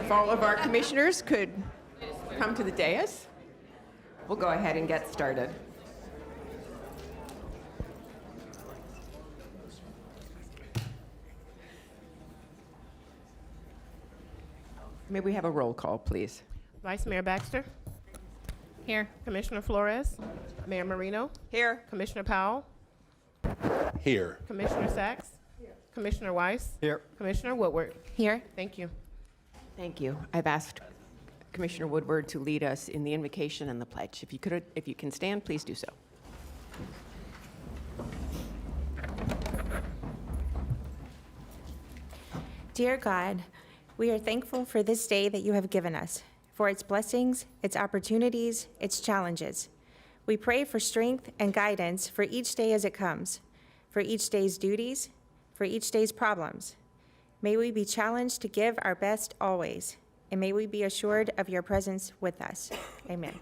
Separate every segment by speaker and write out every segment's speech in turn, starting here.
Speaker 1: If all of our commissioners could come to the dais, we'll go ahead and get started. May we have a roll call, please?
Speaker 2: Vice Mayor Baxter. Here. Commissioner Flores. Mayor Marino.
Speaker 1: Here.
Speaker 2: Commissioner Powell.
Speaker 3: Here.
Speaker 2: Commissioner Sachs. Commissioner Weiss.
Speaker 3: Here.
Speaker 2: Commissioner Woodward.
Speaker 4: Here.
Speaker 2: Thank you.
Speaker 1: Thank you. I've asked Commissioner Woodward to lead us in the invocation and the pledge. If you can stand, please do so.
Speaker 4: Dear God, we are thankful for this day that you have given us, for its blessings, its opportunities, its challenges. We pray for strength and guidance for each day as it comes, for each day's duties, for each day's problems. May we be challenged to give our best always, and may we be assured of your presence with us. Amen.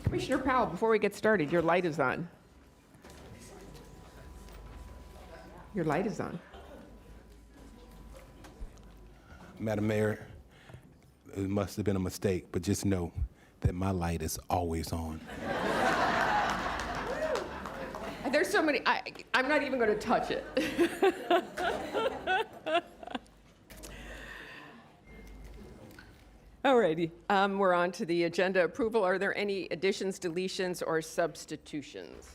Speaker 1: Commissioner Powell, before we get started, your light is on. Your light is on.
Speaker 3: Madam Mayor, it must have been a mistake, but just know that my light is always on.
Speaker 1: There's so many, I'm not even going to touch it. Alrighty, we're on to the agenda approval. Are there any additions, deletions, or substitutions?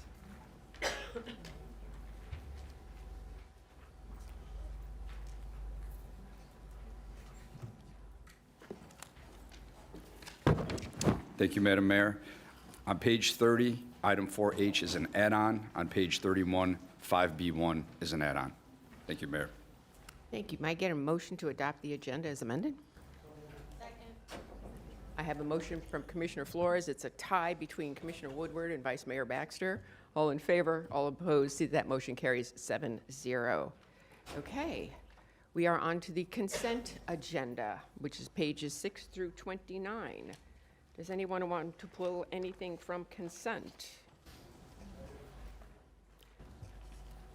Speaker 5: Thank you, Madam Mayor. On page 30, item 4H is an add-on. On page 31, 5B1 is an add-on. Thank you, Mayor.
Speaker 1: Thank you. May I get a motion to adopt the agenda as amended? I have a motion from Commissioner Flores. It's a tie between Commissioner Woodward and Vice Mayor Baxter. All in favor, all opposed. See, that motion carries 7-0. Okay, we are on to the consent agenda, which is pages 6 through 29. Does anyone want to pull anything from consent?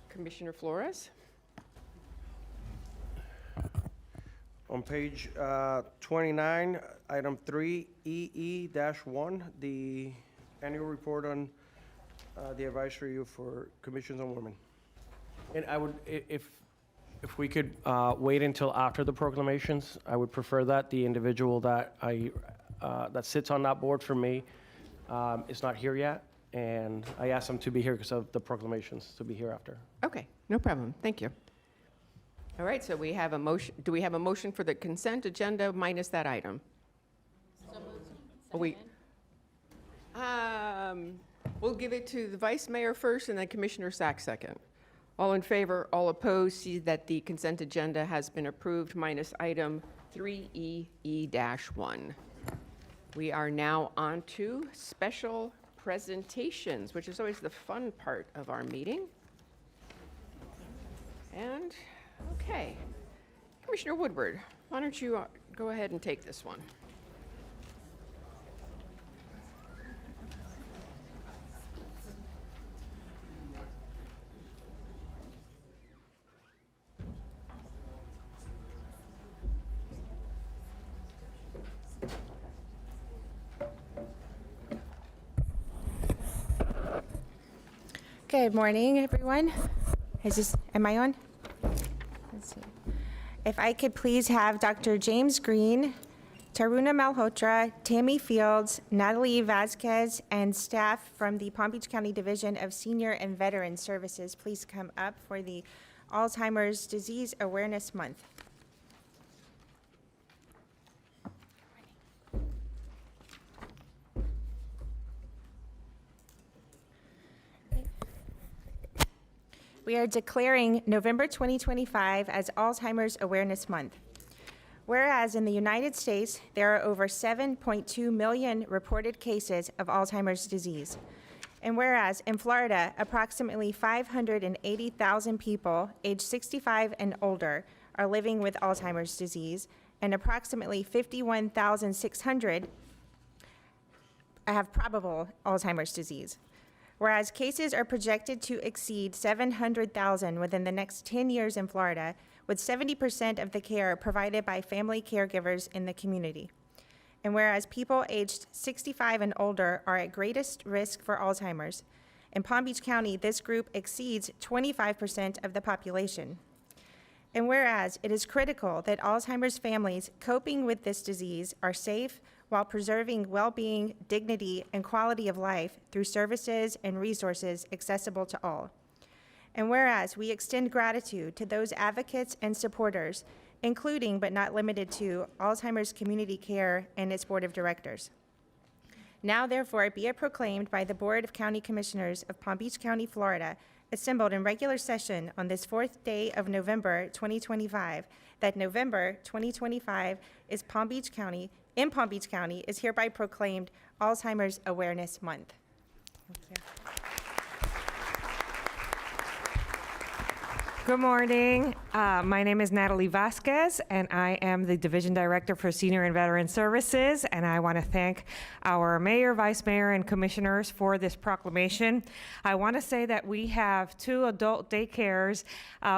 Speaker 1: Commissioner Flores?
Speaker 6: On page 29, item 3EE-1, the annual report on the advisory for commissions on women.
Speaker 7: And I would, if we could wait until after the proclamations, I would prefer that. The individual that that sits on that board for me is not here yet, and I asked him to be here because of the proclamations, to be here after.
Speaker 1: Okay, no problem. Thank you. All right, so we have a motion. Do we have a motion for the consent agenda minus that item? So moved. We'll give it to the Vice Mayor first and then Commissioner Sachs second. All in favor, all opposed, see that the consent agenda has been approved minus item 3EE-1. We are now on to special presentations, which is always the fun part of our meeting. And, okay, Commissioner Woodward, why don't you go ahead and take this one?
Speaker 4: Good morning, everyone. Am I on? Let's see. If I could please have Dr. James Green, Taruna Malhotra, Tammy Fields, Natalie Vasquez, and staff from the Palm Beach County Division of Senior and Veteran Services please come up for the Alzheimer's Disease Awareness Month. We are declaring November 2025 as Alzheimer's Awareness Month. Whereas in the United States, there are over 7.2 million reported cases of Alzheimer's disease. And whereas in Florida, approximately 580,000 people aged 65 and older are living with Alzheimer's disease, and approximately 51,600 have probable Alzheimer's disease. Whereas cases are projected to exceed 700,000 within the next 10 years in Florida, with 70% of the care provided by family caregivers in the community. And whereas people aged 65 and older are at greatest risk for Alzheimer's, in Palm Beach County, this group exceeds 25% of the population. And whereas it is critical that Alzheimer's families coping with this disease are safe while preserving well-being, dignity, and quality of life through services and resources accessible to all. And whereas we extend gratitude to those advocates and supporters, including but not limited to Alzheimer's Community Care and its Board of Directors. Now therefore be it proclaimed by the Board of County Commissioners of Palm Beach County, Florida, assembled in regular session on this 4th day of November 2025, that November 2025 is in Palm Beach County is hereby proclaimed Alzheimer's Awareness Month. Thank you.
Speaker 8: Good morning. My name is Natalie Vasquez, and I am the Division Director for Senior and Veteran Services, and I want to thank our Mayor, Vice Mayor, and Commissioners for this proclamation. I want to say that we have 2 adult daycares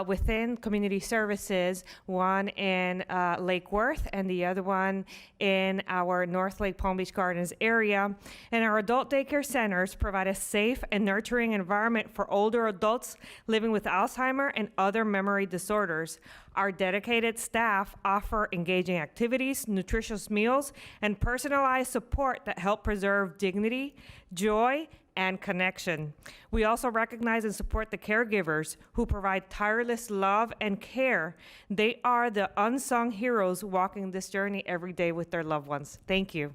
Speaker 8: within Community Services, one in Lake Worth and the other one in our North Lake Palm Beach Gardens area. And our adult daycare centers provide a safe and nurturing environment for older adults living with Alzheimer's and other memory disorders. Our dedicated staff offer engaging activities, nutritious meals, and personalized support that help preserve dignity, joy, and connection. We also recognize and support the caregivers who provide tireless love and care. They are the unsung heroes walking this journey every day with their loved ones. Thank you.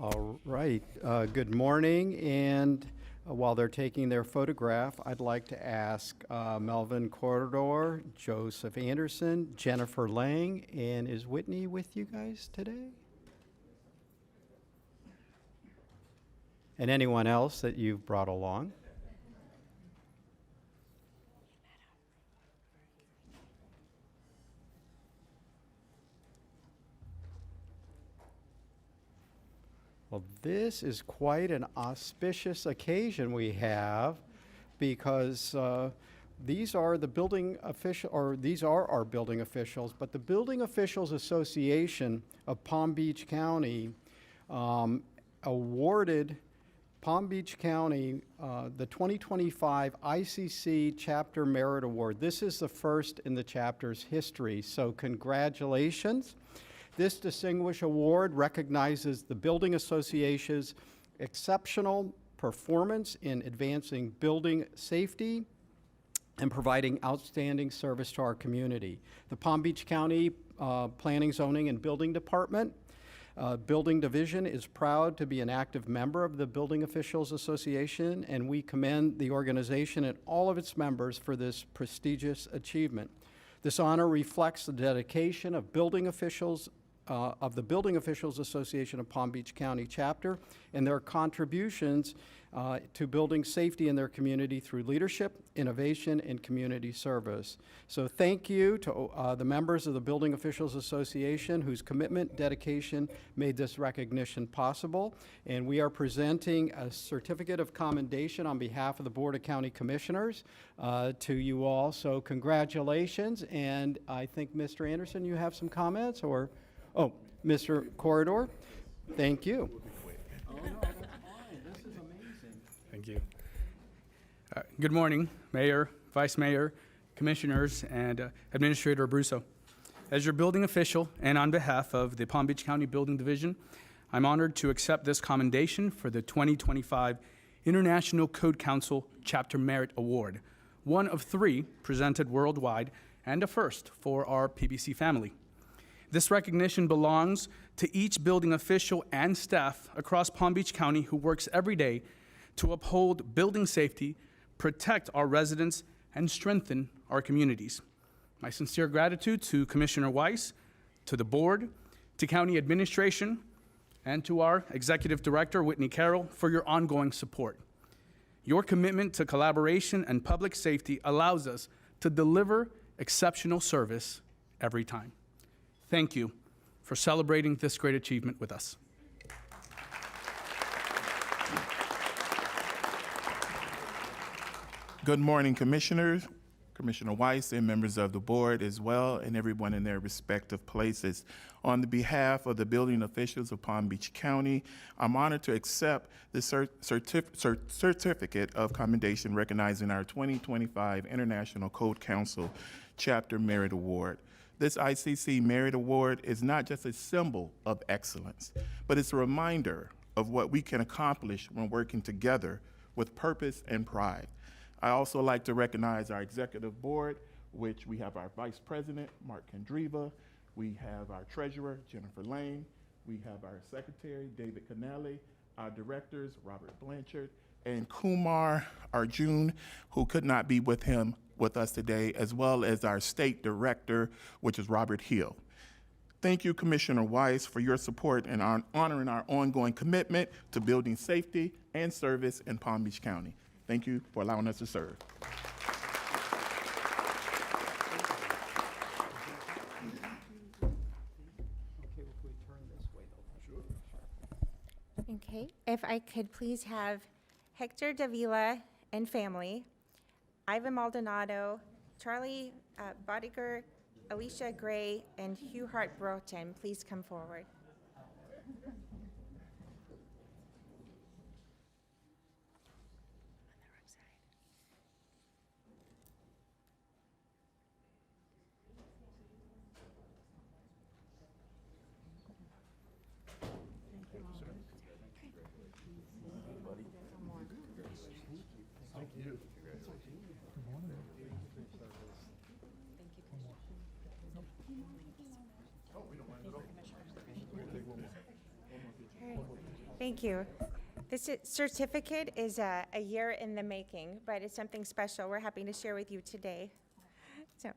Speaker 9: All right, good morning, and while they're taking their photograph, I'd like to ask Melvin Corridor, Joseph Anderson, Jennifer Lang, and is Whitney with you guys today? And anyone else that you've brought along? Well, this is quite an auspicious occasion we have, because these are the building official, or these are our building officials, but the Building Officials Association of Palm Beach County awarded Palm Beach County the 2025 ICC Chapter Merit Award. This is the first in the chapter's history, so congratulations. This distinguished award recognizes the Building Association's exceptional performance in advancing building safety and providing outstanding service to our community. The Palm Beach County Planning, Zoning, and Building Department Building Division is proud to be an active member of the Building Officials Association, and we commend the organization and all of its members for this prestigious achievement. This honor reflects the dedication of building officials of the Building Officials Association of Palm Beach County Chapter and their contributions to building safety in their community through leadership, innovation, and community service. So thank you to the members of the Building Officials Association whose commitment, dedication made this recognition possible. And we are presenting a certificate of commendation on behalf of the Board of County Commissioners to you all. So congratulations. And I think, Mr. Anderson, you have some comments, or? Oh, Mr. Corridor, thank you. Oh, no, that's fine. This is amazing.
Speaker 10: Thank you. Good morning, Mayor, Vice Mayor, Commissioners, and Administrator Abruzzo. As your building official and on behalf of the Palm Beach County Building Division, I'm honored to accept this commendation for the 2025 International Code Council Chapter Merit Award, one of 3 presented worldwide and a first for our PBC family. This recognition belongs to each building official and staff across Palm Beach County who works every day to uphold building safety, protect our residents, and strengthen our communities. My sincere gratitude to Commissioner Weiss, to the board, to county administration, and to our executive director, Whitney Carroll, for your ongoing support. Your commitment to collaboration and public safety allows us to deliver exceptional service every time. Thank you for celebrating this great achievement with us.
Speaker 11: Good morning, Commissioners, Commissioner Weiss, and members of the board as well, and everyone in their respective places. On the behalf of the building officials of Palm Beach County, I'm honored to accept the certificate of commendation recognizing our 2025 International Code Council Chapter Merit Award. This ICC Merit Award is not just a symbol of excellence, but it's a reminder of what we can accomplish when working together with purpose and pride. I also like to recognize our executive board, which we have our Vice President, Mark Kendriva, we have our Treasurer, Jennifer Lane, we have our Secretary, David Canale, our Directors, Robert Blanchard, and Kumar Arjun, who could not be with us today, as well as our State Director, which is Robert Hill. Thank you, Commissioner Weiss, for your support and honoring our ongoing commitment to building safety and service in Palm Beach County. Thank you for allowing us to serve.
Speaker 4: Okay, if I could please have Hector Davila and family, Ivan Maldonado, Charlie Bodiger, Alicia Gray, and Hugh Hart Broughton, please come forward. Thank you. This certificate is a year in the making, but it's something special we're happy to share with you today. So,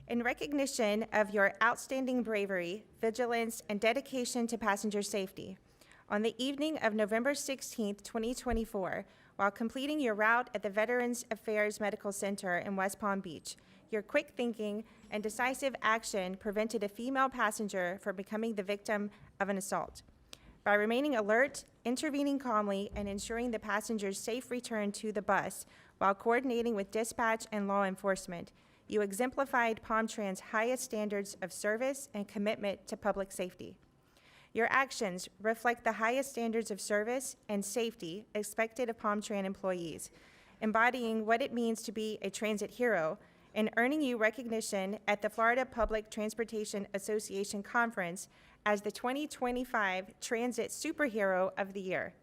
Speaker 4: in recognition of your outstanding bravery, vigilance, and dedication to passenger safety, on the evening of November 16th, 2024, while completing your route at the Veterans Affairs Medical Center in West Palm Beach, your quick thinking and decisive action prevented a female passenger from becoming the victim of an assault. By remaining alert, intervening calmly, and ensuring the passenger's safe return to the bus while coordinating with dispatch and law enforcement, you exemplified PalmTran's highest standards of service and commitment to public safety. Your actions reflect the highest standards of service and safety expected of PalmTran employees, embodying what it means to be a transit hero and earning you recognition at the Florida Public Transportation Association Conference as the 2025 Transit Superhero of the Year.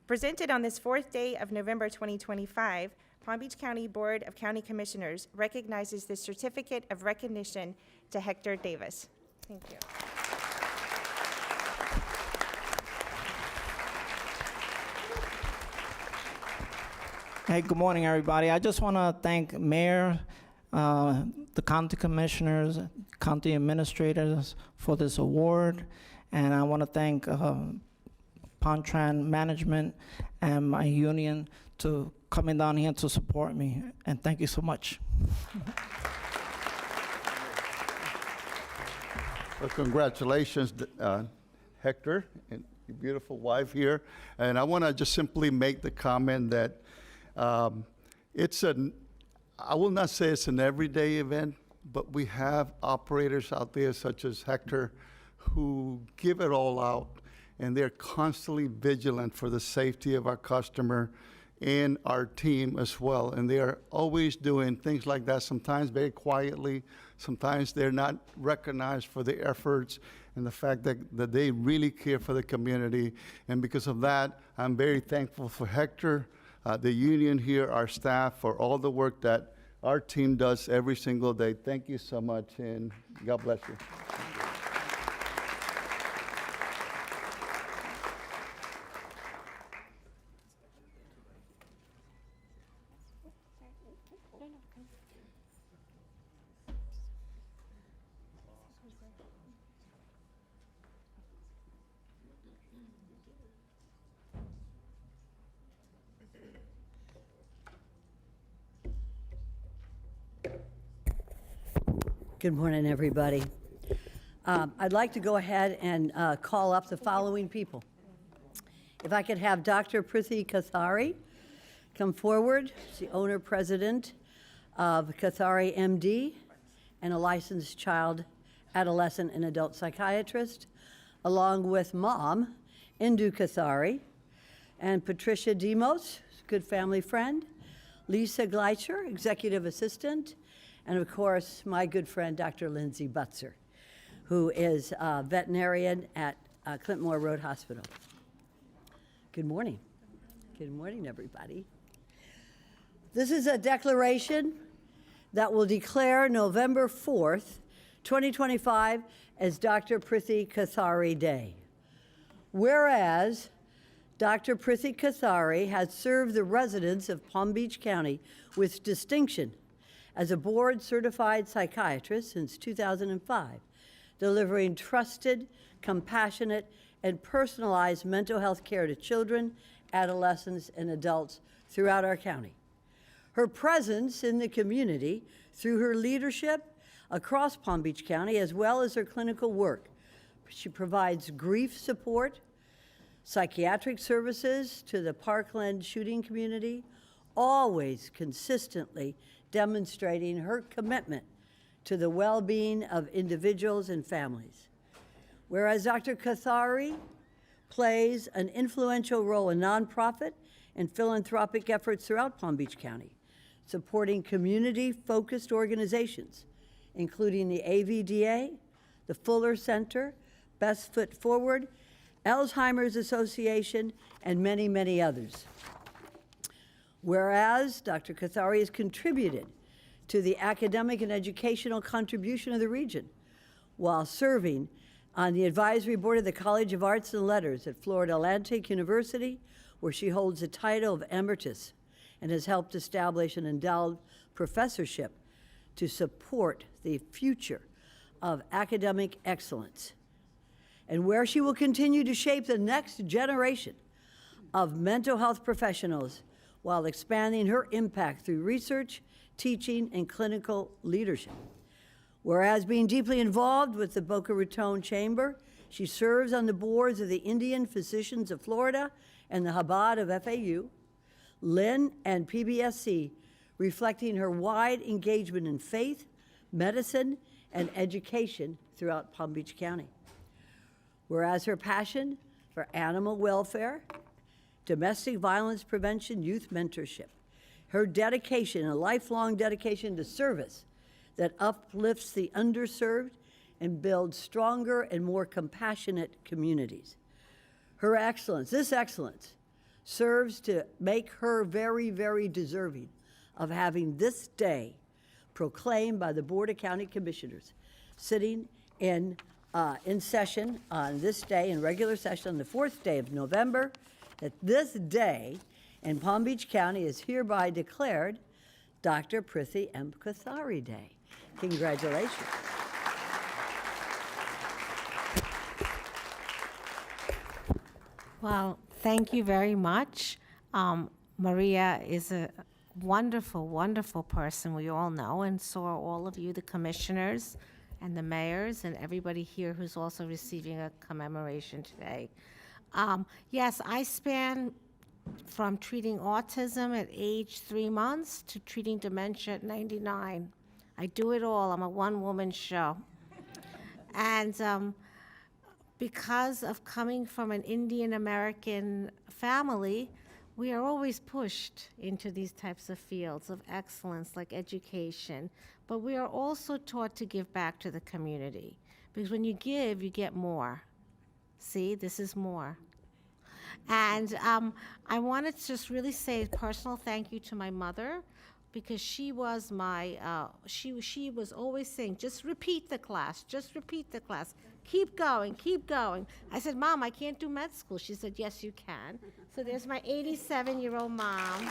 Speaker 4: Presented on this fourth day of November 2025, Palm Beach County Board of County Commissioners recognizes the Certificate of Recognition to Hector Davis. Thank you.
Speaker 12: Hey, good morning, everybody. I just want to thank Mayor, the county commissioners, county administrators for this award, and I want to thank PalmTran management and my union to coming down here to support me, and thank you so much.
Speaker 13: Well, congratulations, Hector, and your beautiful wife here. And I want to just simply make the comment that I will not say it's an everyday event, but we have operators out there such as Hector who give it all out, and they're constantly vigilant for the safety of our customer and our team as well. And they are always doing things like that, sometimes very quietly, sometimes they're not recognized for their efforts and the fact that they really care for the community. And because of that, I'm very thankful for Hector, the union here, our staff, for all the work that our team does every single day. Thank you so much, and God bless you.
Speaker 14: Good morning, everybody. I'd like to go ahead and call up the following people. If I could have Dr. Prithi Kathari come forward. She's the owner-president of Kathari MD and a licensed child, adolescent, and adult psychiatrist, along with mom, Indu Kathari, and Patricia Demos, good family friend, Lisa Gleicher, executive assistant, and of course, my good friend, Dr. Lindsay Butzer, who is a veterinarian at Clinton Moore Road Hospital. Good morning. Good morning, everybody. This is a declaration that will declare November 4th, 2025 as Dr. Prithi Kathari Day. Whereas Dr. Prithi Kathari has served the residents of Palm Beach County with distinction as a board-certified psychiatrist since 2005, delivering trusted, compassionate, and personalized mental health care to children, adolescents, and adults throughout our county. Her presence in the community through her leadership across Palm Beach County, as well as her clinical work. She provides grief support, psychiatric services to the Parkland shooting community, always consistently demonstrating her commitment to the well-being of individuals and families. Whereas Dr. Kathari plays an influential role in nonprofit and philanthropic efforts throughout Palm Beach County, supporting community-focused organizations, including the AVDA, the Fuller Center, Best Foot Forward, Alzheimer's Association, and many, many others. Whereas Dr. Kathari has contributed to the academic and educational contribution of the region while serving on the advisory board of the College of Arts and Letters at Florida Atlantic University, where she holds the title of Emeritus and has helped establish an endowed professorship to support the future of academic excellence, and where she will continue to shape the next generation of mental health professionals while expanding her impact through research, teaching, and clinical leadership. Whereas being deeply involved with the Boca Raton Chamber, she serves on the boards of the Indian Physicians of Florida and the Chabad of FAU, Lynn, and PBSC, reflecting her wide engagement in faith, medicine, and education throughout Palm Beach County. Whereas her passion for animal welfare, domestic violence prevention, youth mentorship, her dedication, a lifelong dedication to service that uplifts the underserved and builds stronger and more compassionate communities. Her excellence, this excellence, serves to make her very, very deserving of having this day proclaimed by the Board of County Commissioners, sitting in session on this day, in regular session on the 4th day of November, that this day in Palm Beach County is hereby declared Dr. Prithi M. Kathari Day. Congratulations.
Speaker 15: Well, thank you very much. Maria is a wonderful, wonderful person, we all know, and so are all of you, the commissioners and the mayors and everybody here who's also receiving a commemoration today. Yes, I span from treating autism at age 3 months to treating dementia at 99. I do it all. I'm a one-woman show. And because of coming from an Indian American family, we are always pushed into these types of fields of excellence like education, but we are also taught to give back to the community, because when you give, you get more. See, this is more. And I wanted to just really say a personal thank you to my mother, because she was my, she was always saying, just repeat the class, just repeat the class. Keep going, keep going. I said, Mom, I can't do med school. She said, yes, you can. So there's my 87-year-old mom.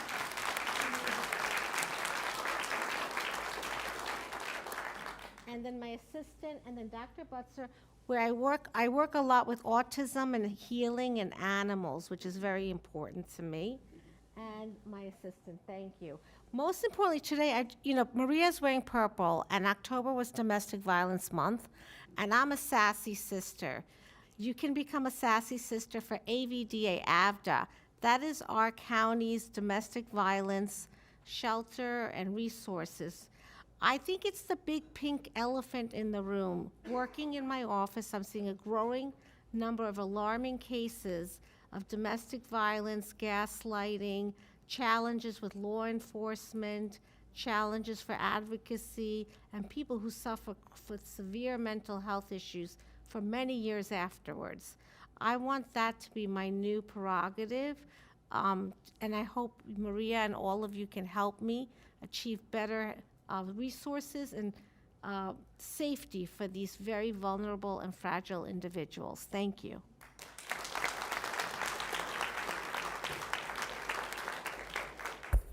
Speaker 15: And and then my assistant, and then Dr. Butzer, where I work a lot with autism and healing and animals, which is very important to me. And my assistant, thank you. Most importantly, today, Maria's wearing purple, and October was Domestic Violence Month, and I'm a sassy sister. You can become a sassy sister for AVDA AVDA. That is our county's domestic violence shelter and resources. I think it's the big pink elephant in the room. Working in my office, I'm seeing a growing number of alarming cases of domestic violence, gaslighting, challenges with law enforcement, challenges for advocacy, and people who suffer with severe mental health issues for many years afterwards. I want that to be my new prerogative, and I hope Maria and all of you can help me achieve better resources and safety for these very vulnerable and fragile individuals. Thank you.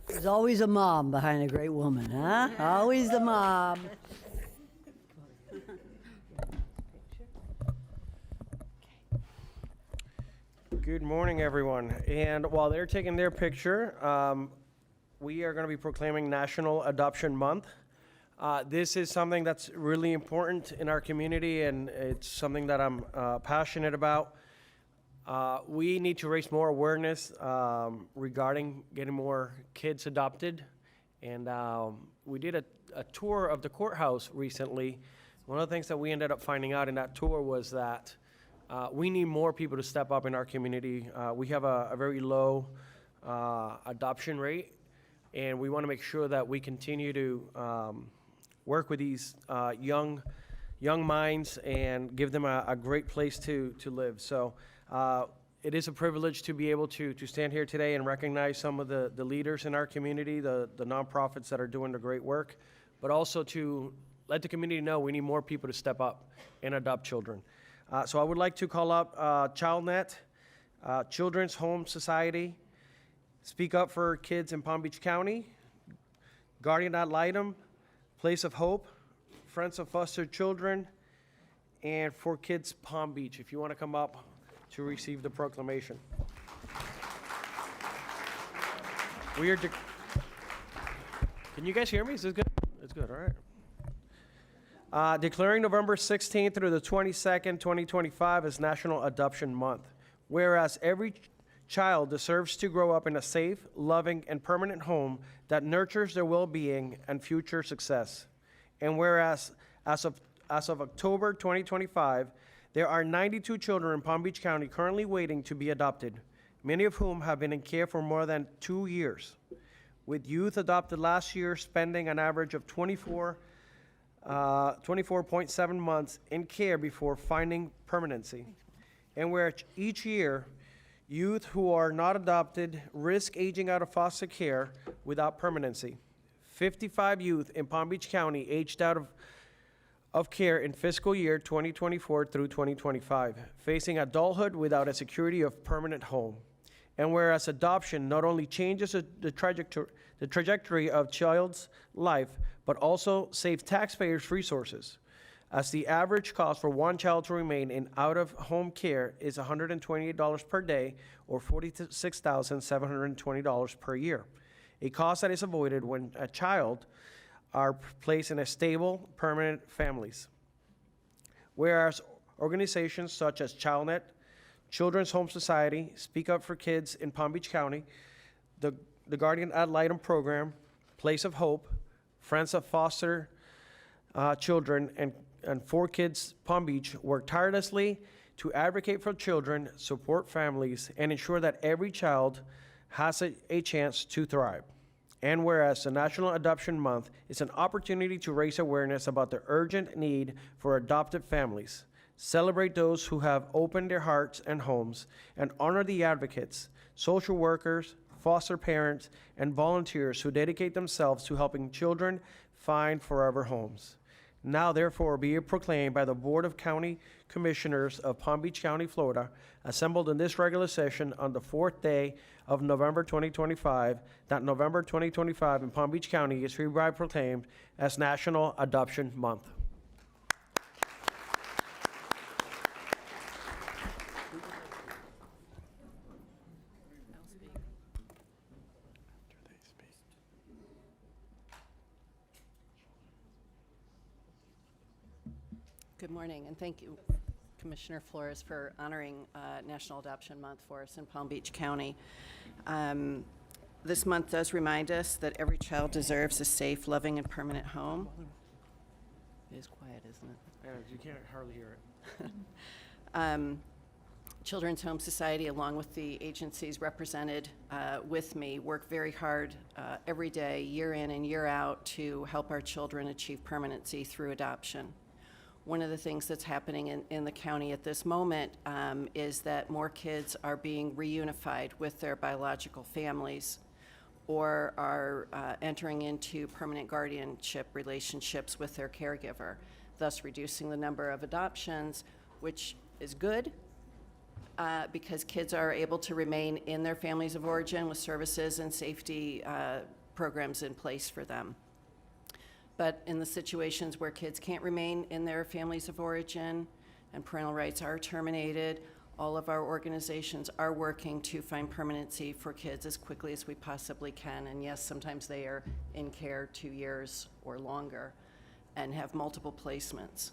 Speaker 14: There's always a mom behind a great woman, huh? Always the mom.
Speaker 6: Good morning, everyone. And while they're taking their picture, we are going to be proclaiming National Adoption Month. This is something that's really important in our community, and it's something that I'm passionate about. We need to raise more awareness regarding getting more kids adopted. And we did a tour of the courthouse recently. One of the things that we ended up finding out in that tour was that we need more people to step up in our community. We have a very low adoption rate, and we want to make sure that we continue to work with these young minds and give them a great place to live. So it is a privilege to be able to stand here today and recognize some of the leaders in our community, the nonprofits that are doing the great work, but also to let the community know we need more people to step up and adopt children. So I would like to call up ChildNet, Children's Home Society, Speak Up for Kids in Palm Beach County, Guardian Ad Litem, Place of Hope, Friends of Foster Children, and For Kids Palm Beach, if you want to come up to receive the proclamation. Can you guys hear me? Is this good? It's good, all right. Declaring November 16th through the 22nd, 2025 as National Adoption Month. Whereas every child deserves to grow up in a safe, loving, and permanent home that nurtures their well-being and future success. And whereas as of October 2025, there are 92 children in Palm Beach County currently waiting to be adopted, many of whom have been in care for more than 2 years, with youth adopted last year spending an average of 24.7 months in care before finding permanency. And where each year, youth who are not adopted risk aging out of foster care without permanency. 55 youth in Palm Beach County aged out of care in fiscal year 2024 through 2025, facing adulthood without a security of permanent home. And whereas adoption not only changes the trajectory of child's life, but also saves taxpayers' resources, as the average cost for one child to remain in out-of-home care is $128 per day, or $46,720 per year, a cost that is avoided when a child are placed in a stable, permanent families. Whereas organizations such as ChildNet, Children's Home Society, Speak Up for Kids in Palm Beach County, the Guardian Ad Litem program, Place of Hope, Friends of Foster Children, and For Kids Palm Beach work tirelessly to advocate for children, support families, and ensure that every child has a chance to thrive. And whereas the National Adoption Month is an opportunity to raise awareness about the urgent need for adoptive families, celebrate those who have opened their hearts and homes, and honor the advocates, social workers, foster parents, and volunteers who dedicate themselves to helping children find forever homes. Now, therefore, be it proclaimed by the Board of County Commissioners of Palm Beach County, Florida, assembled in this regular session on the 4th day of November 2025, that November 2025 in Palm Beach County is hereby proclaimed as National Adoption Month.
Speaker 16: Good morning, and thank you, Commissioner Flores, for honoring National Adoption Month for us in Palm Beach County. This month does remind us that every child deserves a safe, loving, and permanent home. It is quiet, isn't it?
Speaker 6: Yeah, you can't hardly hear it.
Speaker 16: Children's Home Society, along with the agencies represented with me, work very hard every day, year in and year out, to help our children achieve permanency through adoption. One of the things that's happening in the county at this moment is that more kids are being reunified with their biological families or are entering into permanent guardianship relationships with their caregiver, thus reducing the number of adoptions, which is good because kids are able to remain in their families of origin with services and safety programs in place for them. But in the situations where kids can't remain in their families of origin and parental rights are terminated, all of our organizations are working to find permanency for kids as quickly as we possibly can. And yes, sometimes they are in care 2 years or longer and have multiple placements.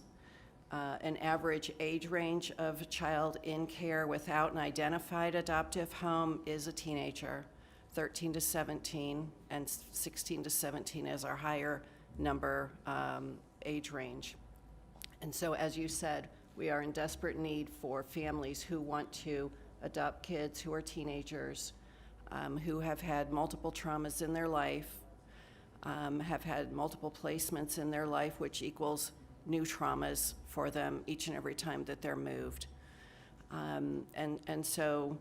Speaker 16: An average age range of a child in care without an identified adoptive home is a teenager, 13 to 17, and 16 to 17 is our higher number age range. And so, as you said, we are in desperate need for families who want to adopt kids who are teenagers, who have had multiple traumas in their life, have had multiple placements in their life, which equals new traumas for them each and every time that they're moved. And so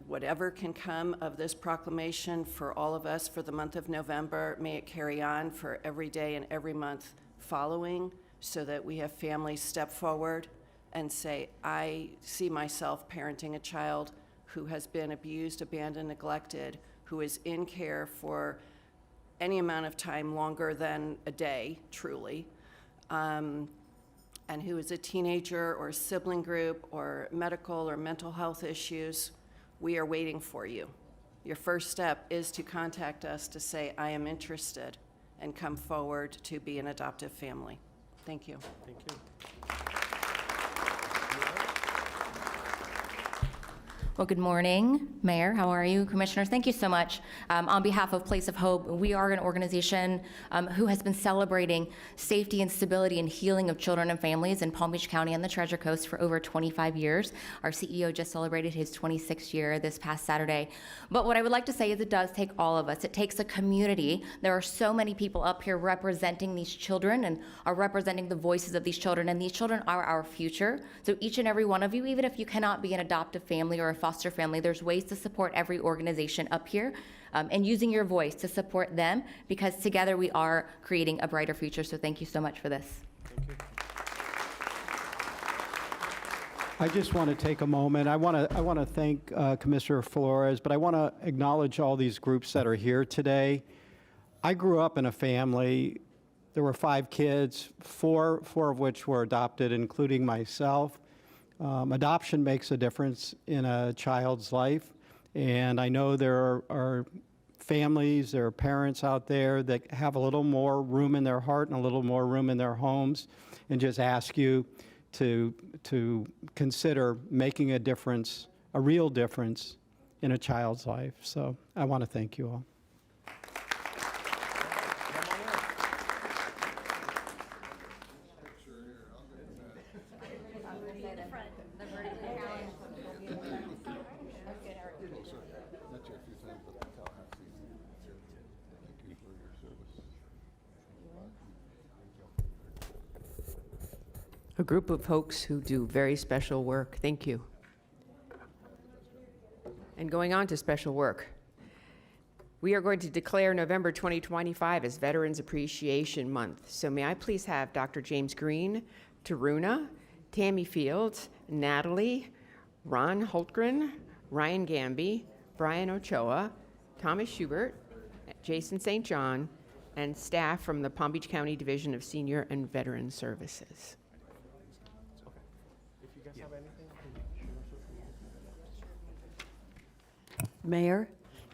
Speaker 16: whatever can come of this proclamation for all of us for the month of November, may it carry on for every day and every month following, so that we have families step forward and say, I see myself parenting a child who has been abused, abandoned, neglected, who is in care for any amount of time longer than a day, truly, and who is a teenager or sibling group or medical or mental health issues. We are waiting for you. Your first step is to contact us to say, I am interested, and come forward to be an adoptive family. Thank you.
Speaker 6: Thank you.
Speaker 17: Well, good morning, Mayor. How are you? Commissioners, thank you so much. On behalf of Place of Hope, we are an organization who has been celebrating safety and stability and healing of children and families in Palm Beach County and the Treasure Coast for over 25 years. Our CEO just celebrated his 26th year this past Saturday. But what I would like to say is it does take all of us. It takes a community. There are so many people up here representing these children and are representing the voices of these children, and these children are our future. So each and every one of you, even if you cannot be an adoptive family or a foster family, there's ways to support every organization up here and using your voice to support them, because together we are creating a brighter future. So thank you so much for this.
Speaker 6: Thank you.
Speaker 9: I just want to take a moment. I want to thank Commissioner Flores, but I want to acknowledge all these groups that are here today. I grew up in a family. There were 5 kids, four of which were adopted, including myself. Adoption makes a difference in a child's life, and I know there are families, there are parents out there that have a little more room in their heart and a little more room in their homes, and just ask you to consider making a difference, a real difference in a child's life. So I want to thank you all.
Speaker 1: A group of folks who do very special work. Thank you. And going on to special work, we are going to declare November 2025 as Veterans Appreciation Month. So may I please have Dr. James Green, Taruna, Tammy Fields, Natalie, Ron Holtgren, Ryan Gamby, Brian Ochoa, Thomas Schubert, Jason St. John, and staff from the Palm Beach County Division of Senior and Veteran Services.
Speaker 6: Have anything?
Speaker 14: Mayor,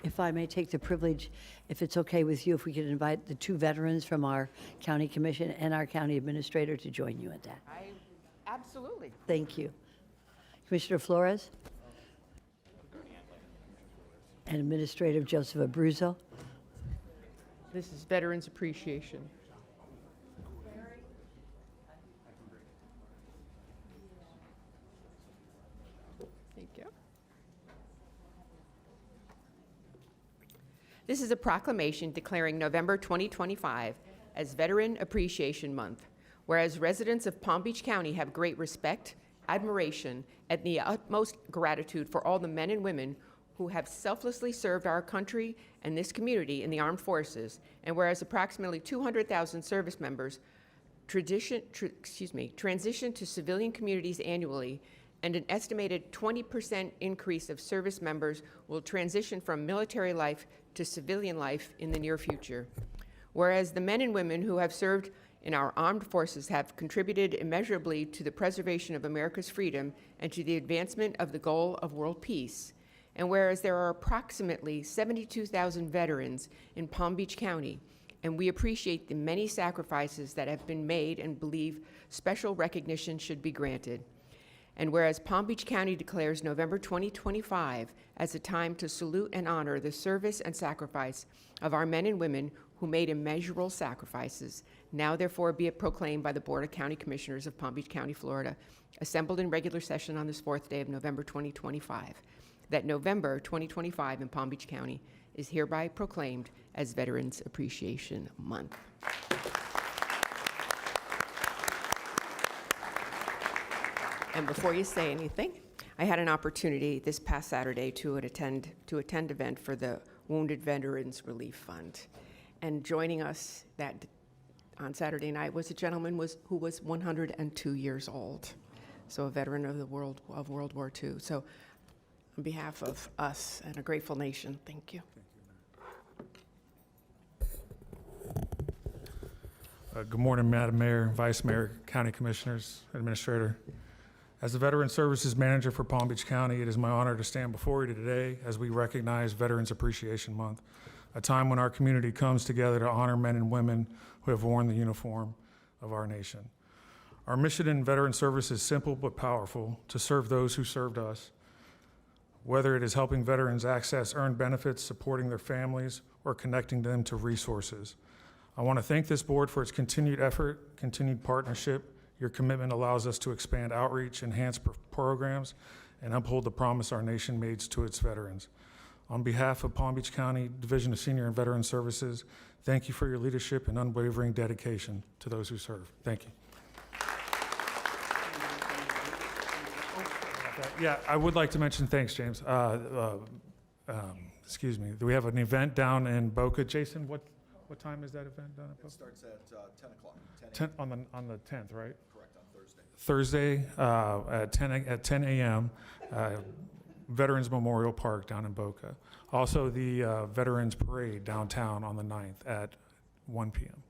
Speaker 14: if I may take the privilege, if it's okay with you, if we could invite the two veterans from our county commission and our county administrator to join you at that.
Speaker 1: Absolutely.
Speaker 14: Thank you. Commissioner Flores? And Administrator Joseph Abruzzo?
Speaker 1: This is Veterans Appreciation. Thank you. This is a proclamation declaring November 2025 as Veteran Appreciation Month, whereas residents of Palm Beach County have great respect, admiration, and the utmost gratitude for all the men and women who have selflessly served our country and this community in the armed forces, and whereas approximately 200,000 service members transition to civilian communities annually, and an estimated 20% increase of service members will transition from military life to civilian life in the near future. Whereas the men and women who have served in our armed forces have contributed immeasurably to the preservation of America's freedom and to the advancement of the goal of world peace. And whereas there are approximately 72,000 veterans in Palm Beach County, and we appreciate the many sacrifices that have been made and believe special recognition should be granted. And whereas Palm Beach County declares November 2025 as a time to salute and honor the service and sacrifice of our men and women who made immeasurable sacrifices, now therefore be it proclaimed by the Board of County Commissioners of Palm Beach County, Florida, assembled in regular session on this 4th day of November 2025, that November 2025 in Palm Beach County is hereby proclaimed as Veterans Appreciation Month. And before you say anything, I had an opportunity this past Saturday to attend event for the Wounded Veterans Relief Fund. And joining us on Saturday night was a gentleman who was 102 years old, so a veteran of World War II. So on behalf of us and a grateful nation, thank you.
Speaker 18: Good morning, Madam Mayor, Vice Mayor, County Commissioners, Administrator. As the Veteran Services Manager for Palm Beach County, it is my honor to stand before you today as we recognize Veterans Appreciation Month, a time when our community comes together to honor men and women who have worn the uniform of our nation. Our mission in Veteran Service is simple but powerful: to serve those who served us, whether it is helping veterans access earned benefits, supporting their families, or connecting them to resources. I want to thank this board for its continued effort, continued partnership. Your commitment allows us to expand outreach, enhance programs, and uphold the promise our nation made to its veterans. On behalf of Palm Beach County Division of Senior and Veteran Services, thank you for your leadership and unwavering dedication to those who serve. Thank you. Yeah, I would like to mention, thanks, James. Excuse me. We have an event down in Boca. Jason, what time is that event down at Boca?
Speaker 19: It starts at 10 o'clock.
Speaker 18: 10 on the 10th, right?
Speaker 19: Correct, on Thursday.
Speaker 18: Thursday at 10 a.m. Veterans Memorial Park down in Boca. Also the Veterans Parade downtown on the 9th at 1 p.m.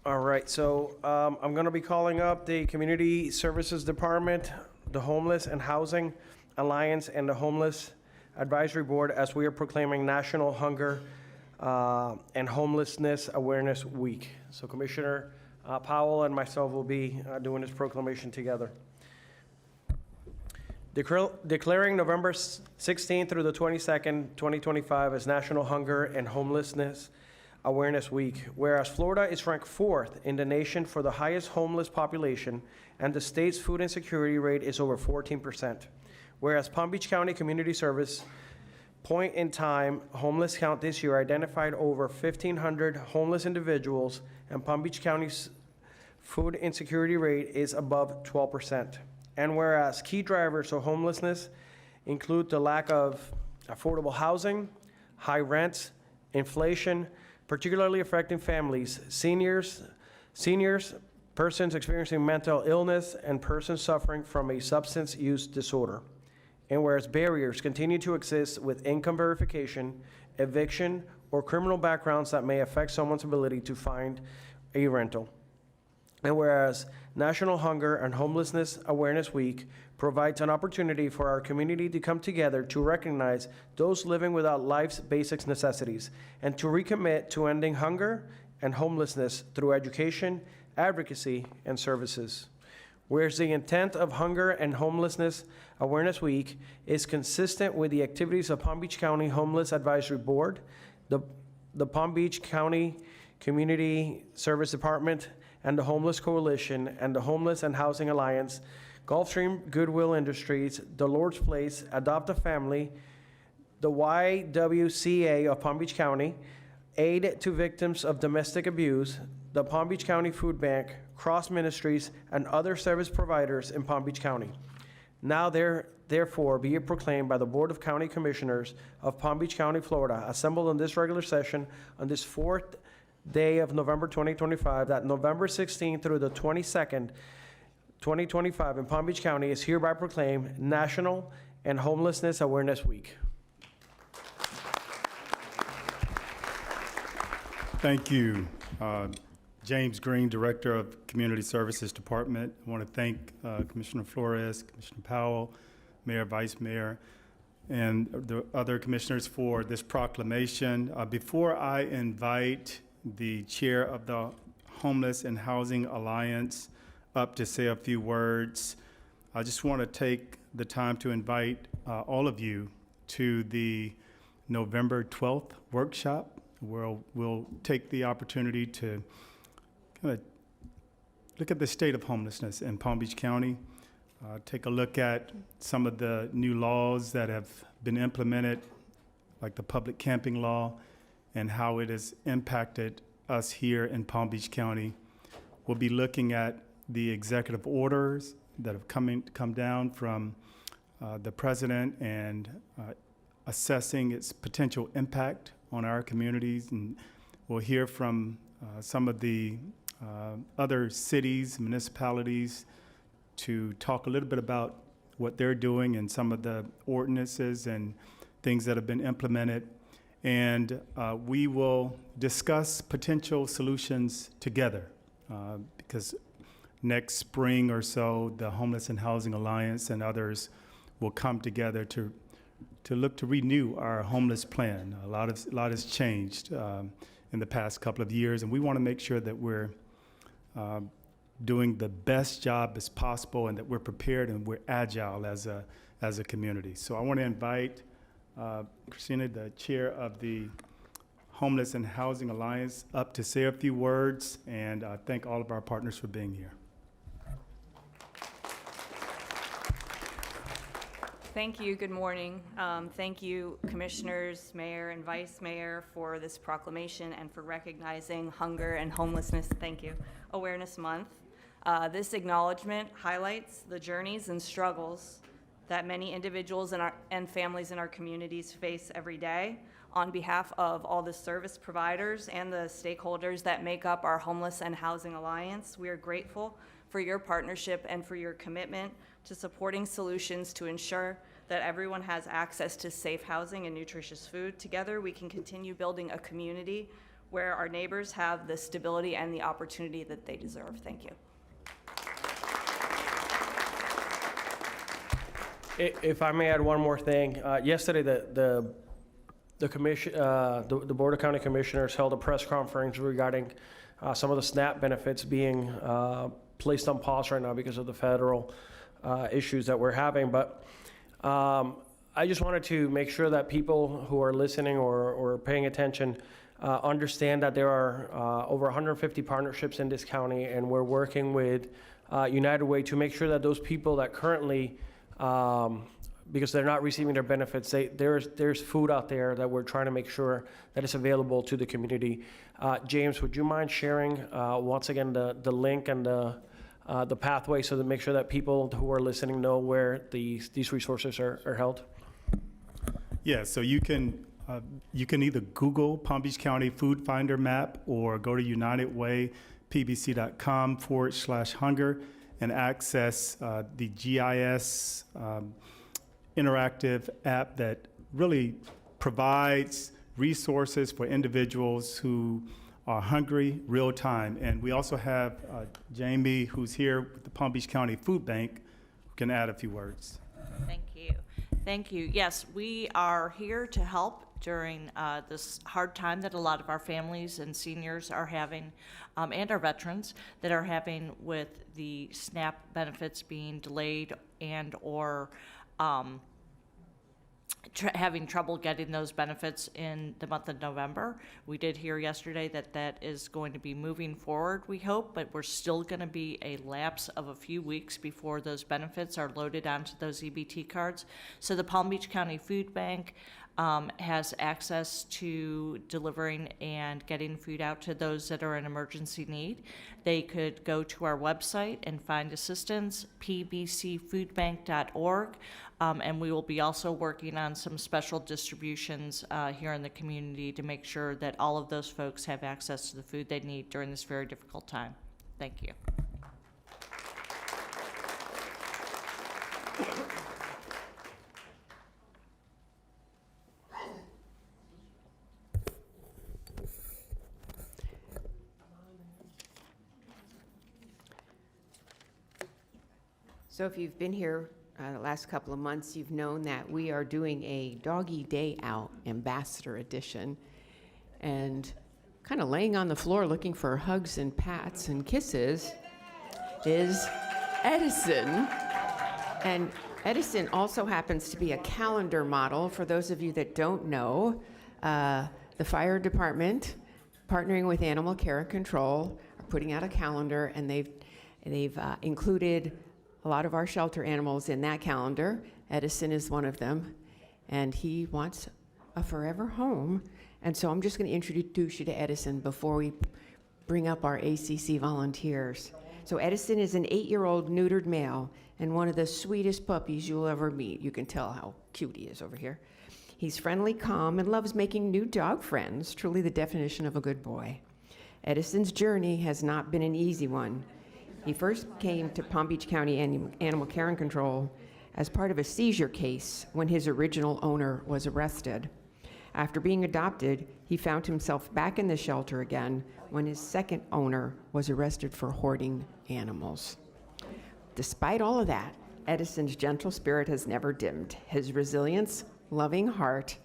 Speaker 6: All right, so I'm going to be calling up the Community Services Department, the Homeless and Housing Alliance, and the Homeless Advisory Board as we are proclaiming National Hunger and Homelessness Awareness Week. So Commissioner Powell and myself will be doing this proclamation together. Declaring November 16th through the 22nd, 2025 as National Hunger and Homelessness Awareness Week. Whereas Florida is ranked 4th in the nation for the highest homeless population, and the state's food insecurity rate is over 14%. Whereas Palm Beach County Community Service point in time homeless count this year identified over 1,500 homeless individuals, and Palm Beach County's food insecurity rate is above 12%. And whereas key drivers of homelessness include the lack of affordable housing, high rents, inflation, particularly affecting families, seniors, persons experiencing mental illness, and persons suffering from a substance use disorder. And whereas barriers continue to exist with income verification, eviction, or criminal backgrounds that may affect someone's ability to find a rental. And whereas National Hunger and Homelessness Awareness Week provides an opportunity for our community to come together to recognize those living without life's basic necessities and to recommit to ending hunger and homelessness through education, advocacy, and services. Whereas the intent of Hunger and Homelessness Awareness Week is consistent with the activities of Palm Beach County Homeless Advisory Board, the Palm Beach County Community Service Department, and the Homeless Coalition, and the Homeless and Housing Alliance, Gulfstream Goodwill Industries, the Lord's Place, Adopt a Family, the YWCA of Palm Beach County, Aid to Victims of Domestic Abuse, the Palm Beach County Food Bank, Cross Ministries, and other service providers in Palm Beach County. Now therefore be it proclaimed by the Board of County Commissioners of Palm Beach County, Florida, assembled in this regular session on this 4th day of November 2025, that November 16th through the 22nd, 2025 in Palm Beach County is hereby proclaimed National and Homelessness Awareness Week.
Speaker 20: Thank you. James Green, Director of Community Services Department. I want to thank Commissioner Flores, Commissioner Powell, Mayor, Vice Mayor, and the other commissioners for this proclamation. Before I invite the chair of the Homeless and Housing Alliance up to say a few words, I just want to take the time to invite all of you to the November 12th workshop, where we'll take the opportunity to kind of look at the state of homelessness in Palm Beach County, take a look at some of the new laws that have been implemented, like the public camping law, and how it has impacted us here in Palm Beach County. We'll be looking at the executive orders that have come down from the president and assessing its potential impact on our communities. And we'll hear from some of the other cities, municipalities, to talk a little bit about what they're doing and some of the ordinances and things that have been implemented. And we will discuss potential solutions together because next spring or so, the Homeless and Housing Alliance and others will come together to look to renew our homeless plan. A lot has changed in the past couple of years, and we want to make sure that we're doing the best job as possible and that we're prepared and we're agile as a community. So I want to invite Christina, the chair of the Homeless and Housing Alliance, up to say a few words, and thank all of our partners for being here.
Speaker 21: Thank you. Good morning. Thank you, commissioners, mayor, and vice mayor, for this proclamation and for recognizing Hunger and Homelessness, thank you, Awareness Month. This acknowledgement highlights the journeys and struggles that many individuals and families in our communities face every day. On behalf of all the service providers and the stakeholders that make up our Homeless and Housing Alliance, we are grateful for your partnership and for your commitment to supporting solutions to ensure that everyone has access to safe housing and nutritious food. Together, we can continue building a community where our neighbors have the stability and the opportunity that they deserve. Thank you.
Speaker 6: If I may add one more thing, yesterday the commission, the Board of County Commissioners held a press conference regarding some of the SNAP benefits being placed on pause right now because of the federal issues that we're having. But I just wanted to make sure that people who are listening or paying attention understand that there are over 150 partnerships in this county, and we're working with United Way to make sure that those people that currently, because they're not receiving their benefits, there's food out there that we're trying to make sure that it's available to the community. James, would you mind sharing once again the link and the pathway so to make sure that people who are listening know where these resources are held?
Speaker 20: Yeah, so you can either Google Palm Beach County Food Finder Map or go to unitedwaypbc.com/hunger and access the GIS interactive app that really provides resources for individuals who are hungry real time. And we also have Jamie, who's here with the Palm Beach County Food Bank, who can add a few words.
Speaker 2: Thank you. Thank you. Yes, we are here to help during this hard time that a lot of our families and seniors are having, and our veterans that are having with the SNAP benefits being delayed and or having trouble getting those benefits in the month of November. We did hear yesterday that that is going to be moving forward, we hope, but we're still going to be a lapse of a few weeks before those benefits are loaded onto those EBT cards. So the Palm Beach County Food Bank has access to delivering and getting food out to those that are in emergency need. They could go to our website and find assistance, pbcfoodbank.org, and we will be also working on some special distributions here in the community to make sure that all of those folks have access to the food they need during this very difficult time. Thank you.
Speaker 1: So if you've been here the last couple of months, you've known that we are doing a Doggy Day Out Ambassador Edition, and kind of laying on the floor looking for hugs and pats and kisses is Edison. And Edison also happens to be a calendar model. For those of you that don't know, the fire department, partnering with Animal Care and Control, are putting out a calendar, and they've included a lot of our shelter animals in that calendar. Edison is one of them, and he wants a forever home. And so I'm just going to introduce you to Edison before we bring up our ACC volunteers. So Edison is an 8-year-old neutered male and one of the sweetest puppies you'll ever meet. You can tell how cute he is over here. He's friendly, calm, and loves making new dog friends, truly the definition of a good boy. Edison's journey has not been an easy one. He first came to Palm Beach County Animal Care and Control as part of a seizure case when his original owner was arrested. After being adopted, he found himself back in the shelter again when his second owner was arrested for hoarding animals. Despite all of that, Edison's gentle spirit has never dimmed. His resilience, loving heart,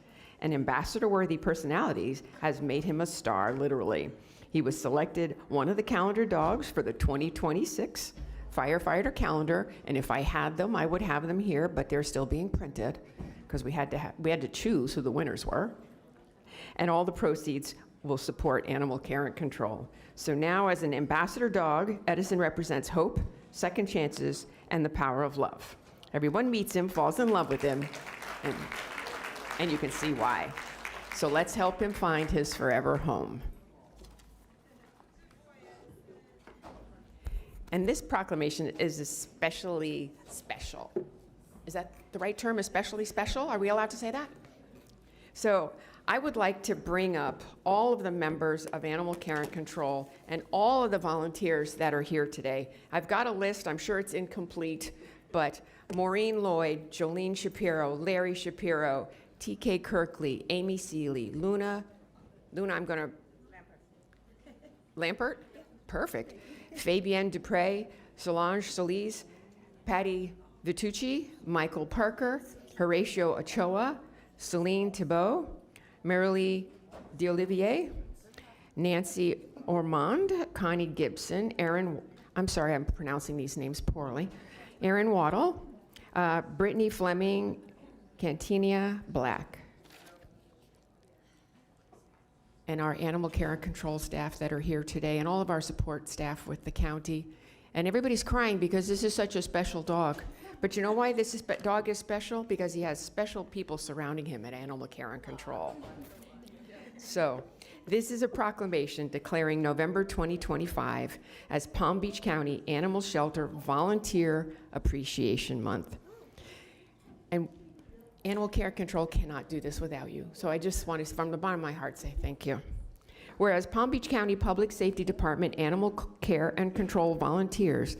Speaker 1: and ambassador-worthy personalities has made him a star, literally. He was selected one of the calendar dogs for the 2026 firefighter calendar, and if I had them, I would have them here, but they're still being printed because we had to choose who the winners were. And all the proceeds will support Animal Care and Control. So now, as an ambassador dog, Edison represents hope, second chances, and the power of love. Everyone meets him, falls in love with him, and you can see why. So let's help him find his forever home. And this proclamation is especially special. Is that the right term, especially special? Are we allowed to say that? So I would like to bring up all of the members of Animal Care and Control and all of the volunteers that are here today. I've got a list, I'm sure it's incomplete, but Maureen Lloyd, Jolene Shapiro, Larry Shapiro, TK Kirkley, Amy Seeley, Luna, I'm gonna, Lampert? Perfect. Fabienne Dupre, Solange Solis, Patty Vitucci, Michael Parker, Horatio Ochoa, Celine Thibault, Marilee D'Olivier, Nancy Ormond, Connie Gibson, I'm sorry, I'm pronouncing these names poorly, Aaron Waddle, Brittany Fleming, Cantinia Black. And our animal care and control staff that are here today, and all of our support staff with the county. And everybody's crying because this is such a special dog. But you know why this dog is special? Because he has special people surrounding him at Animal Care and Control. So, this is a proclamation declaring November 2025 as Palm Beach County Animal Shelter Volunteer Appreciation Month. And Animal Care Control cannot do this without you. So I just want to, from the bottom of my heart, say thank you. Whereas Palm Beach County Public Safety Department Animal Care and Control volunteers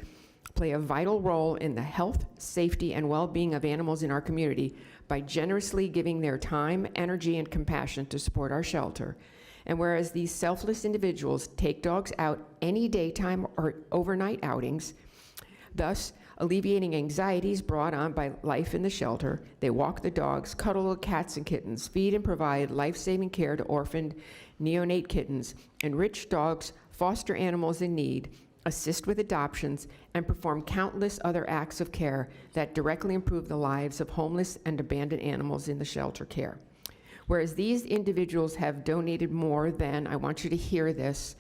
Speaker 1: play a vital role in the health, safety, and well-being of animals in our community by generously giving their time, energy, and compassion to support our shelter. And whereas these selfless individuals take dogs out any daytime or overnight outings, thus alleviating anxieties brought on by life in the shelter, they walk the dogs, cuddle the cats and kittens, feed and provide life-saving care to orphaned neonate kittens, enrich dogs, foster animals in need, assist with adoptions, and perform countless other acts of care that directly improve the lives of homeless and abandoned animals in the shelter care. Whereas these individuals have donated more than, I want you to hear this,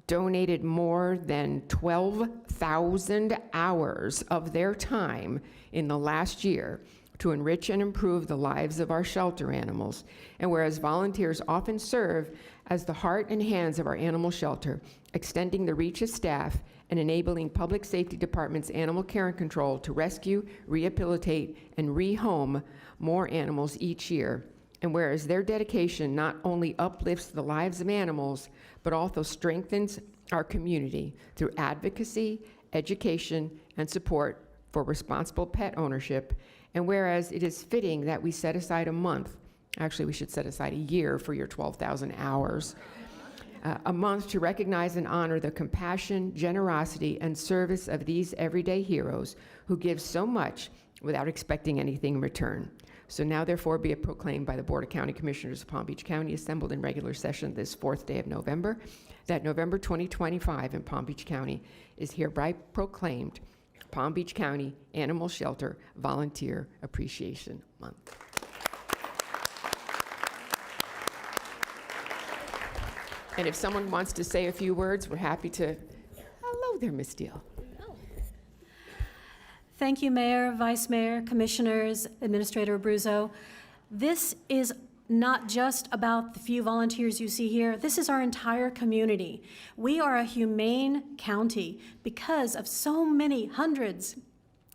Speaker 1: donated more than 12,000 hours of their time in the last year to enrich and improve the lives of our shelter animals. And whereas volunteers often serve as the heart and hands of our animal shelter, extending the reach of staff and enabling public safety departments' animal care and control to rescue, rehabilitate, and rehome more animals each year. And whereas their dedication not only uplifts the lives of animals, but also strengthens our community through advocacy, education, and support for responsible pet ownership. And whereas it is fitting that we set aside a month, actually we should set aside a year for your 12,000 hours, a month to recognize and honor the compassion, generosity, and service of these everyday heroes who give so much without expecting anything in return. So now therefore be it proclaimed by the Board of County Commissioners of Palm Beach County, assembled in regular session this 4th day of November, that November 2025 in Palm Beach County is hereby proclaimed Palm Beach County Animal Shelter Volunteer Appreciation Month. And if someone wants to say a few words, we're happy to. Hello there, Miss Steele.
Speaker 3: Thank you, Mayor, Vice Mayor, Commissioners, Administrator Abruzzo. This is not just about the few volunteers you see here. This is our entire community. We are a humane county because of so many hundreds,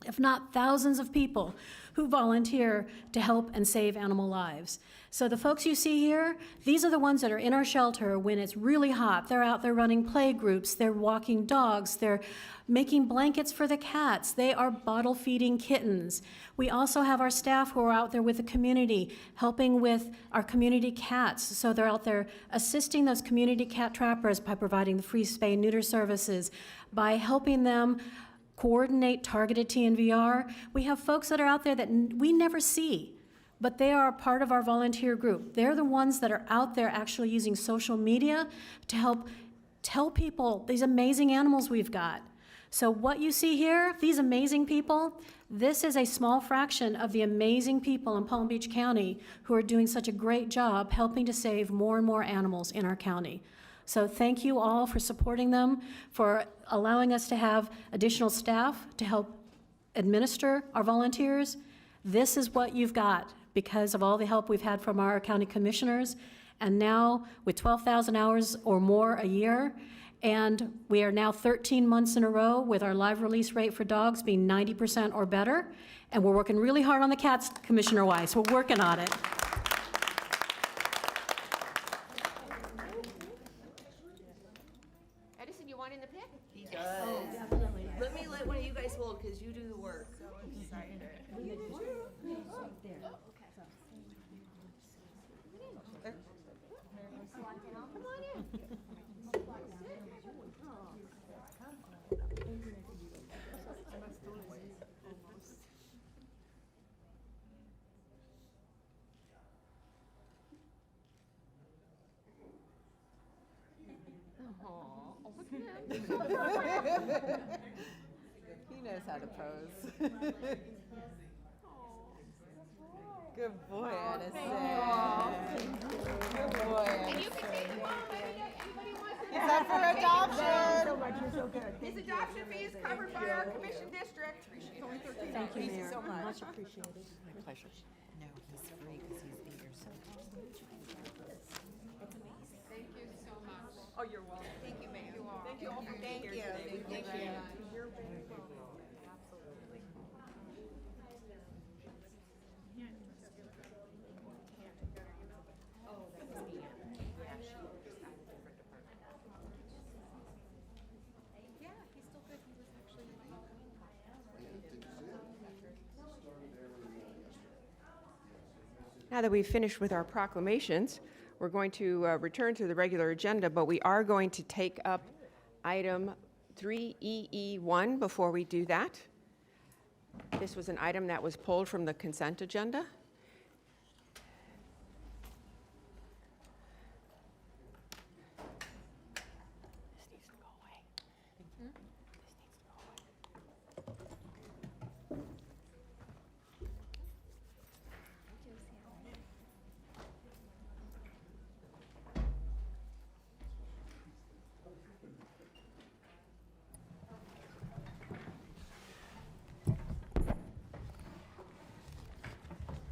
Speaker 3: if not thousands of people who volunteer to help and save animal lives. So the folks you see here, these are the ones that are in our shelter when it's really hot. They're out there running play groups, they're walking dogs, they're making blankets for the cats, they are bottle feeding kittens. We also have our staff who are out there with the community, helping with our community cats. So they're out there assisting those community cat trappers by providing the free spay and neuter services, by helping them coordinate targeted TNVR. We have folks that are out there that we never see, but they are a part of our volunteer group. They're the ones that are out there actually using social media to help tell people these amazing animals we've got. So what you see here, these amazing people, this is a small fraction of the amazing people in Palm Beach County who are doing such a great job helping to save more and more animals in our county. So thank you all for supporting them, for allowing us to have additional staff to help administer our volunteers. This is what you've got because of all the help we've had from our county commissioners. And now with 12,000 hours or more a year, and we are now 13 months in a row with our live release rate for dogs being 90% or better. And we're working really hard on the cats, Commissioner Weiss. We're working on it.
Speaker 1: Edison, you want in the pick?
Speaker 22: He does. Oh, definitely. Let one of you guys hold because you do the work.
Speaker 1: He knows how to pose. Good boy, Addison. Good boy, Addison.
Speaker 5: It's up for adoption. Thank you so much. You're so good. His adoption fee is covered by our commission district. It's only $13. Thank you so much.
Speaker 14: Much appreciated.
Speaker 1: My pleasure.
Speaker 5: No, he's free because he's 8 years old. Thank you so much.
Speaker 1: Oh, you're welcome.
Speaker 5: Thank you, Mayor. Thank you all for being here today. Thank you. You're very welcome. Absolutely.
Speaker 1: Now that we've finished with our proclamations, we're going to return to the regular agenda, but we are going to take up item 3EE1 before we do that. This was an item that was pulled from the consent agenda. This needs to go away. This needs to go away.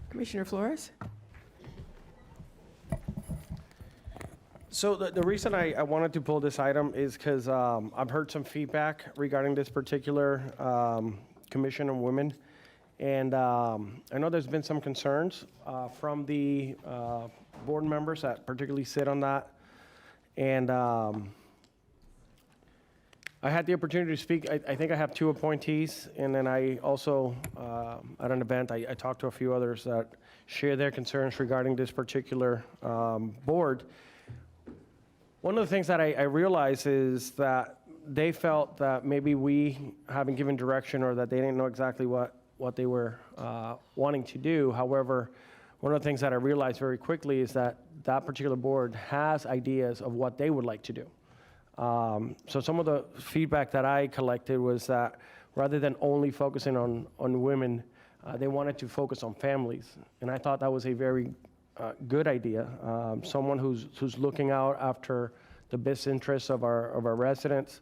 Speaker 1: Commissioner Flores?
Speaker 6: So the reason I wanted to pull this item is because I've heard some feedback regarding this particular Commission on Women. And I know there's been some concerns from the board members that particularly sit on that. And I had the opportunity to speak. I think I have 2 appointees, and then I also, at an event, I talked to a few others that share their concerns regarding this particular board. One of the things that I realized is that they felt that maybe we haven't given direction or that they didn't know exactly what they were wanting to do. However, one of the things that I realized very quickly is that that particular board has ideas of what they would like to do. So some of the feedback that I collected was that rather than only focusing on women, they wanted to focus on families. And I thought that was a very good idea. Someone who's looking out after the best interests of our residents,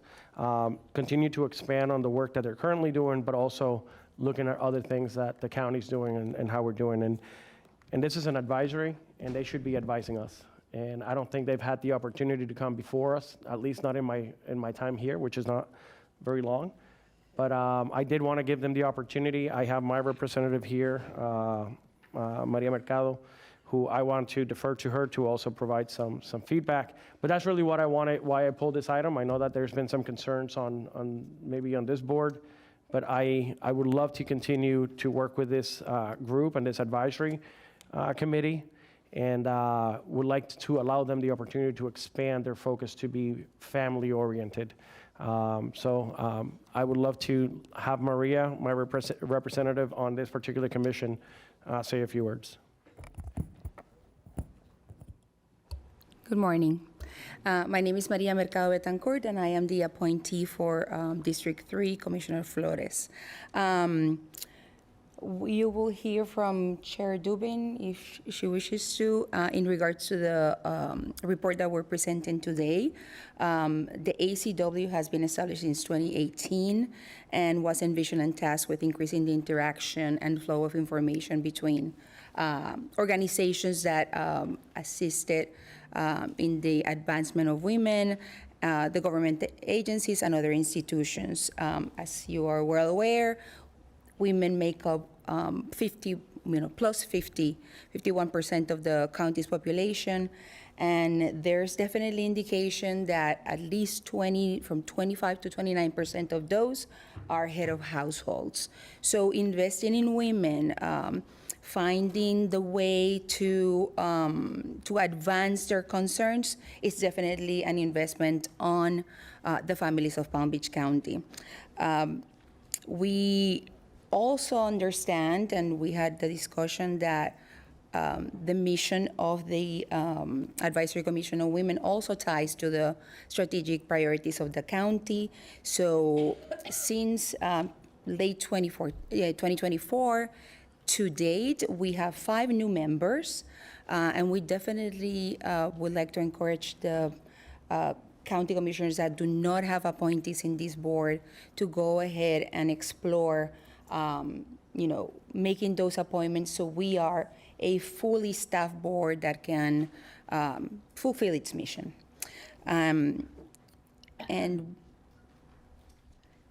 Speaker 6: continue to expand on the work that they're currently doing, but also looking at other things that the county's doing and how we're doing. And this is an advisory, and they should be advising us. And I don't think they've had the opportunity to come before us, at least not in my time here, which is not very long. But I did want to give them the opportunity. I have my representative here, Maria Mercado, who I want to defer to her to also provide some feedback. But that's really what I wanted, why I pulled this item. I know that there's been some concerns on maybe on this board, but I would love to continue to work with this group and this advisory committee, and would like to allow them the opportunity to expand their focus to be family-oriented. So I would love to have Maria, my representative on this particular commission, say a few words.
Speaker 7: Good morning. My name is Maria Mercado Betancourt, and I am the appointee for District 3, Commissioner Flores. You will hear from Chair Dubin, if she wishes to, in regards to the report that we're presenting today. The ACW has been established since 2018 and was envisioned and tasked with increasing the interaction and flow of information between organizations that assisted in the advancement of women, the government agencies, and other institutions. As you are well aware, women make up 51% of the county's population, and there's definitely indication that at least 25 to 29% of those are head of households. So investing in women, finding the way to advance their concerns is definitely an investment on the families of Palm Beach County. We also understand, and we had the discussion, that the mission of the Advisory Commission on Women also ties to the strategic priorities of the county. So since late 2024, To date, we have 5 new members, and we definitely would like to encourage the county commissioners that do not have appointees in this board to go ahead and explore, making those appointments so we are a fully staffed board that can fulfill its mission. And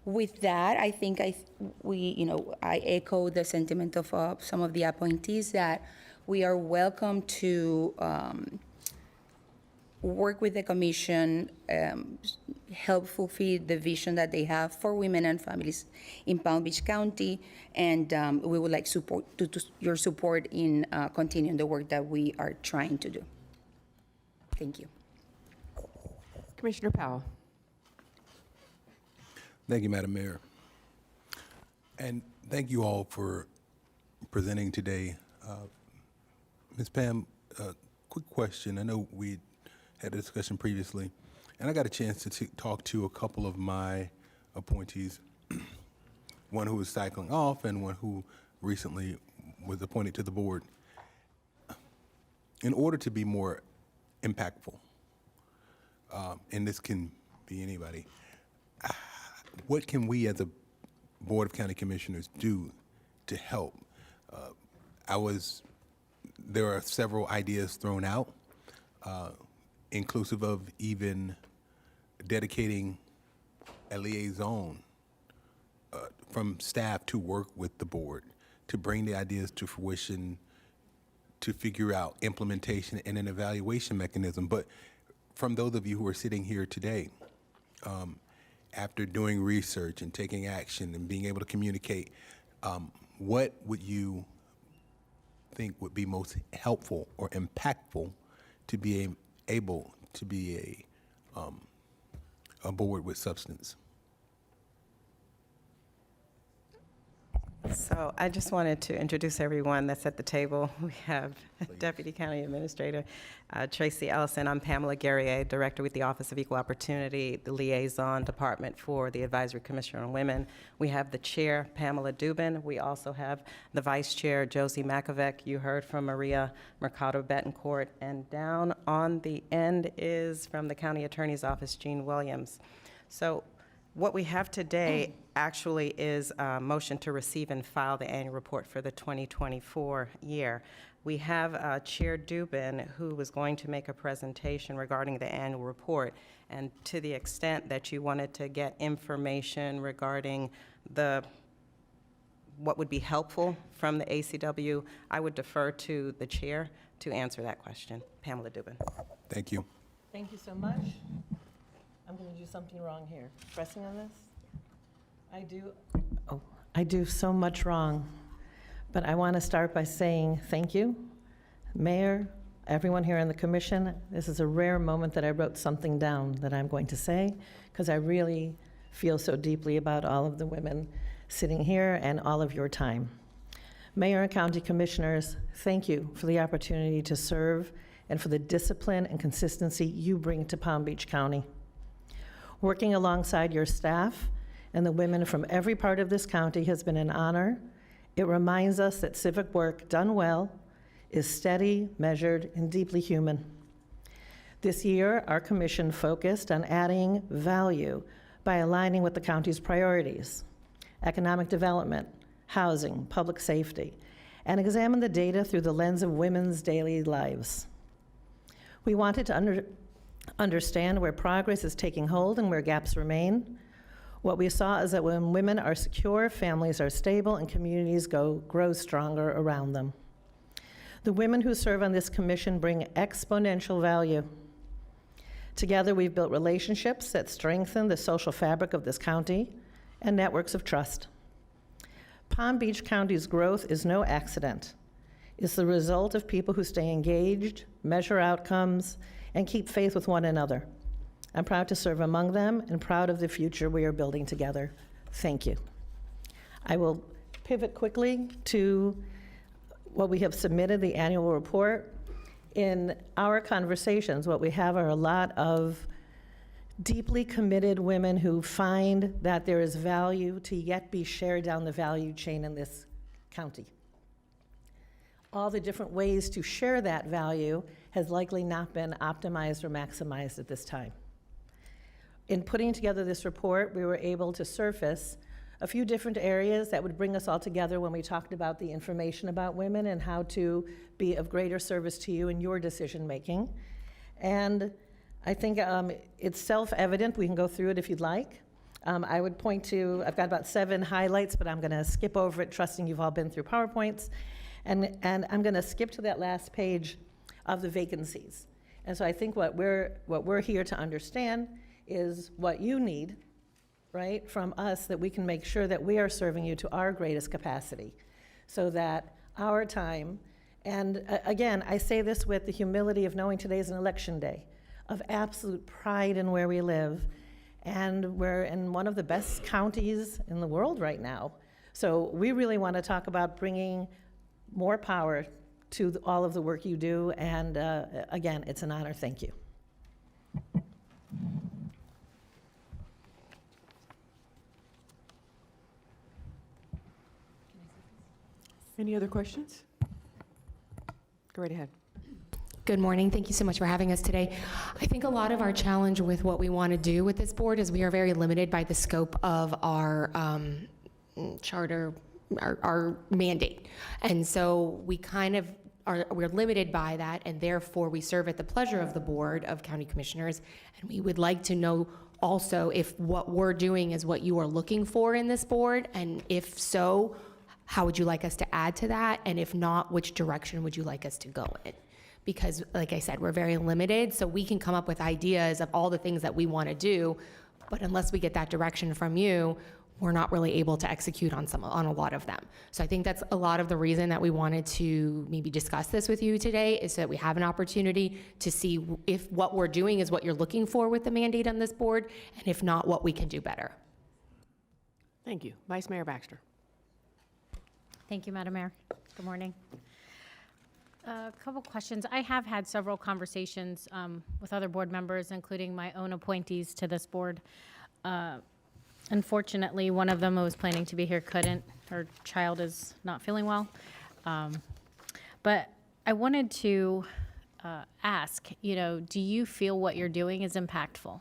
Speaker 7: with that, I think I echo the sentiment of some of the appointees that we are welcome to work with the commission, help fulfill the vision that they have for women and families in Palm Beach County, and we would like your support in continuing the work that we are trying to do. Thank you.
Speaker 1: Commissioner Powell.
Speaker 8: Thank you, Madam Mayor. And thank you all for presenting today. Ms. Pam, quick question. I know we had a discussion previously, and I got a chance to talk to a couple of my appointees, one who was cycling off and one who recently was appointed to the board. In order to be more impactful, and this can be anybody, what can we as a Board of County Commissioners do to help? There are several ideas thrown out, inclusive of even dedicating a liaison from staff to work with the board, to bring the ideas to fruition, to figure out implementation and an evaluation mechanism. But from those of you who are sitting here today, after doing research and taking action and being able to communicate, what would you think would be most helpful or impactful to be able to be a board with substance?
Speaker 10: So I just wanted to introduce everyone that's at the table. We have Deputy County Administrator Tracy Ellison. I'm Pamela Guerrier, Director with the Office of Equal Opportunity, the Liaison Department for the Advisory Commission on Women. We have the Chair, Pamela Dubin. We also have the Vice Chair, Josie Makovec. You heard from Maria Mercado Betancourt. And down on the end is from the County Attorney's Office, Jean Williams. So what we have today actually is a motion to receive and file the annual report for the 2024 year. We have Chair Dubin, who was going to make a presentation regarding the annual report, and to the extent that you wanted to get information regarding what would be helpful from the ACW, I would defer to the chair to answer that question. Pamela Dubin.
Speaker 8: Thank you.
Speaker 23: Thank you so much. I'm going to do something wrong here. Pressing on this? I do so much wrong. But I want to start by saying thank you, Mayor, everyone here in the commission. This is a rare moment that I wrote something down that I'm going to say, because I really feel so deeply about all of the women sitting here and all of your time. Mayor and county commissioners, thank you for the opportunity to serve and for the discipline and consistency you bring to Palm Beach County. Working alongside your staff and the women from every part of this county has been an honor. It reminds us that civic work done well is steady, measured, and deeply human. This year, our commission focused on adding value by aligning with the county's priorities: economic development, housing, public safety, and examine the data through the lens of women's daily lives. We wanted to understand where progress is taking hold and where gaps remain. What we saw is that when women are secure, families are stable, and communities grow stronger around them. The women who serve on this commission bring exponential value. Together, we've built relationships that strengthen the social fabric of this county and networks of trust. Palm Beach County's growth is no accident. It's the result of people who stay engaged, measure outcomes, and keep faith with one another. I'm proud to serve among them and proud of the future we are building together. Thank you. I will pivot quickly to what we have submitted, the annual report. In our conversations, what we have are a lot of deeply committed women who find that there is value to yet be shared down the value chain in this county. all the different ways to share that value has likely not been optimized or maximized at this time. In putting together this report, we were able to surface a few different areas that would bring us all together when we talked about the information about women and how to be of greater service to you in your decision-making. And I think it's self-evident. We can go through it if you'd like. I would point to, I've got about 7 highlights, but I'm going to skip over it, trusting you've all been through PowerPoints. And I'm going to skip to that last page of the vacancies. And so I think what we're here to understand is what you need, right, from us, that we can make sure that we are serving you to our greatest capacity, so that our time, and again, I say this with the humility of knowing today is an election day, of absolute pride in where we live, and we're in one of the best counties in the world right now. So we really want to talk about bringing more power to all of the work you do, and again, it's an honor. Thank you.
Speaker 1: Any other questions? Go right ahead.
Speaker 4: Good morning. Thank you so much for having us today. I think a lot of our challenge with what we want to do with this board is we are very limited by the scope of our charter, our mandate. And so we kind of we're limited by that, and therefore we serve at the pleasure of the Board of County Commissioners. And we would like to know also if what we're doing is what you are looking for in this board, and if so, how would you like us to add to that? And if not, which direction would you like us to go in? Because, like I said, we're very limited, so we can come up with ideas of all the things that we want to do, but unless we get that direction from you, we're not really able to execute on a lot of them. So I think that's a lot of the reason that we wanted to maybe discuss this with you today, is so that we have an opportunity to see if what we're doing is what you're looking for with the mandate on this board, and if not, what we can do better.
Speaker 1: Thank you. Vice Mayor Baxter.
Speaker 11: Thank you, Madam Mayor. Good morning. A couple questions. I have had several conversations with other board members, including my own appointees to this board. Unfortunately, one of them who was planning to be here couldn't. Her child is not feeling well. But I wanted to ask, do you feel what you're doing is impactful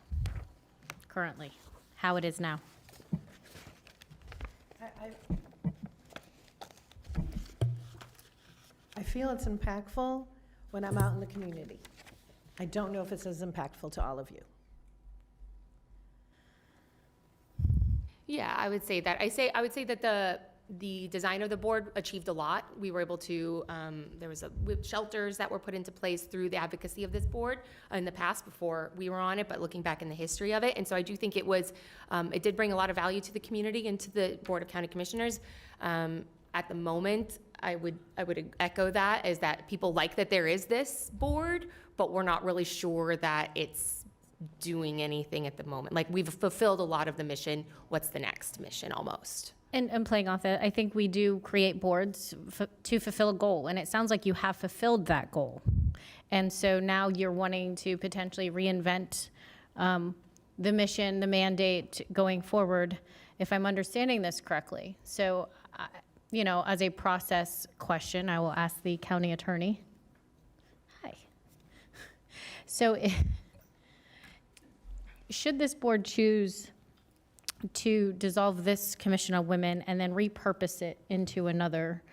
Speaker 11: currently, how it is now?
Speaker 23: I feel it's impactful when I'm out in the community. I don't know if it's as impactful to all of you.
Speaker 4: Yeah, I would say that. I would say that the design of the board achieved a lot. We were able to, there was shelters that were put into place through the advocacy of this board in the past before we were on it, but looking back in the history of it. And so I do think it was, it did bring a lot of value to the community and to the Board of County Commissioners. At the moment, I would echo that, is that people like that there is this board, but we're not really sure that it's doing anything at the moment. Like, we've fulfilled a lot of the mission. What's the next mission almost?
Speaker 11: And playing off that, I think we do create boards to fulfill a goal, and it sounds like you have fulfilled that goal. And so now you're wanting to potentially reinvent the mission, the mandate going forward, if I'm understanding this correctly. So, as a process question, I will ask the county attorney. Hi. So, should this board choose to dissolve this Commission on Women and then repurpose it into another,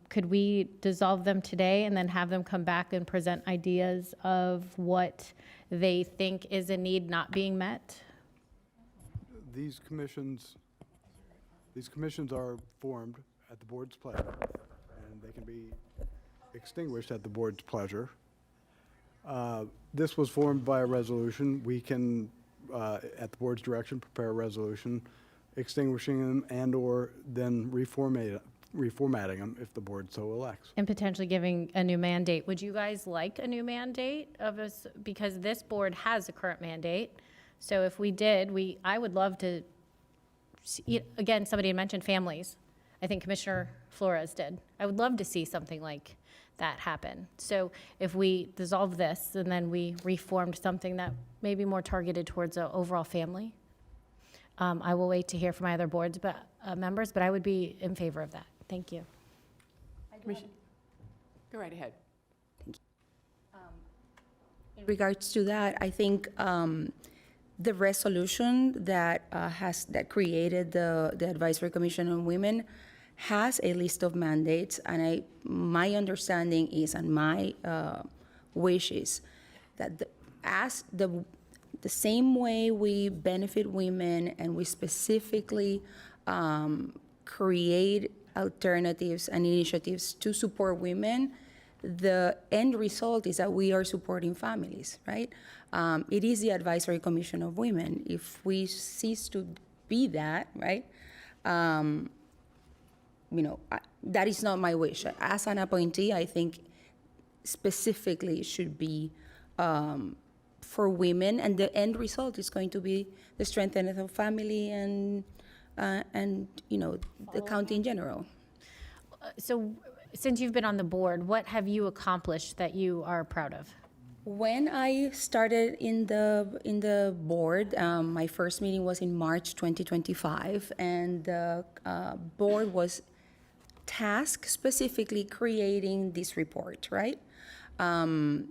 Speaker 11: could we dissolve them today and then have them come back and present ideas of what they think is a need not being met?
Speaker 12: These commissions are formed at the board's pleasure, and they can be extinguished at the board's pleasure. This was formed by a resolution. We can, at the board's direction, prepare a resolution extinguishing them and/or then reformatting them if the board so elects.
Speaker 11: And potentially giving a new mandate. Would you guys like a new mandate of us? Because this board has a current mandate. So if we did, I would love to see, again, somebody had mentioned families. I think Commissioner Flores did. I would love to see something like that happen. So if we dissolve this and then we reformed something that may be more targeted towards an overall family, I will wait to hear from my other boards, members, but I would be in favor of that. Thank you.
Speaker 1: Go right ahead.
Speaker 7: In regards to that, I think the resolution that that created the Advisory Commission on Women has a list of mandates, and my understanding is, and my wish is, that the same way we benefit women and we specifically create alternatives and initiatives to support women, the end result is that we are supporting families, right? It is the Advisory Commission of Women. If we cease to be that, right, that is not my wish. As an appointee, I think specifically it should be for women, and the end result is going to be the strengthening of the family and the county in general.
Speaker 11: So since you've been on the board, what have you accomplished that you are proud of?
Speaker 7: When I started in the board, my first meeting was in March 2025, and the board was tasked specifically creating this report, right?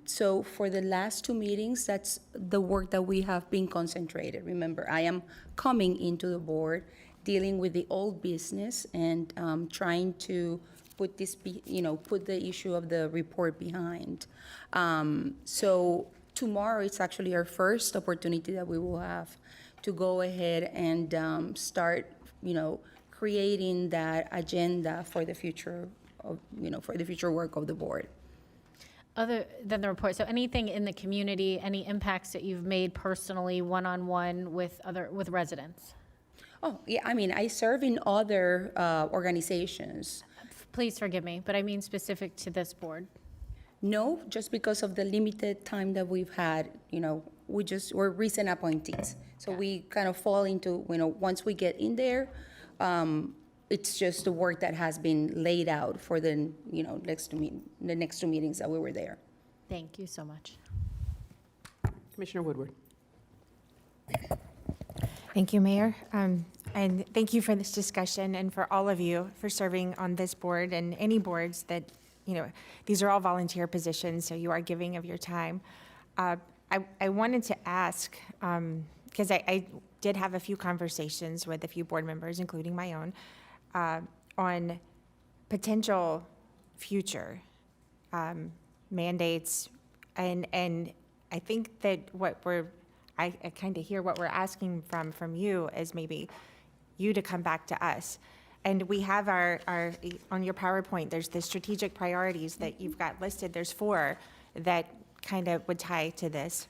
Speaker 7: So for the last 2 meetings, that's the work that we have been concentrated. Remember, I am coming into the board, dealing with the old business and trying to put the issue of the report behind. So tomorrow it's actually our first opportunity that we will have to go ahead and start, creating that agenda for the future of, for the future work of the board.
Speaker 11: Other than the report, so anything in the community, any impacts that you've made personally, one-on-one with residents?
Speaker 7: Oh, yeah, I serve in other organizations.
Speaker 11: Please forgive me, but I mean specific to this board.
Speaker 7: No, just because of the limited time that we've had, we're recent appointees. So we kind of fall into, once we get in there, it's just the work that has been laid out for the next 2 meetings that we were there.
Speaker 11: Thank you so much.
Speaker 1: Commissioner Woodward.
Speaker 13: Thank you, Mayor. And thank you for this discussion and for all of you for serving on this board and any boards that, these are all volunteer positions, so you are giving of your time. I wanted to ask, because I did have a few conversations with a few board members, including my own, on potential future mandates. And I think that I kind of hear what we're asking from you is maybe you to come back to us. And we have our on your PowerPoint, there's the strategic priorities that you've got listed. There's 4 that kind of would tie to this.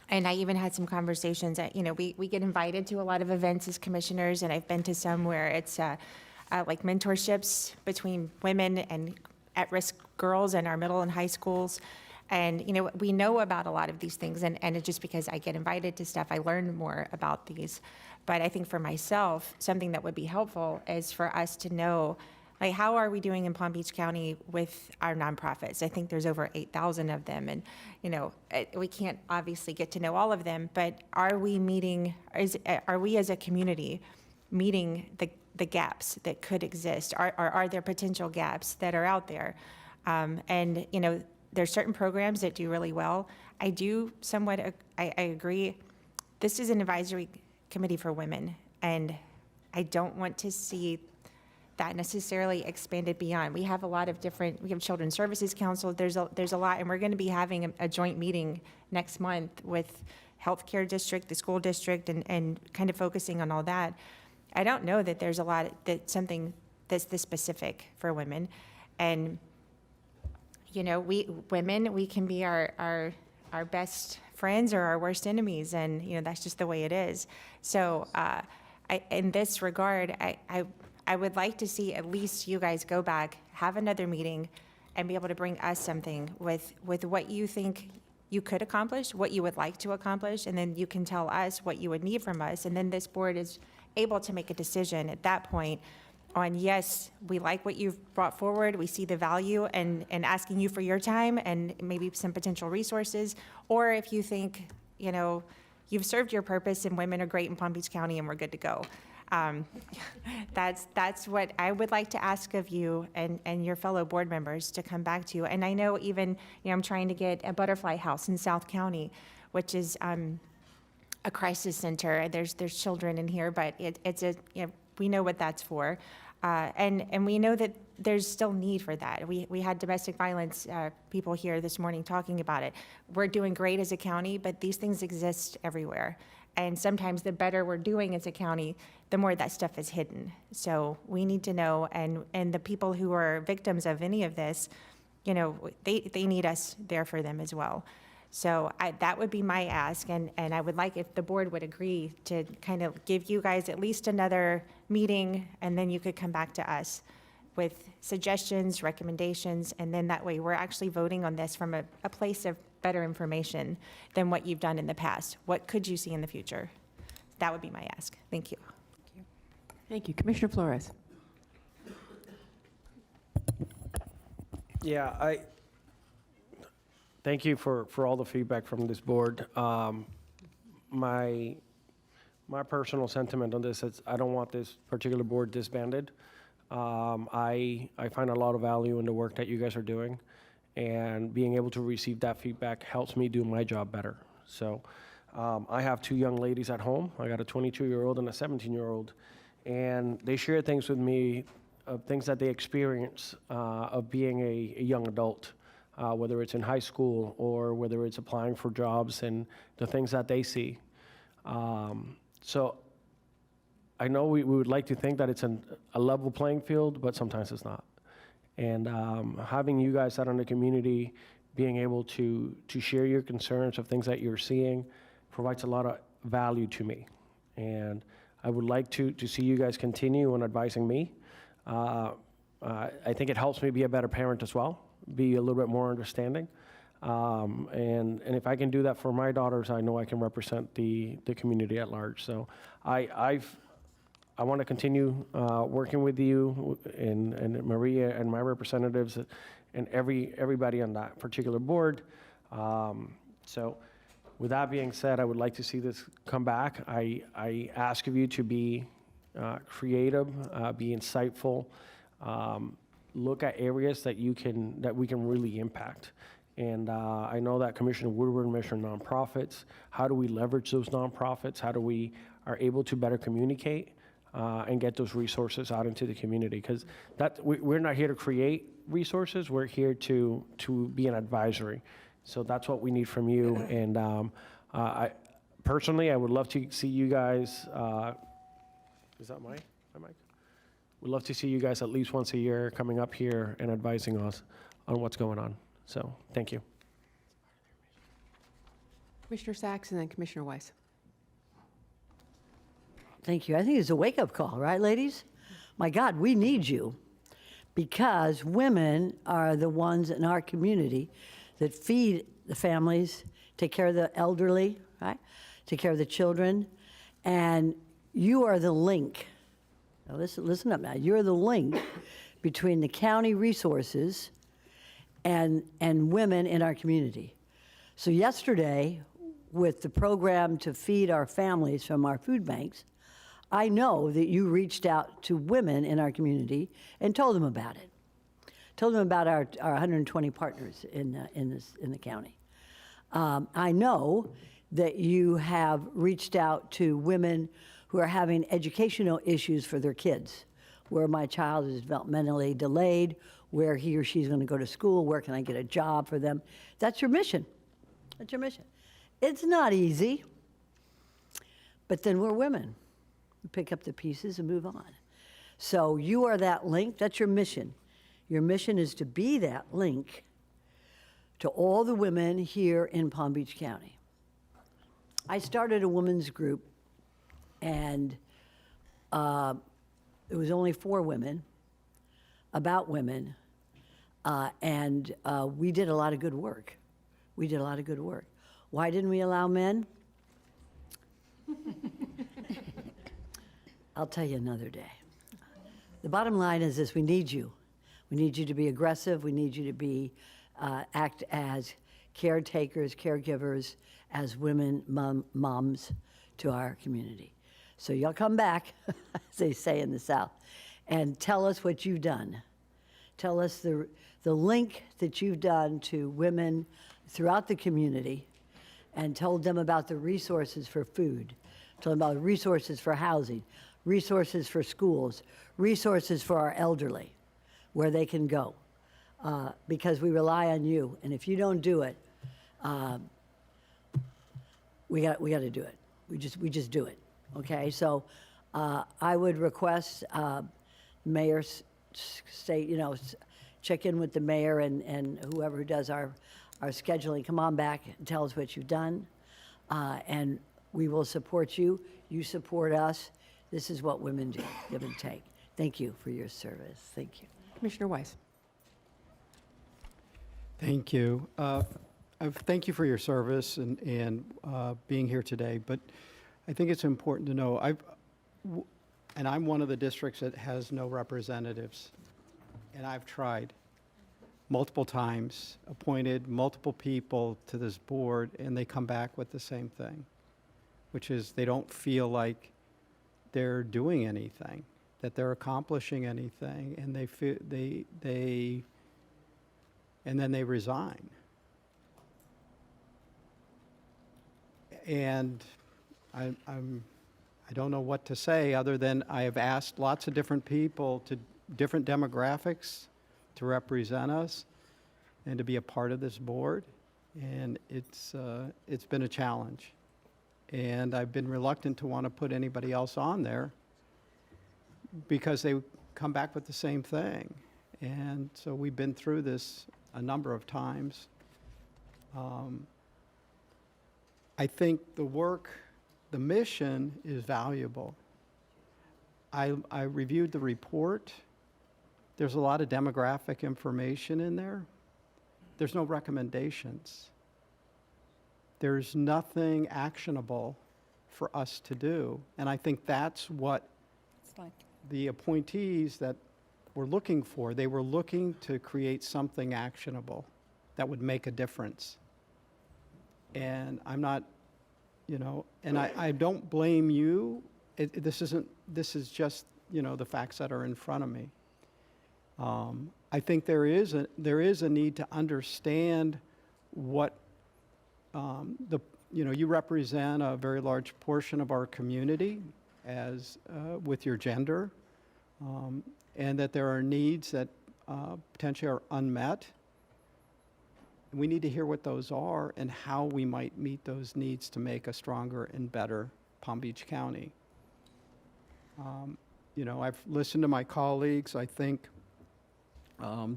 Speaker 13: And I even had some conversations that, we get invited to a lot of events as commissioners, and I've been to some where it's like mentorships between women and at-risk girls in our middle and high schools. And, we know about a lot of these things, and it's just because I get invited to stuff, I learn more about these. But I think for myself, something that would be helpful is for us to know, like, how are we doing in Palm Beach County with our nonprofits? I think there's over 8,000 of them, and, we can't obviously get to know all of them, but are we as a community meeting the gaps that could exist? Are there potential gaps that are out there? And, there's certain programs that do really well. I do somewhat, I agree. This is an advisory committee for women, and I don't want to see that necessarily expanded beyond. We have a lot of we have Children's Services Council, there's a lot, and we're gonna be having a joint meeting next month with healthcare district, the school district, and kind of focusing on all that. I don't know that there's a lot, something that's this specific for women. And we can be our best friends or our worst enemies, and that's just the way it is. So in this regard, I would like to see at least you guys go back, have another meeting, and be able to bring us something with what you think you could accomplish, what you would like to accomplish, and then you can tell us what you would need from us, and then this board is able to make a decision at that point on, yes, we like what you've brought forward, we see the value, and asking you for your time and maybe some potential resources, or if you think, you've served your purpose and women are great in Palm Beach County and we're good to go. That's what I would like to ask of you and your fellow board members to come back to you. And I know even, I'm trying to get a butterfly house in South County, which is a crisis center. There's children in here, but it's we know what that's for. And we know that there's still need for that. We had domestic violence people here this morning talking about it. We're doing great as a county, but these things exist everywhere. And sometimes the better we're doing as a county, the more that stuff is hidden. So we need to know, and the people who are victims of any of this, they need us there for them as well. So that would be my ask, and I would like if the board would agree to kind of give you guys at least another meeting, and then you could come back to us with suggestions, recommendations, and then that way we're actually voting on this from a place of better information than what you've done in the past. What could you see in the future? That would be my ask. Thank you.
Speaker 1: Thank you. Commissioner Flores.
Speaker 6: Yeah, thank you for all the feedback from this board. My personal sentiment on this is I don't want this particular board disbanded. I find a lot of value in the work that you guys are doing, and being able to receive that feedback helps me do my job better. So I have two young ladies at home. I got a 22-year-old and a 17-year-old, and they share things with me of things that they experience of being a young adult, whether it's in high school or whether it's applying for jobs and the things that they see. So I know we would like to think that it's a level playing field, but sometimes it's not. And having you guys out in the community, being able to share your concerns of things that you're seeing provides a lot of value to me. And I would like to see you guys continue on advising me. I think it helps me be a better parent as well, be a little bit more understanding. And if I can do that for my daughters, I know I can represent the community at large. So I want to continue working with you and Maria and my representatives and everybody on that particular board. So with that being said, I would like to see this come back. I ask of you to be creative, be insightful, look at areas that we can really impact. And I know that Commissioner Woodward mentioned nonprofits. How do we leverage those nonprofits? How do we are able to better communicate and get those resources out into the community? Because we're not here to create resources. We're here to be an advisory. So that's what we need from you. And I personally, I would love to see you guys. Is that my mic? We'd love to see you guys at least once a year coming up here and advising us on what's going on. So thank you.
Speaker 1: Commissioner Sacks and then Commissioner Weiss.
Speaker 14: Thank you. I think it's a wake-up call, right, ladies? My God, we need you, because women are the ones in our community that feed the families, take care of the elderly, right? Take care of the children, and you are the link. Now listen up now. You're the link between the county resources and women in our community. So yesterday, with the program to feed our families from our food banks, I know that you reached out to women in our community and told them about it. Told them about our 120 partners in the county. I know that you have reached out to women who are having educational issues for their kids, where my child is developmentally delayed, where he or she's going to go to school, where can I get a job for them. That's your mission. That's your mission. It's not easy, but then we're women. We pick up the pieces and move on. So you are that link. That's your mission. Your mission is to be that link to all the women here in Palm Beach County. I started a women's group, and it was only 4 women, about women, and we did a lot of good work. We did a lot of good work. Why didn't we allow men? I'll tell you another day. The bottom line is this: we need you. We need you to be aggressive. We need you to be act as caretakers, caregivers, as women, moms to our community. So y'all come back, as they say in the South, and tell us what you've done. Tell us the link that you've done to women throughout the community, and told them about the resources for food, told them about resources for housing, resources for schools, resources for our elderly, where they can go, because we rely on you. And if you don't do it, we got to do it. We just do it. Okay. So I would request Mayor state, check in with the mayor and whoever does our scheduling. Come on back and tell us what you've done, and we will support you. You support us. This is what women do, give and take. Thank you for your service. Thank you.
Speaker 1: Commissioner Weiss.
Speaker 9: Thank you. Thank you for your service and being here today. But I think it's important to know, and I'm one of the districts that has no representatives. And I've tried multiple times, appointed multiple people to this board, and they come back with the same thing, which is they don't feel like they're doing anything, that they're accomplishing anything, and and then they resign. And I don't know what to say other than I have asked lots of different people, to different demographics, to represent us and to be a part of this board, and it's been a challenge. And I've been reluctant to want to put anybody else on there because they come back with the same thing. And so we've been through this a number of times. I think the mission is valuable. I reviewed the report. There's a lot of demographic information in there. There's no recommendations. There's nothing actionable for us to do. And I think that's what the appointees that were looking for. They were looking to create something actionable that would make a difference. And I'm not, and I don't blame you. This is just, the facts that are in front of me. I think there is a need to understand what you represent a very large portion of our community as with your gender, and that there are needs that potentially are unmet. We need to hear what those are and how we might meet those needs to make a stronger and better Palm Beach County. I've listened to my colleagues. I think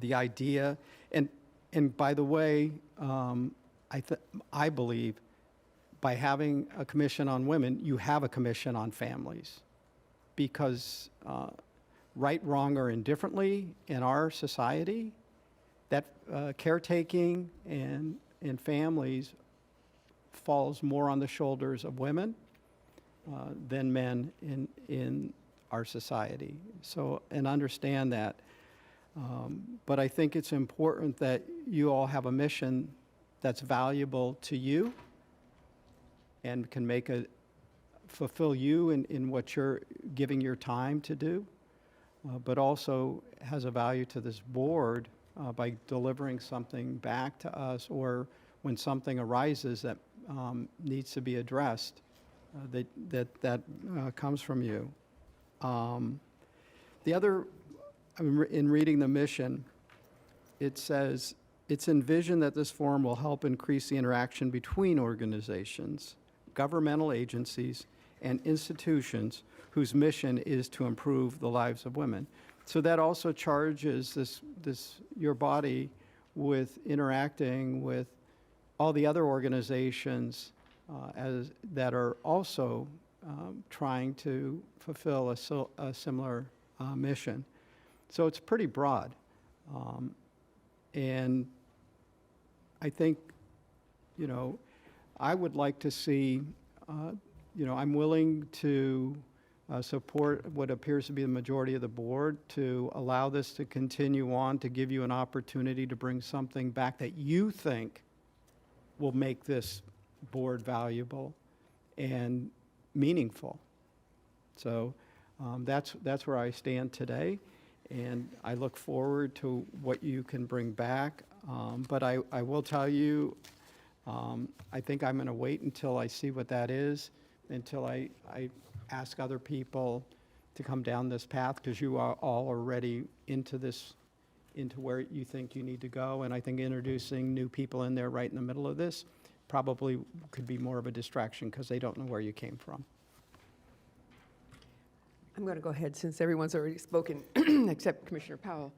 Speaker 9: the idea, and by the way, I believe by having a commission on women, you have a commission on families, because right, wrong, or indifferently in our society, that caretaking and families falls more on the shoulders of women than men in our society. So, and understand that. But I think it's important that you all have a mission that's valuable to you and can fulfill you in what you're giving your time to do, but also has a value to this board by delivering something back to us, or when something arises that needs to be addressed, that comes from you. The other, in reading the mission, it says, it's envisioned that this forum will help increase the interaction between organizations, governmental agencies, and institutions whose mission is to improve the lives of women. So that also charges your body with interacting with all the other organizations that are also trying to fulfill a similar mission. So it's pretty broad. And I think, I would like to see, I'm willing to support what appears to be the majority of the board to allow this to continue on, to give you an opportunity to bring something back that you think will make this board valuable and meaningful. So that's where I stand today, and I look forward to what you can bring back. But I will tell you, I think I'm going to wait until I see what that is, until I ask other people to come down this path, because you are all already into where you think you need to go. And I think introducing new people in there right in the middle of this probably could be more of a distraction because they don't know where you came from.
Speaker 1: I'm going to go ahead since everyone's already spoken, except Commissioner Powell.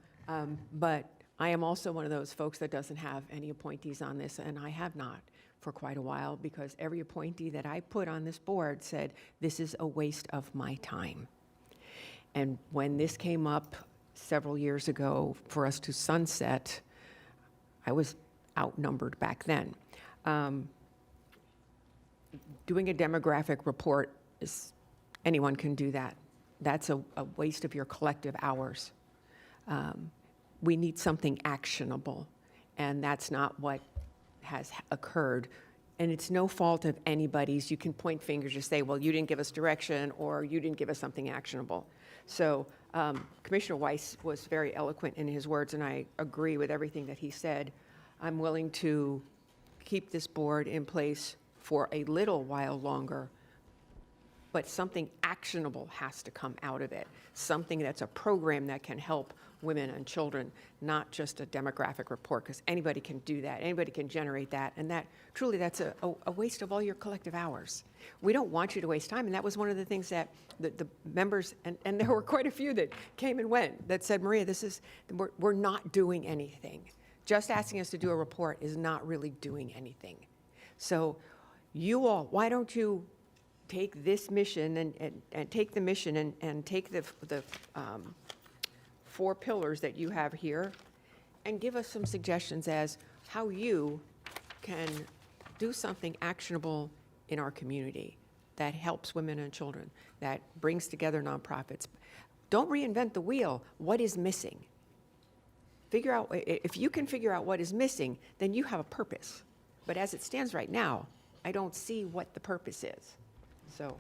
Speaker 1: But I am also one of those folks that doesn't have any appointees on this, and I have not for quite a while, because every appointee that I put on this board said, this is a waste of my time. And when this came up several years ago for us to sunset, I was outnumbered back then. Doing a demographic report is, anyone can do that. That's a waste of your collective hours. We need something actionable, and that's not what has occurred. And it's no fault of anybody's. You can point fingers and say, well, you didn't give us direction, or you didn't give us something actionable. So Commissioner Weiss was very eloquent in his words, and I agree with everything that he said. I'm willing to keep this board in place for a little while longer, but something actionable has to come out of it. Something that's a program that can help women and children, not just a demographic report, because anybody can do that. Anybody can generate that. And that truly, that's a waste of all your collective hours. We don't want you to waste time. And that was one of the things that the members, and there were quite a few that came and went, that said, Maria, we're not doing anything. Just asking us to do a report is not really doing anything. So you all, why don't you take this mission and take the mission and take the 4 pillars that you have here and give us some suggestions as how you can do something actionable in our community that helps women and children, that brings together nonprofits. Don't reinvent the wheel. What is missing? Figure out, if you can figure out what is missing, then you have a purpose. But as it stands right now, I don't see what the purpose is. So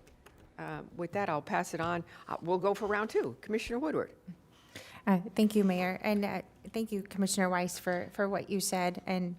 Speaker 1: with that, I'll pass it on. We'll go for round 2. Commissioner Woodward.
Speaker 13: Thank you, Mayor, and thank you, Commissioner Weiss, for what you said, and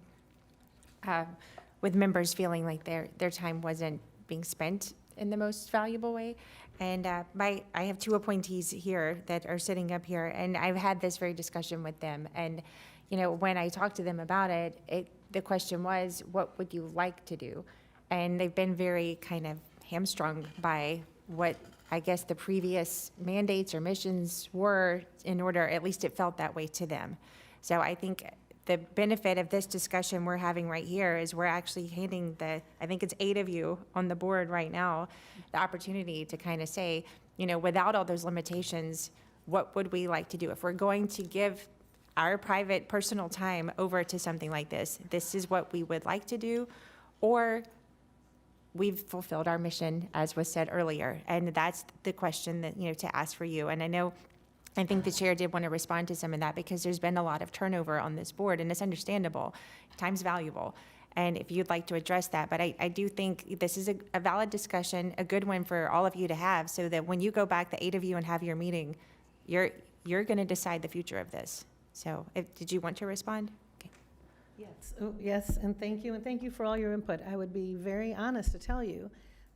Speaker 13: with members feeling like their time wasn't being spent in the most valuable way. And I have 2 appointees here that are sitting up here, and I've had this very discussion with them. And when I talked to them about it, the question was, what would you like to do? And they've been very kind of hamstrung by what I guess the previous mandates or missions were, in order, at least it felt that way to them. So I think the benefit of this discussion we're having right here is we're actually handing I think it's 8 of you on the board right now, the opportunity to kind of say, without all those limitations, what would we like to do? If we're going to give our private personal time over to something like this is what we would like to do, or we've fulfilled our mission, as was said earlier. And that's the question that, to ask for you. And I think the chair did want to respond to some of that, because there's been a lot of turnover on this board, and it's understandable. Time's valuable. And if you'd like to address that, but I do think this is a valid discussion, a good one for all of you to have, so that when you go back, the 8 of you, and have your meeting, you're going to decide the future of this. So did you want to respond?
Speaker 23: Yes, yes, and thank you for all your input. I would be very honest to tell you,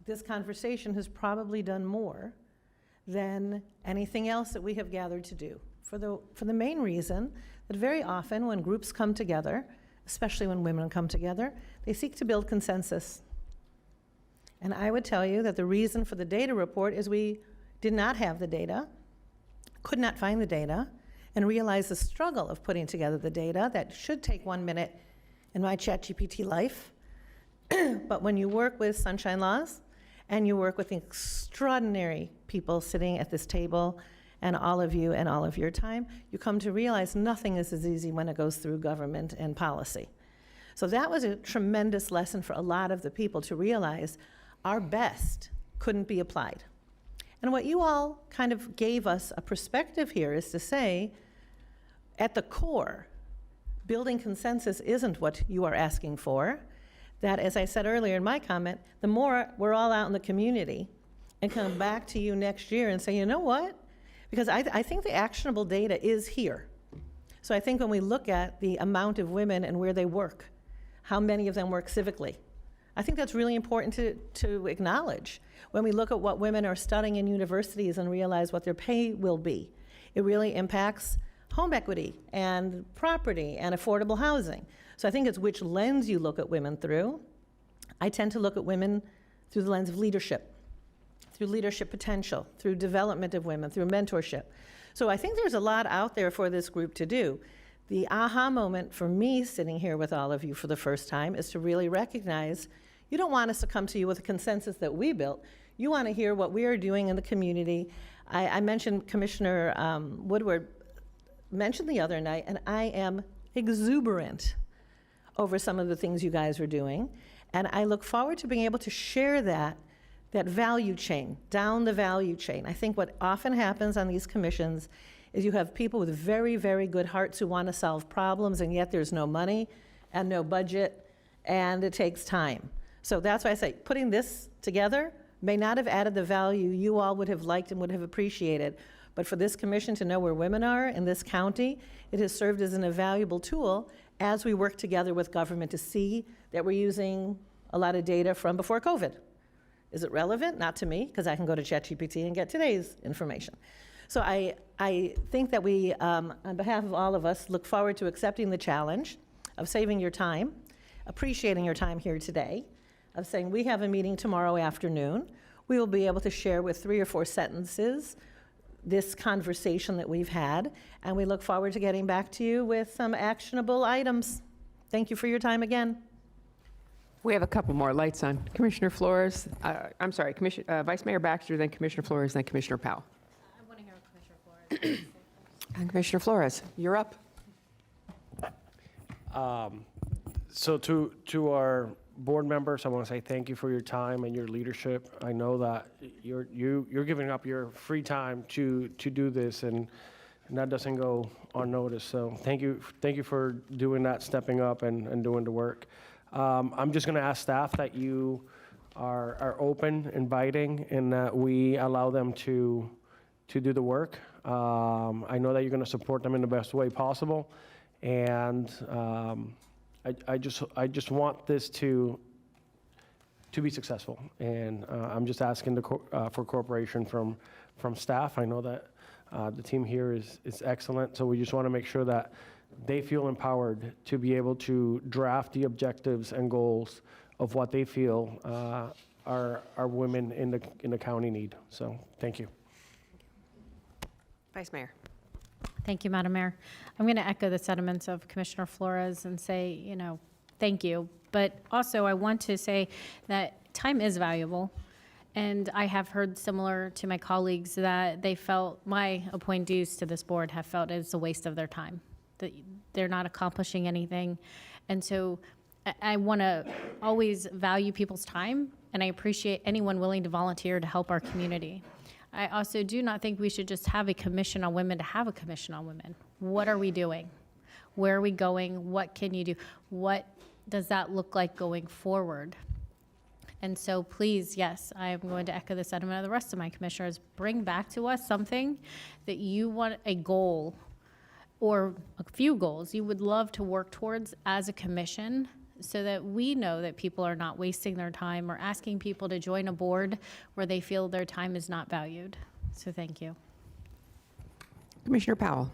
Speaker 23: this conversation has probably done more than anything else that we have gathered to do, for the main reason that very often when groups come together, especially when women come together, they seek to build consensus. And I would tell you that the reason for the data report is we did not have the data, could not find the data, and realize the struggle of putting together the data that should take 1 minute in my ChatGPT life. But when you work with Sunshine Laws, and you work with extraordinary people sitting at this table, and all of you and all of your time, you come to realize nothing is as easy when it goes through government and policy. So that was a tremendous lesson for a lot of the people, to realize our best couldn't be applied. And what you all kind of gave us a perspective here is to say, at the core, building consensus isn't what you are asking for. That, as I said earlier in my comment, the more we're all out in the community and come back to you next year and say, you know what? Because I think the actionable data is here. So I think when we look at the amount of women and where they work, how many of them work civically, I think that's really important to acknowledge. When we look at what women are studying in universities and realize what their pay will be, it really impacts home equity and property and affordable housing. So I think it's which lens you look at women through. I tend to look at women through the lens of leadership, through leadership potential, through development of women, through mentorship. So I think there's a lot out there for this group to do. The aha moment for me sitting here with all of you for the first time is to really recognize you don't want us to come to you with a consensus that we built. You want to hear what we are doing in the community. I mentioned Commissioner Woodward mentioned the other night, and I am exuberant over some of the things you guys are doing. And I look forward to being able to share that value chain, down the value chain. I think what often happens on these commissions is you have people with very, very good hearts who want to solve problems, and yet there's no money and no budget, and it takes time. So that's why I say putting this together may not have added the value you all would have liked and would have appreciated, but for this commission to know where women are in this county, it has served as an invaluable tool as we work together with government to see that we're using a lot of data from before COVID. Is it relevant? Not to me, because I can go to ChatGPT and get today's information. So I think that we, on behalf of all of us, look forward to accepting the challenge of saving your time, appreciating your time here today, of saying we have a meeting tomorrow afternoon. We will be able to share with 3 or 4 sentences this conversation that we've had, and we look forward to getting back to you with some actionable items. Thank you for your time again.
Speaker 1: We have a couple more lights on. Commissioner Flores, I'm sorry, Vice Mayor Baxter, then Commissioner Flores, then Commissioner Powell.
Speaker 11: I want to hear Commissioner Flores.
Speaker 1: And Commissioner Flores, you're up.
Speaker 6: So to our board members, I want to say thank you for your time and your leadership. I know that you're giving up your free time to do this, and that doesn't go unnoticed. So thank you for doing that, stepping up and doing the work. I'm just going to ask staff that you are open, inviting, and that we allow them to do the work. I know that you're going to support them in the best way possible, and I just want this to be successful, and I'm just asking for cooperation from staff. I know that the team here is excellent, so we just want to make sure that they feel empowered to be able to draft the objectives and goals of what they feel our women in the county need. So thank you.
Speaker 1: Vice Mayor.
Speaker 11: Thank you, Madam Mayor. I'm going to echo the sentiments of Commissioner Flores and say, thank you. But also, I want to say that time is valuable. And I have heard, similar to my colleagues, that they felt my appointees to this board have felt it's a waste of their time, that they're not accomplishing anything. And so I want to always value people's time, and I appreciate anyone willing to volunteer to help our community. I also do not think we should just have a commission on women to have a commission on women. What are we doing? Where are we going? What can you do? What does that look like going forward? And so please, yes, I am going to echo the sentiment of the rest of my commissioners. Bring back to us something that you want, a goal or a few goals you would love to work towards as a commission, so that we know that people are not wasting their time or asking people to join a board where they feel their time is not valued. So thank you.
Speaker 1: Commissioner Powell.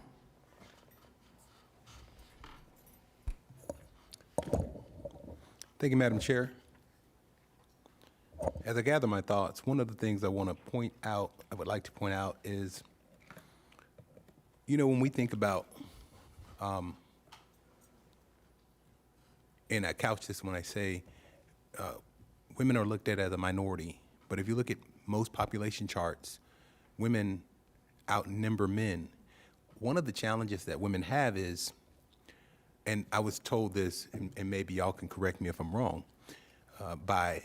Speaker 8: Thank you, Madam Chair. As I gather my thoughts, one of the things I would like to point out is, when we think about, and I couch this when I say women are looked at as a minority, but if you look at most population charts, women outnumber men. One of the challenges that women have is, and I was told this, and maybe y'all can correct me if I'm wrong, by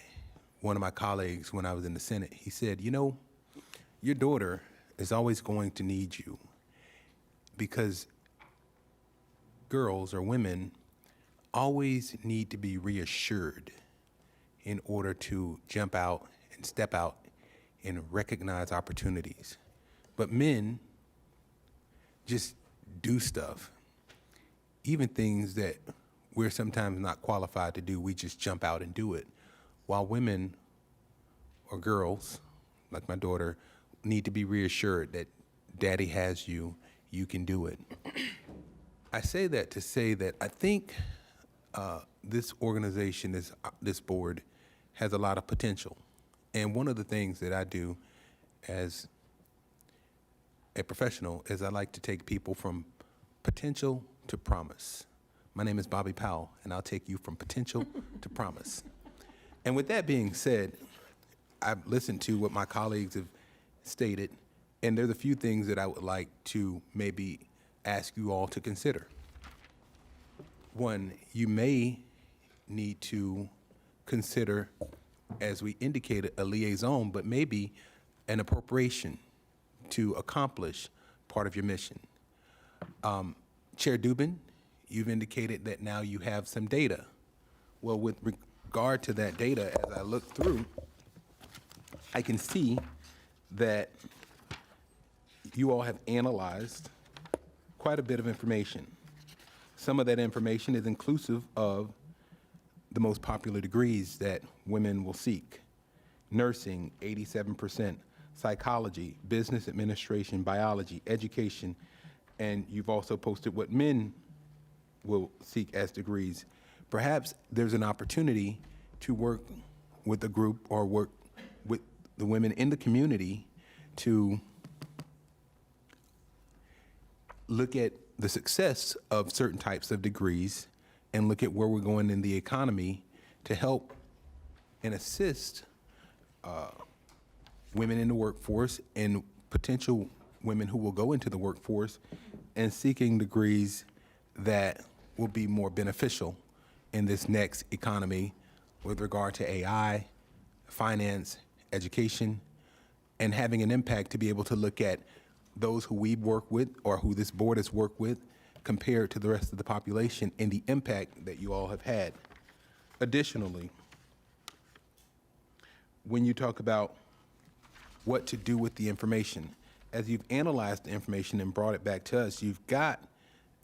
Speaker 8: one of my colleagues when I was in the Senate. He said, your daughter is always going to need you, because girls or women always need to be reassured in order to jump out and step out and recognize opportunities. But men just do stuff, even things that we're sometimes not qualified to do, we just jump out and do it. While women or girls, like my daughter, need to be reassured that daddy has you, you can do it. I say that to say that I think this organization, this board, has a lot of potential. And one of the things that I do as a professional is I like to take people from potential to promise. My name is Bobby Powell, and I'll take you from potential to promise. And with that being said, I've listened to what my colleagues have stated, and there's a few things that I would like to maybe ask you all to consider. One, you may need to consider, as we indicated, a liaison, but maybe an appropriation to accomplish part of your mission. Chair Dubin, you've indicated that now you have some data. Well, with regard to that data, as I look through, I can see that you all have analyzed quite a bit of information. Some of that information is inclusive of the most popular degrees that women will seek. Nursing, 87%, psychology, business administration, biology, education, and you've also posted what men will seek as degrees. Perhaps there's an opportunity to work with a group or work with the women in the community to look at the success of certain types of degrees and look at where we're going in the economy to help and assist women in the workforce and potential women who will go into the workforce and seeking degrees that will be more beneficial in this next economy with regard to AI, finance, education, and having an impact to be able to look at those who we work with or who this board has worked with compared to the rest of the population and the impact that you all have had. Additionally, when you talk about what to do with the information, as you've analyzed the information and brought it back to us, you've got,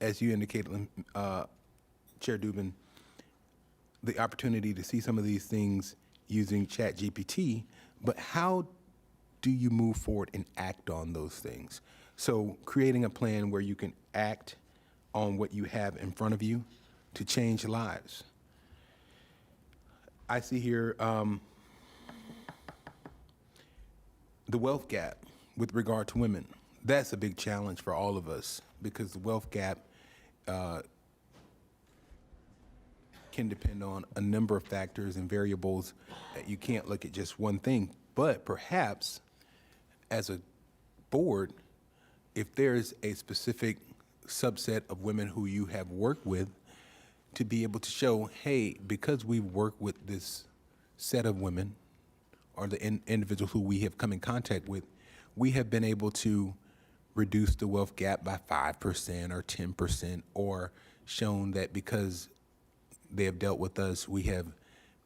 Speaker 8: as you indicated, Chair Dubin, the opportunity to see some of these things using ChatGPT, but how do you move forward and act on those things? So creating a plan where you can act on what you have in front of you to change lives. I see here the wealth gap with regard to women. That's a big challenge for all of us because the wealth gap can depend on a number of factors and variables that you can't look at just one thing. But perhaps as a board, if there's a specific subset of women who you have worked with, to be able to show, hey, because we've worked with this set of women or the individuals who we have come in contact with, we have been able to reduce the wealth gap by 5% or 10%, or shown that because they have dealt with us, we have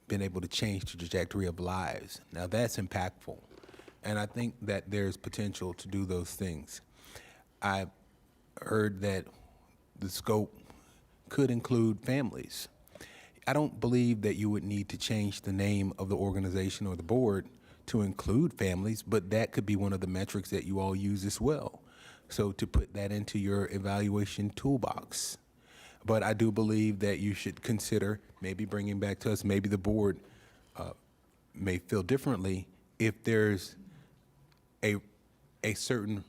Speaker 8: been able to change the trajectory of lives. Now that's impactful. And I think that there's potential to do those things. I heard that the scope could include families. I don't believe that you would need to change the name of the organization or the board to include families, but that could be one of the metrics that you all use as well. So to put that into your evaluation toolbox. But I do believe that you should consider maybe bringing back to us, maybe the board may feel differently if there's a certain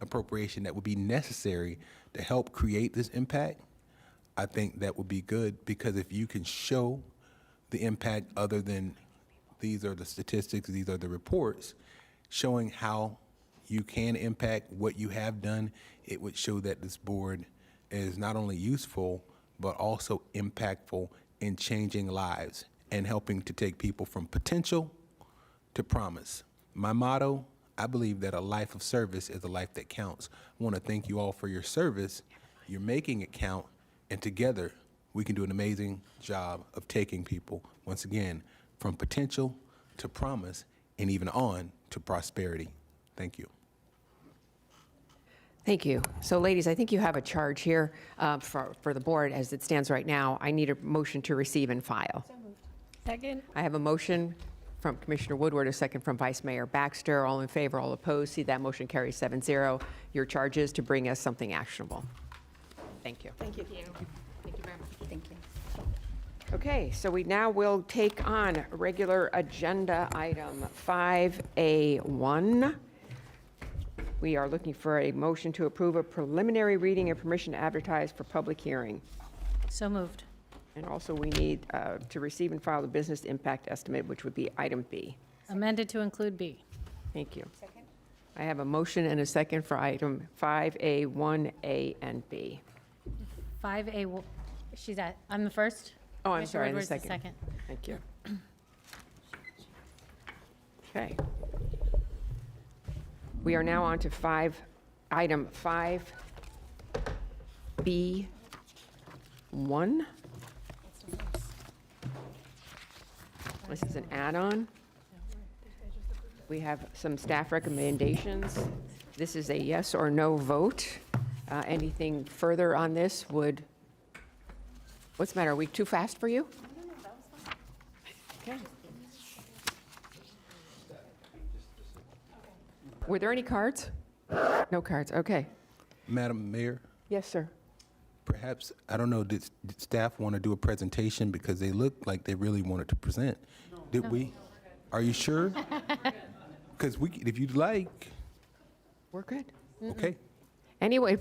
Speaker 8: appropriation that would be necessary to help create this impact. I think that would be good, because if you can show the impact other than these are the statistics, these are the reports, showing how you can impact what you have done, it would show that this board is not only useful, but also impactful in changing lives and helping to take people from potential to promise. My motto, I believe that a life of service is a life that counts. I want to thank you all for your service. You're making it count, and together we can do an amazing job of taking people, once again, from potential to promise and even on to prosperity. Thank you.
Speaker 1: Thank you. So ladies, I think you have a charge here for the board as it stands right now. I need a motion to receive and file.
Speaker 11: Second?
Speaker 1: I have a motion from Commissioner Woodward, a second from Vice Mayor Baxter. All in favor, all opposed. See that motion carries 7-0. Your charge is to bring us something actionable. Thank you.
Speaker 7: Thank you.
Speaker 1: Thank you very much.
Speaker 7: Thank you.
Speaker 1: Okay, so we now will take on regular agenda item 5A1. We are looking for a motion to approve a preliminary reading and permission to advertise for public hearing.
Speaker 11: So moved.
Speaker 1: And also we need to receive and file the business impact estimate, which would be item B.
Speaker 11: Amended to include B.
Speaker 1: Thank you. I have a motion and a second for item 5A, 1A, and B.
Speaker 11: 5A, I'm the first?
Speaker 1: Oh, I'm
Speaker 11: Commissioner
Speaker 1: sorry, the
Speaker 11: Woodward's the
Speaker 1: second. Thank you. Okay. We are now on to item 5B1. This is an add-on. We have some staff recommendations. This is a yes or no vote. Anything further on this would, what's the matter? Are we too fast for you? Okay. Were there any cards? No cards, okay.
Speaker 8: Madam Mayor,
Speaker 1: Yes, sir.
Speaker 8: perhaps, I don't know, did staff want to do a presentation because they looked like they really wanted to present? Did we? Are you sure? Because if you'd like,
Speaker 1: We're good.
Speaker 8: okay.
Speaker 1: Anyway,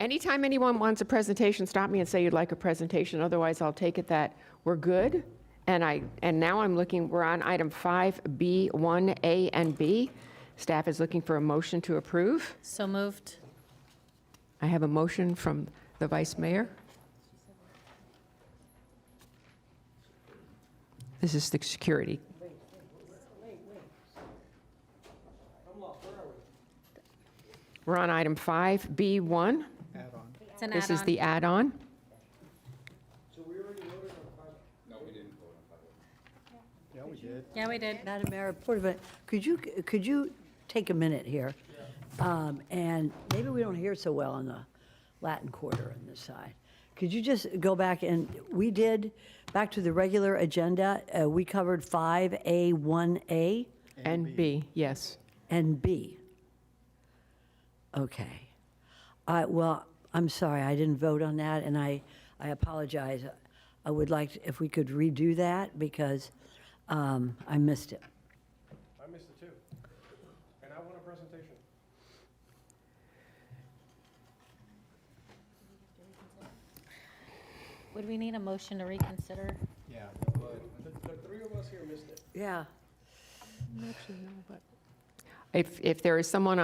Speaker 1: anytime anyone wants a presentation, stop me and say you'd like a presentation. Otherwise, I'll take it that we're good. And now I'm looking, we're on item 5B, 1A, and B. Staff is looking for a motion to approve.
Speaker 11: So moved.
Speaker 1: I have a motion from the Vice Mayor. This is the security. We're on item 5B1.
Speaker 11: It's an
Speaker 1: This is
Speaker 11: add-on.
Speaker 1: the add-on.
Speaker 9: Yeah, we did.
Speaker 11: Yeah, we did.
Speaker 14: Madam Mayor, Port of it, could you take a minute here? And maybe we don't hear so well on the Latin Quarter on this side. Could you just go back and, we did, back to the regular agenda, we covered 5A, 1A?
Speaker 1: And B, yes.
Speaker 14: And B. Okay. Well, I'm sorry, I didn't vote on that, and I apologize. I would like, if we could redo that, because I missed it.
Speaker 6: I missed it too. And I want a presentation.
Speaker 11: Would we need a motion to reconsider?
Speaker 9: Yeah.
Speaker 6: The three of us here missed it.
Speaker 14: Yeah.
Speaker 1: If there is someone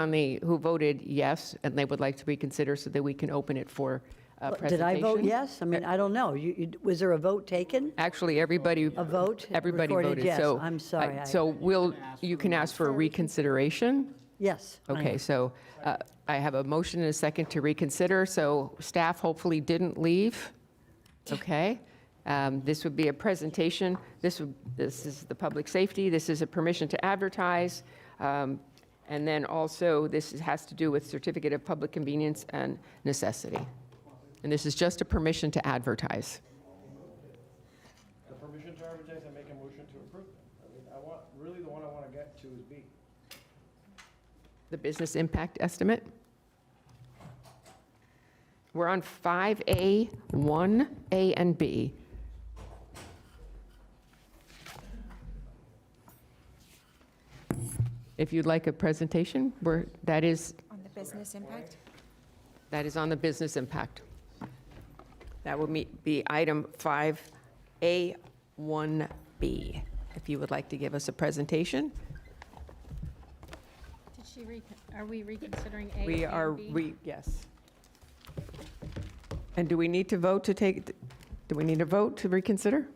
Speaker 1: who voted yes, and they would like to reconsider so that we can open it for presentation.
Speaker 14: Did I vote yes? I mean, I don't know. Was there a vote taken?
Speaker 1: Actually, everybody.
Speaker 14: A vote?
Speaker 1: Everybody
Speaker 14: Recorded
Speaker 1: voted,
Speaker 14: yes.
Speaker 1: so.
Speaker 14: I'm sorry.
Speaker 1: So you can ask for a reconsideration?
Speaker 14: Yes. I
Speaker 1: Okay,
Speaker 14: am.
Speaker 1: so I have a motion and a second to reconsider, so staff hopefully didn't leave. Okay? This would be a presentation. This is the public safety. This is a permission to advertise. And then also, this has to do with certificate of public convenience and necessity. And this is just a permission to advertise.
Speaker 6: The permission to advertise, I make a motion to approve. Really the one I want to get to is B.
Speaker 1: The business impact estimate. We're on 5A, 1A, and B. If you'd like a presentation, that is
Speaker 13: On the business impact?
Speaker 1: on the business impact. That would be item 5A, 1B. If you would like to give us a presentation.
Speaker 11: Are we reconsidering A
Speaker 1: We
Speaker 11: and
Speaker 1: are,
Speaker 11: B?
Speaker 1: yes. And do we need to vote do we need a vote to reconsider?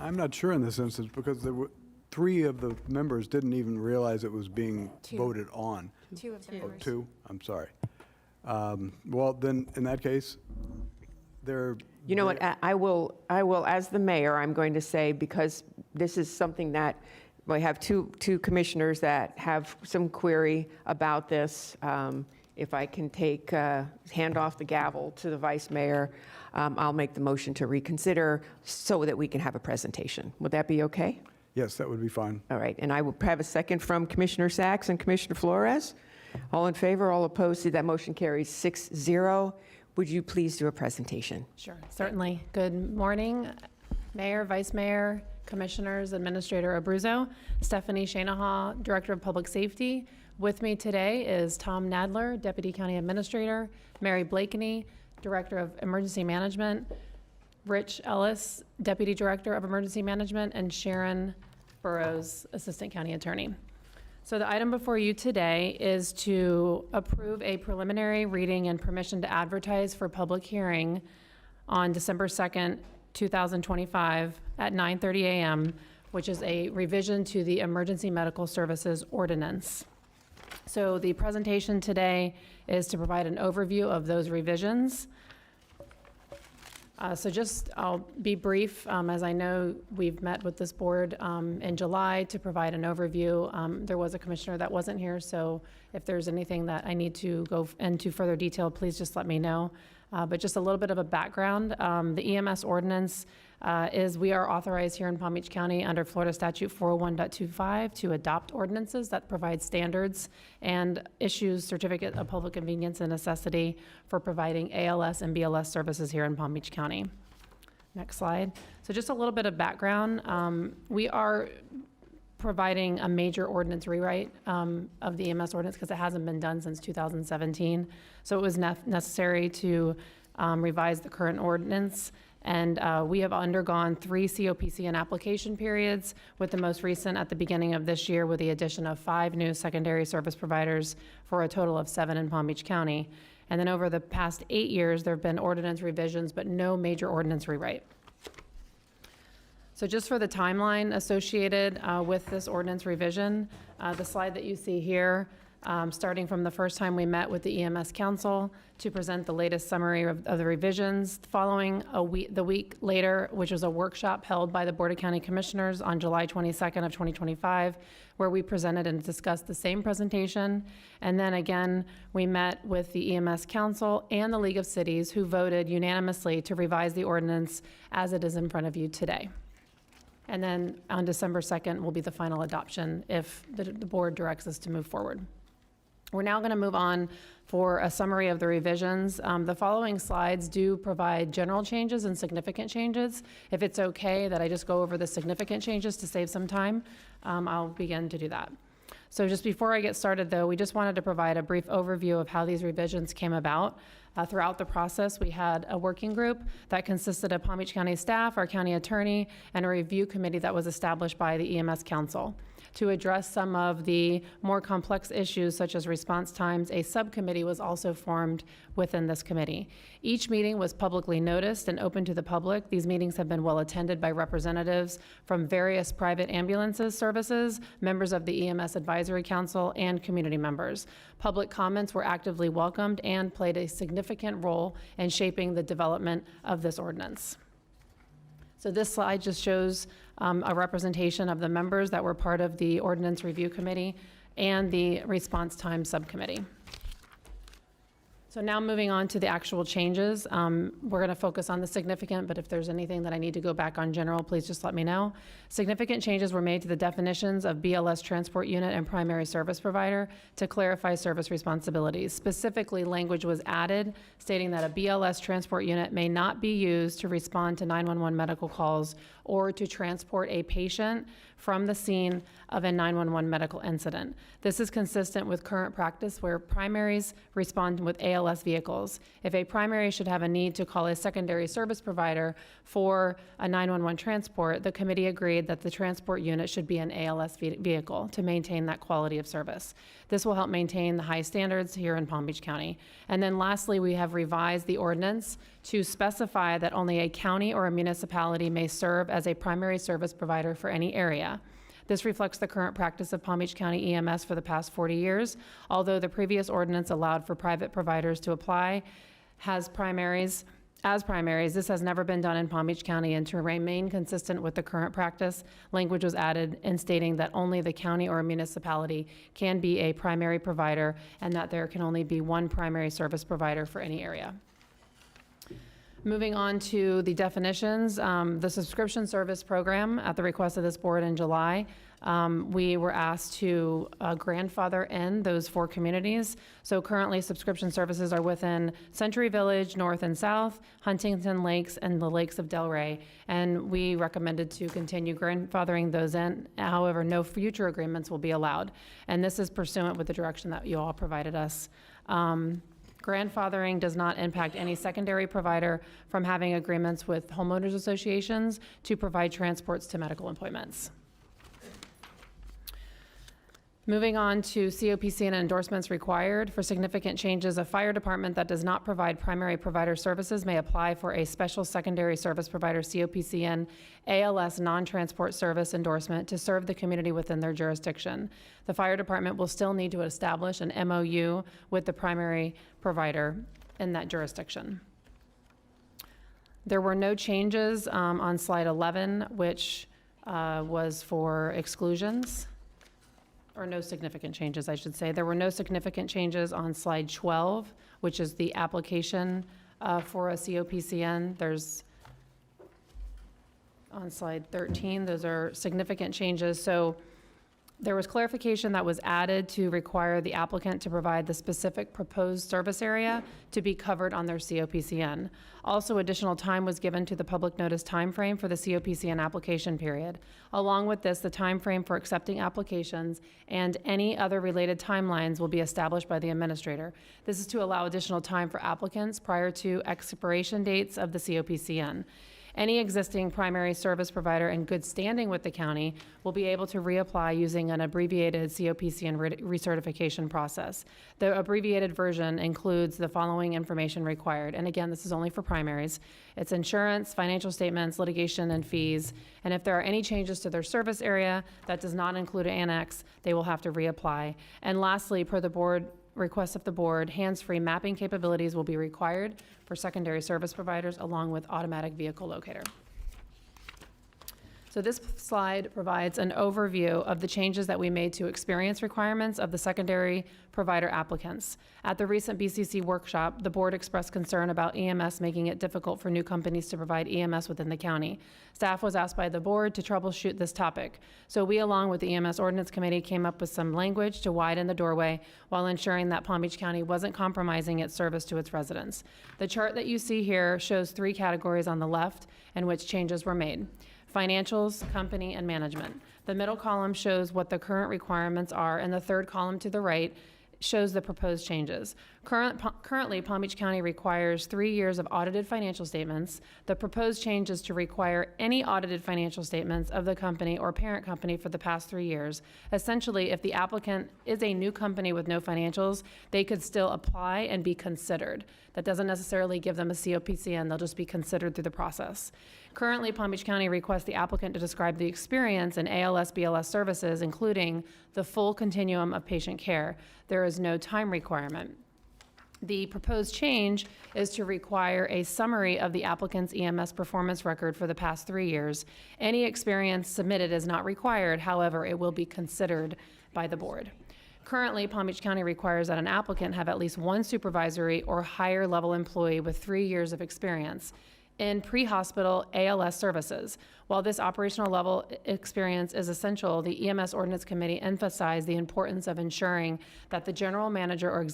Speaker 12: I'm not sure in this instance, because there were, 3 of the members didn't even realize it was being voted on.
Speaker 13: 2 of the
Speaker 12: Oh,
Speaker 13: members.
Speaker 12: 2? I'm sorry. Well, then, in that case, they're...
Speaker 1: You know what, I will, as the mayor, I'm going to say, because this is something that we have two commissioners that have some query about this. If I can hand off the gavel to the vice mayor, I'll make the motion to reconsider so that we can have a presentation. Would that be okay?
Speaker 12: Yes, that would be fine.
Speaker 1: All right, and I will have a second from Commissioner Sacks and Commissioner Flores. All in favor, all opposed, that motion carries 6-0. Would you please do a presentation?
Speaker 15: Sure, certainly. Good morning, Mayor, Vice Mayor, Commissioners, Administrator Abruzzo, Stephanie Shanahaw, Director of Public Safety. With me today is Tom Nadler, Deputy County Administrator, Mary Blakeney, Director of Emergency Management, Rich Ellis, Deputy Director of Emergency Management, and Sharon Burrows, Assistant County Attorney. So the item before you today is to approve a preliminary reading and permission to advertise for public hearing on December 2nd, 2025 at 9:30 a.m., which is a revision to the Emergency Medical Services Ordinance. So the presentation today is to provide an overview of those revisions. I'll be brief, as I know we've met with this board in July to provide an overview. There was a commissioner that wasn't here, so if there's anything that I need to go into further detail, please just let me know. But just a little bit of a background. The EMS ordinance is we are authorized here in Palm Beach County under Florida Statute 401.25 to adopt ordinances that provide standards and issues certificate of public convenience and necessity for providing ALS and BLS services here in Palm Beach County. Next slide. So just a little bit of background. We are providing a major ordinance rewrite of the EMS ordinance because it hasn't been done since 2017. So it was necessary to revise the current ordinance. And we have undergone 3 COPC and application periods, with the most recent at the beginning of this year with the addition of 5 new secondary service providers for a total of 7 in Palm Beach County. And then over the past 8 years, there have been ordinance revisions, but no major ordinance rewrite. So just for the timeline associated with this ordinance revision, the slide that you see here, starting from the first time we met with the EMS Council to present the latest summary of the revisions, following the week later, which was a workshop held by the Board of County Commissioners on July 22nd of 2025, where we presented and discussed the same presentation. And then again, we met with the EMS Council and the League of Cities, who voted unanimously to revise the ordinance as it is in front of you today. And then on December 2nd will be the final adoption if the board directs us to move forward. We're now going to move on for a summary of the revisions. The following slides do provide general changes and significant changes. If it's okay that I just go over the significant changes to save some time, I'll begin to do that. So just before I get started, though, we just wanted to provide a brief overview of how these revisions came about. Throughout the process, we had a working group that consisted of Palm Beach County staff, our county attorney, and a review committee that was established by the EMS Council. To address some of the more complex issues such as response times, a subcommittee was also formed within this committee. Each meeting was publicly noticed and open to the public. These meetings have been well attended by representatives from various private ambulances services, members of the EMS Advisory Council, and community members. Public comments were actively welcomed and played a significant role in shaping the development of this ordinance. So this slide just shows a representation of the members that were part of the Ordinance Review Committee and the Response Time Subcommittee. So now moving on to the actual changes. We're going to focus on the significant, but if there's anything that I need to go back on general, please just let me know. Significant changes were made to the definitions of BLS transport unit and primary service provider to clarify service responsibilities. Specifically, language was added stating that a BLS transport unit may not be used to respond to 911 medical calls or to transport a patient from the scene of a 911 medical incident. This is consistent with current practice where primaries respond with ALS vehicles. If a primary should have a need to call a secondary service provider for a 911 transport, the committee agreed that the transport unit should be an ALS vehicle to maintain that quality of service. This will help maintain the high standards here in Palm Beach County. And then lastly, we have revised the ordinance to specify that only a county or a municipality may serve as a primary service provider for any area. This reflects the current practice of Palm Beach County EMS for the past 40 years. Although the previous ordinance allowed for private providers to apply, has primaries as primaries. This has never been done in Palm Beach County, and to remain consistent with the current practice, language was added in stating that only the county or municipality can be a primary provider and that there can only be one primary service provider for any area. Moving on to the definitions, the subscription service program, at the request of this board in July, we were asked to grandfather in those 4 communities. So currently, subscription services are within Century Village, North and South, Huntington Lakes, and the Lakes of Delray. And we recommended to continue grandfathering those in. However, no future agreements will be allowed. And this is pursuant with the direction that you all provided us. Grandfathering does not impact any secondary provider from having agreements with homeowners associations to provide transports to medical appointments. Moving on to COPC and endorsements required. For significant changes, a fire department that does not provide primary provider services may apply for a special secondary service provider COPCN ALS non-transport service endorsement to serve the community within their jurisdiction. The fire department will still need to establish an MOU with the primary provider in that jurisdiction. There were no changes on slide 11, which was for exclusions. Or no significant changes, I should say. There were no significant changes on slide 12, which is the application for a COPCN. There's, on slide 13, those are significant changes. So there was clarification that was added to require the applicant to provide the specific proposed service area to be covered on their COPCN. Also, additional time was given to the public notice timeframe for the COPCN application period. Along with this, the timeframe for accepting applications and any other related timelines will be established by the administrator. This is to allow additional time for applicants prior to expiration dates of the COPCN. Any existing primary service provider in good standing with the county will be able to reapply using an abbreviated COPCN recertification process. The abbreviated version includes the following information required. And again, this is only for primaries. It's insurance, financial statements, litigation, and fees. And if there are any changes to their service area that does not include an annex, they will have to reapply. And lastly, per the board request of the board, hands-free mapping capabilities will be required for secondary service providers along with automatic vehicle locator. So this slide provides an overview of the changes that we made to experience requirements of the secondary provider applicants. At the recent BCC workshop, the board expressed concern about EMS making it difficult for new companies to provide EMS within the county. Staff was asked by the board to troubleshoot this topic. So we, along with the EMS Ordinance Committee, came up with some language to widen the doorway while ensuring that Palm Beach County wasn't compromising its service to its residents. The chart that you see here shows 3 categories on the left in which changes were made: financials, company, and management. The middle column shows what the current requirements are, and the third column to the right shows the proposed changes. Currently, Palm Beach County requires 3 years of audited financial statements. The proposed change is to require any audited financial statements of the company or parent company for the past 3 years. Essentially, if the applicant is a new company with no financials, they could still apply and be considered. That doesn't necessarily give them a COPCN, they'll just be considered through the process. Currently, Palm Beach County requests the applicant to describe the experience in ALS, BLS services, including the full continuum of patient care. There is no time requirement. The proposed change is to require a summary of the applicant's EMS performance record for the past 3 years. Any experience submitted is not required, however, it will be considered by the board. Currently, Palm Beach County requires that an applicant have at least 1 supervisory or higher level employee with 3 years of experience in pre-hospital ALS services. While this operational level experience is essential, the EMS Ordinance Committee emphasized the importance of ensuring that the general manager or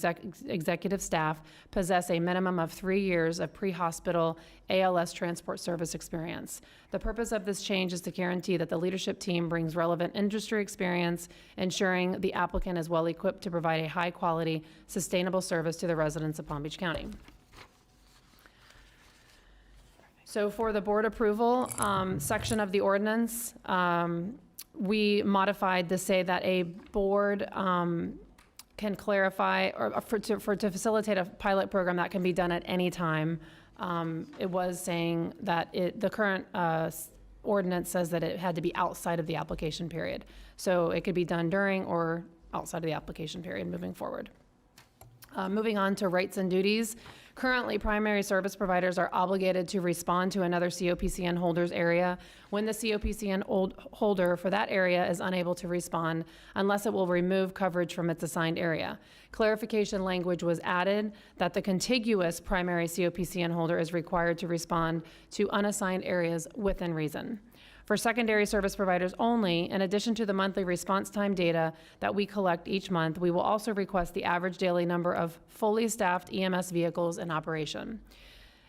Speaker 15: executive staff possess a minimum of 3 years of pre-hospital ALS transport service experience. The purpose of this change is to guarantee that the leadership team brings relevant industry experience, ensuring the applicant is well equipped to provide a high-quality, sustainable service to the residents of Palm Beach County. So for the board approval section of the ordinance, we modified to say that a board can clarify, or to facilitate a pilot program that can be done at any time. It was saying that the current ordinance says that it had to be outside of the application period. So it could be done during or outside of the application period moving forward. Moving on to rights and duties. Currently, primary service providers are obligated to respond to another COPCN holder's area when the COPCN holder for that area is unable to respond unless it will remove coverage from its assigned area. Clarification language was added that the contiguous primary COPCN holder is required to respond to unassigned areas within reason. For secondary service providers only, in addition to the monthly response time data that we collect each month, we will also request the average daily number of fully staffed EMS vehicles in operation.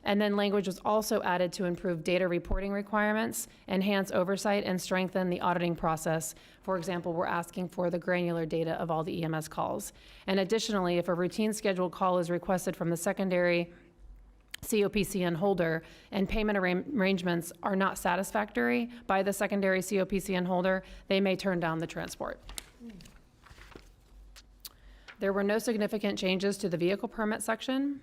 Speaker 15: And then language was also added to improve data reporting requirements, enhance oversight, and strengthen the auditing process. For example, we're asking for the granular data of all the EMS calls. And additionally, if a routine scheduled call is requested from the secondary COPCN holder and payment arrangements are not satisfactory by the secondary COPCN holder, they may turn down the transport. There were no significant changes to the vehicle permit section.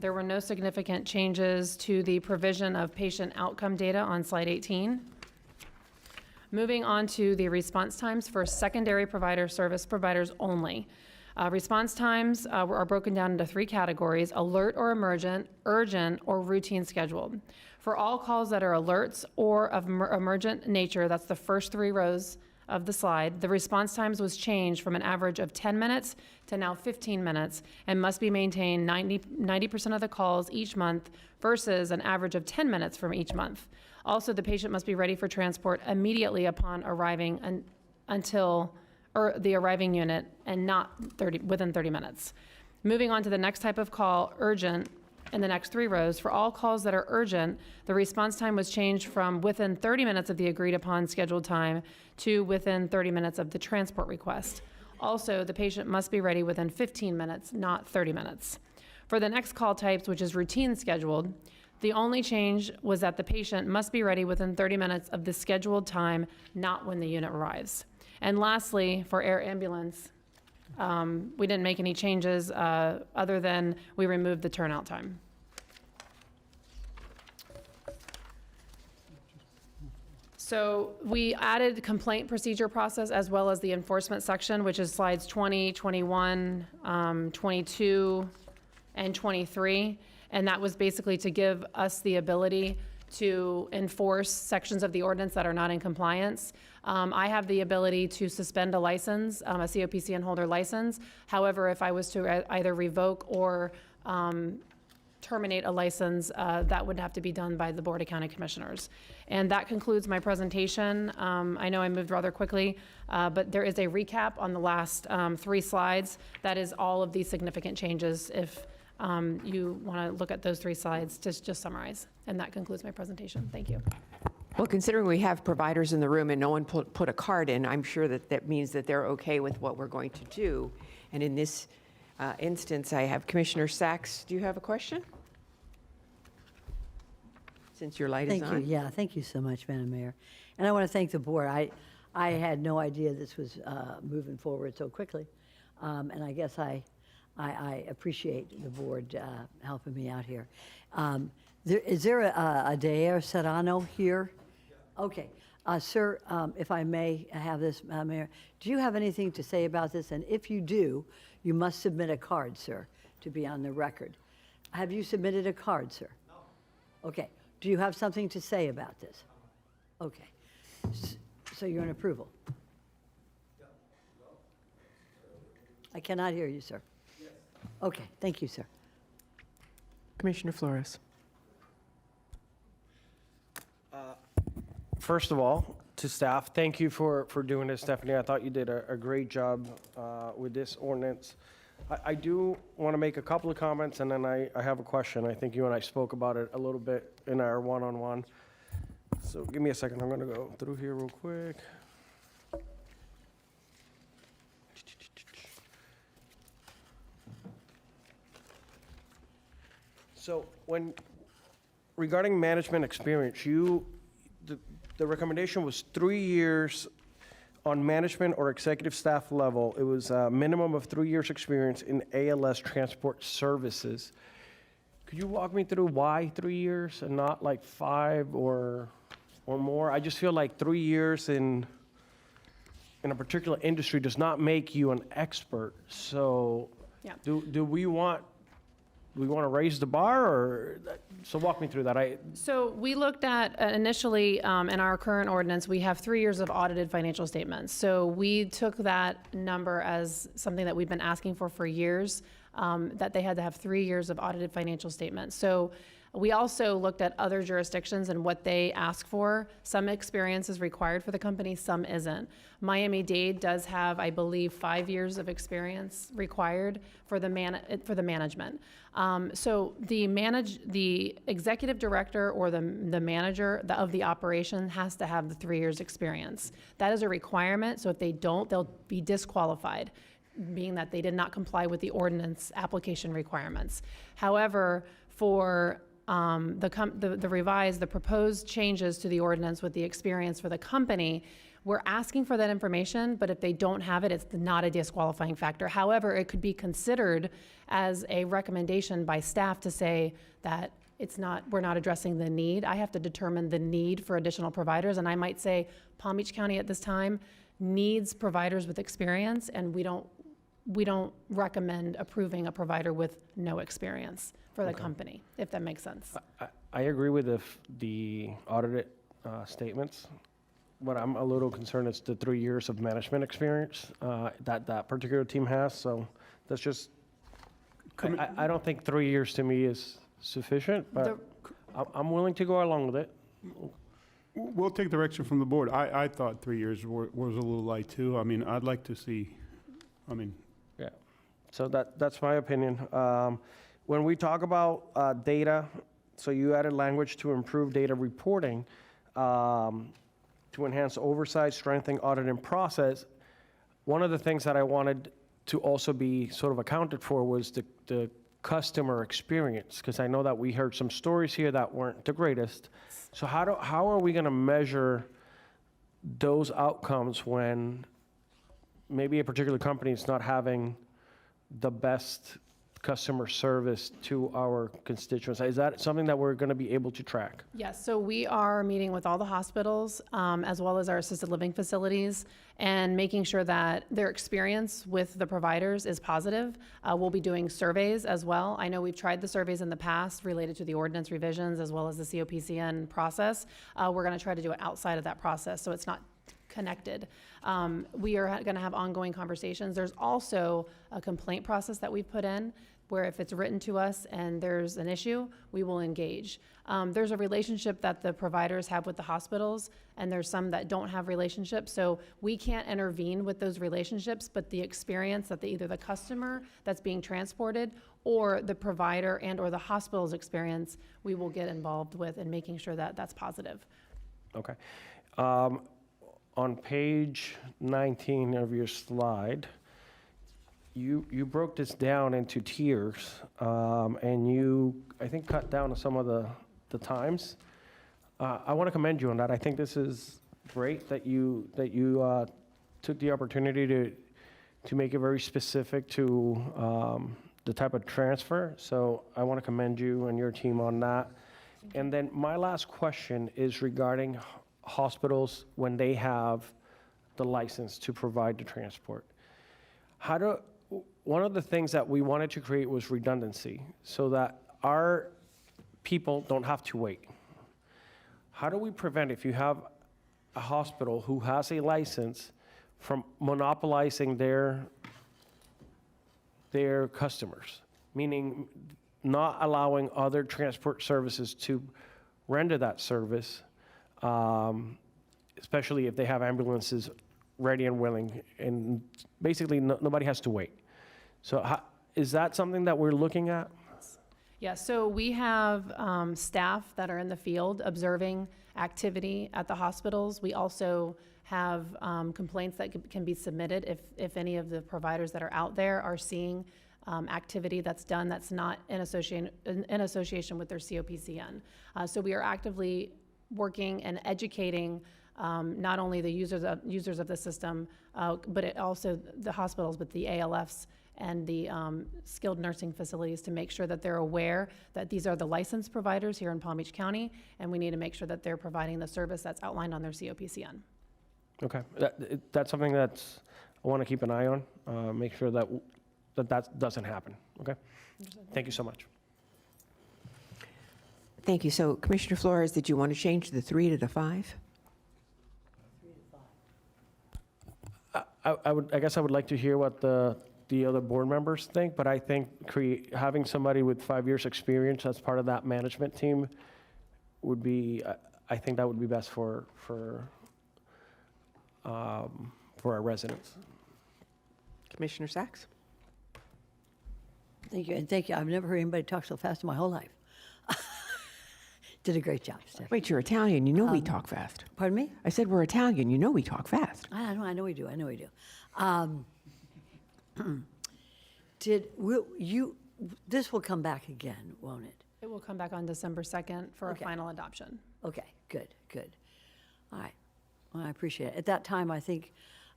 Speaker 15: There were no significant changes to the provision of patient outcome data on slide 18. Moving on to the response times for secondary provider service providers only. Response times are broken down into 3 categories: alert or emergent, urgent, or routine scheduled. For all calls that are alerts or of emergent nature, that's the first 3 rows of the slide, the response times was changed from an average of 10 minutes to now 15 minutes and must be maintained 90% of the calls each month versus an average of 10 minutes from each month. Also, the patient must be ready for transport immediately upon arriving until the arriving unit and not within 30 minutes. Moving on to the next type of call, urgent, in the next 3 rows. For all calls that are urgent, the response time was changed from within 30 minutes of the agreed upon scheduled time to within 30 minutes of the transport request. Also, the patient must be ready within 15 minutes, not 30 minutes. For the next call types, which is routine scheduled, the only change was that the patient must be ready within 30 minutes of the scheduled time, not when the unit arrives. And lastly, for air ambulance, we didn't make any changes other than we removed the turnout time. So we added complaint procedure process as well as the enforcement section, which is slides 20, 21, 22, and 23. And that was basically to give us the ability to enforce sections of the ordinance that are not in compliance. I have the ability to suspend a license, a COPCN holder license. However, if I was to either revoke or terminate a license, that would have to be done by the Board of County Commissioners. And that concludes my presentation. I know I moved rather quickly, but there is a recap on the last 3 slides. That is all of these significant changes if you want to look at those 3 slides to just summarize. And that concludes my presentation. Thank you.
Speaker 1: Well, considering we have providers in the room and no one put a card in, I'm sure that that means that they're okay with what we're going to do. And in this instance, I have Commissioner Sachs. Do you have a question? Since your light is on.
Speaker 14: Thank you. Yeah, thank you so much, Madam Mayor. And I want to thank the board. I had no idea this was moving forward so quickly. And I guess I appreciate the board helping me out here. Is there a Daer Serrano here? Okay. Sir, if I may have this, Mayor, do you have anything to say about this? And if you do, you must submit a card, sir, to be on the record. Have you submitted a card, sir? No. Okay. Do you have something to say about this? Okay. So you're in approval? I cannot hear you, sir. Okay. Thank you, sir.
Speaker 1: Commissioner Flores.
Speaker 6: First of all, to staff, thank you for doing this, Stephanie. I thought you did a great job with this ordinance. I do want to make a couple of comments, and then I have a question. I think you and I spoke about it a little bit in our one-on-one. So give me a second. I'm going to go through here real quick. So regarding management experience, the recommendation was 3 years on management or executive staff level. It was a minimum of 3 years experience in ALS transport services. Could you walk me through why 3 years and not like 5 or more? I just feel like 3 years in a particular industry does not make you an expert. So
Speaker 11: Yeah.
Speaker 6: Do we want to raise the bar, or, so walk me through that.
Speaker 15: So we looked at initially, in our current ordinance, we have 3 years of audited financial statements. So we took that number as something that we've been asking for years, that they had to have 3 years of audited financial statements. So we also looked at other jurisdictions and what they ask for. Some experience is required for the company, some isn't. Miami-Dade does have, I believe, 5 years of experience required for the management. So the executive director or the manager of the operation has to have the 3 years experience. That is a requirement, so if they don't, they'll be disqualified, being that they did not comply with the ordinance application requirements. However, for the proposed changes to the ordinance with the experience for the company, we're asking for that information, but if they don't have it, it's not a disqualifying factor. However, it could be considered as a recommendation by staff to say that we're not addressing the need. I have to determine the need for additional providers, and I might say Palm Beach County at this time needs providers with experience, and we don't recommend approving a provider with no experience for the company, if that makes sense.
Speaker 6: I agree with the audited statements. What I'm a little concerned is the 3 years of management experience that particular team has. So that's just, I don't think 3 years to me is sufficient, but I'm willing to go along with it.
Speaker 20: We'll take direction from the board. I thought 3 years was a little light too. I mean, I'd like to see,
Speaker 6: Yeah, so that's my opinion. When we talk about data, so you added language to improve data reporting, to enhance oversight, strengthen auditing process. One of the things that I wanted to also be sort of accounted for was the customer experience, because I know that we heard some stories here that weren't the greatest. So how are we going to measure those outcomes when maybe a particular company is not having the best customer service to our constituents? Is that something that we're going to be able to track?
Speaker 15: Yes, so we are meeting with all the hospitals, as well as our assisted living facilities, and making sure that their experience with the providers is positive. We'll be doing surveys as well. I know we've tried the surveys in the past related to the ordinance revisions as well as the COPCN process. We're going to try to do it outside of that process, so it's not connected. We are going to have ongoing conversations. There's also a complaint process that we've put in where if it's written to us and there's an issue, we will engage. There's a relationship that the providers have with the hospitals, and there's some that don't have relationships, so we can't intervene with those relationships, but the experience that either the customer that's being transported or the provider and or the hospital's experience, we will get involved with in making sure that that's positive.
Speaker 6: Okay. On page 19 of your slide, you broke this down into tiers, and you, I think, cut down some of the times. I want to commend you on that. I think this is great that you took the opportunity to make it very specific to the type of transfer. So I want to commend you and your team on that. And then my last question is regarding hospitals when they have the license to provide the transport. One of the things that we wanted to create was redundancy so that our people don't have to wait. How do we prevent, if you have a hospital who has a license, from monopolizing their customers, meaning not allowing other transport services to render that service, especially if they have ambulances ready and willing, and basically nobody has to wait. So is that something that we're looking at?
Speaker 15: Yeah, so we have staff that are in the field observing activity at the hospitals. We also have complaints that can be submitted if any of the providers that are out there are seeing activity that's done that's not in association with their COPCN. So we are actively working and educating not only the users of the system, but also the hospitals, but the ALFs and the skilled nursing facilities, to make sure that they're aware that these are the licensed providers here in Palm Beach County, and we need to make sure that they're providing the service that's outlined on their COPCN.
Speaker 6: Okay, that's something I want to keep an eye on, make sure that that doesn't happen, okay? Thank you so much.
Speaker 1: Thank you. So Commissioner Flores, did you want to change the 3 to the 5?
Speaker 6: I guess I would like to hear what the other board members think, but I think having somebody with 5 years' experience as part of that management team would be, I think that would be best for our residents.
Speaker 1: Commissioner Sacks?
Speaker 14: Thank you, and thank you. I've never heard anybody talk so fast in my whole life. Did a great job, Steph.
Speaker 1: Wait, you're Italian. You know we talk fast.
Speaker 14: Pardon me?
Speaker 1: I said we're Italian. You know we talk fast.
Speaker 14: I know we do. This will come back again, won't it?
Speaker 15: It will come back on December 2nd for
Speaker 14: Okay.
Speaker 15: a final adoption.
Speaker 14: Okay, good. All right. Well, I appreciate it. At that time, I think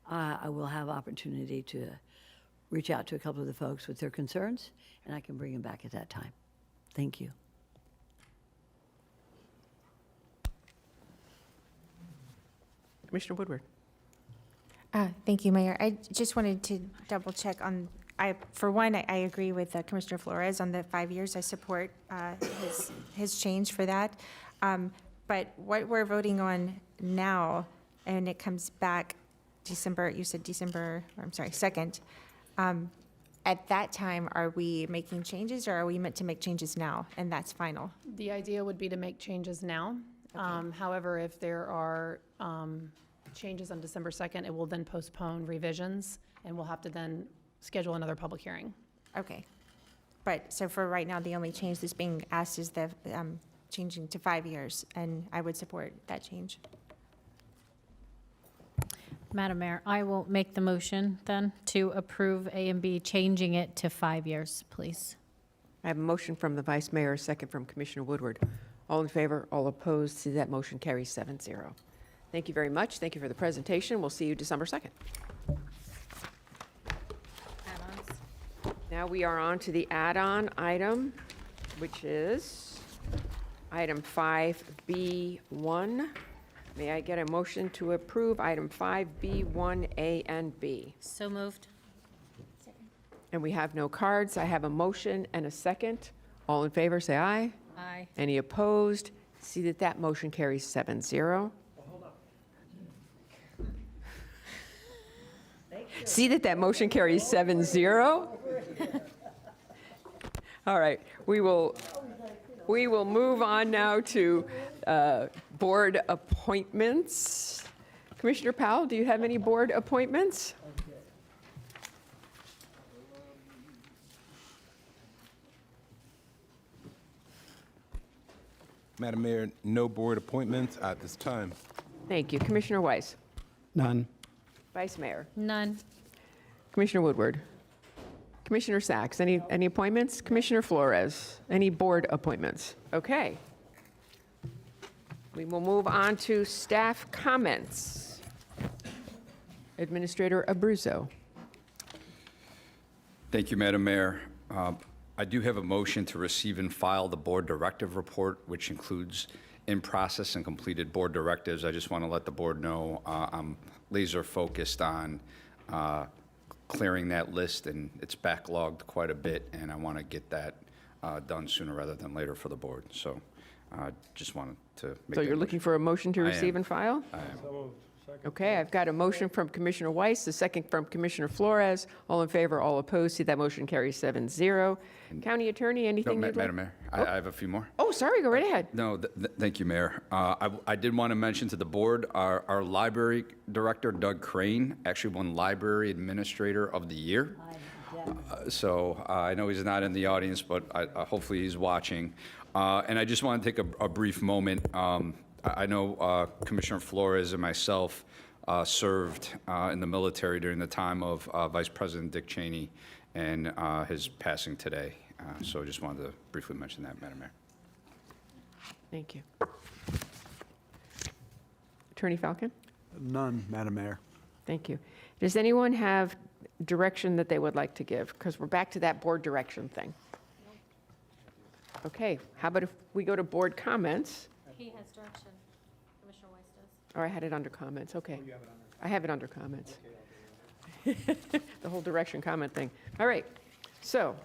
Speaker 14: I will have opportunity to reach out to a couple of the folks with their concerns, and I can bring them back at that time. Thank you.
Speaker 1: Commissioner Woodward?
Speaker 13: Thank you, Mayor. I just wanted to double check on, for one, I agree with Commissioner Flores on the 5 years. I support his change for that. But what we're voting on now, and it comes back December, you said December, or I'm sorry, 2nd. At that time, are we making changes, or are we meant to make changes now, and that's final?
Speaker 15: The idea would be to make changes now. However, if there are changes on December 2nd, it will then postpone revisions, and we'll have to then schedule another public hearing.
Speaker 13: Okay. But, so for right now, the only change that's being asked is the changing to 5 years, and I would support that change.
Speaker 11: Madam Mayor, I will make the motion then to approve A and B, changing it to 5 years, please.
Speaker 1: I have a motion from the Vice Mayor, a second from Commissioner Woodward. All in favor, all opposed, see that motion carries 7-0. Thank you very much. Thank you for the presentation. We'll see you December 2nd. Now we are on to the add-on item, which is item 5B1. May I get a motion to approve item 5B1A and B?
Speaker 11: So moved.
Speaker 1: And we have no cards. I have a motion and a second. All in favor, say aye.
Speaker 11: Aye.
Speaker 1: Any opposed? See that that motion carries 7-0. See that that motion carries 7-0. All right, we will move on now to board appointments. Commissioner Powell, do you have any board appointments?
Speaker 8: Madam Mayor, no board appointments at this time.
Speaker 1: Thank you. Commissioner Weiss?
Speaker 9: None.
Speaker 1: Vice Mayor?
Speaker 11: None.
Speaker 1: Commissioner Woodward? Commissioner Sacks, any appointments? Commissioner Flores, any board appointments? Okay. We will move on to staff comments. Administrator Abruzzo.
Speaker 16: Thank you, Madam Mayor. I do have a motion to receive and file the board directive report, which includes in-process and completed board directives. I just want to let the board know I'm laser focused on clearing that list, and it's backlogged quite a bit, and I want to get that done sooner rather than later for the board. So just wanted to make
Speaker 1: So
Speaker 16: that
Speaker 1: you're looking for a motion to
Speaker 16: I
Speaker 1: receive
Speaker 16: am.
Speaker 1: and file?
Speaker 16: I am.
Speaker 1: Okay, I've got a motion from Commissioner Weiss, a second from Commissioner Flores. All in favor, all opposed, see that motion carries 7-0. County Attorney,
Speaker 16: No,
Speaker 1: anything you'd like?
Speaker 16: Madam Mayor, I have a few more.
Speaker 1: Oh, sorry, go right ahead.
Speaker 16: No, thank you, Mayor. I did want to mention to the board, our library director, Doug Crane, actually won Library Administrator of the Year. So I know he's not in the audience, but hopefully he's watching. And I just want to take a brief moment. I know Commissioner Flores and myself served in the military during the time of Vice President Dick Cheney and his passing today. So I just wanted to briefly mention that, Madam Mayor.
Speaker 1: Thank you. Attorney Falcon?
Speaker 12: None, Madam Mayor.
Speaker 1: Thank you. Does anyone have direction that they would like to give? Because we're back to that board direction thing. Okay, how about if we go to board comments?
Speaker 11: He has direction. Commissioner Weiss does.
Speaker 1: Or I had it under comments, okay. I have it under comments. The whole direction comment thing. All right, So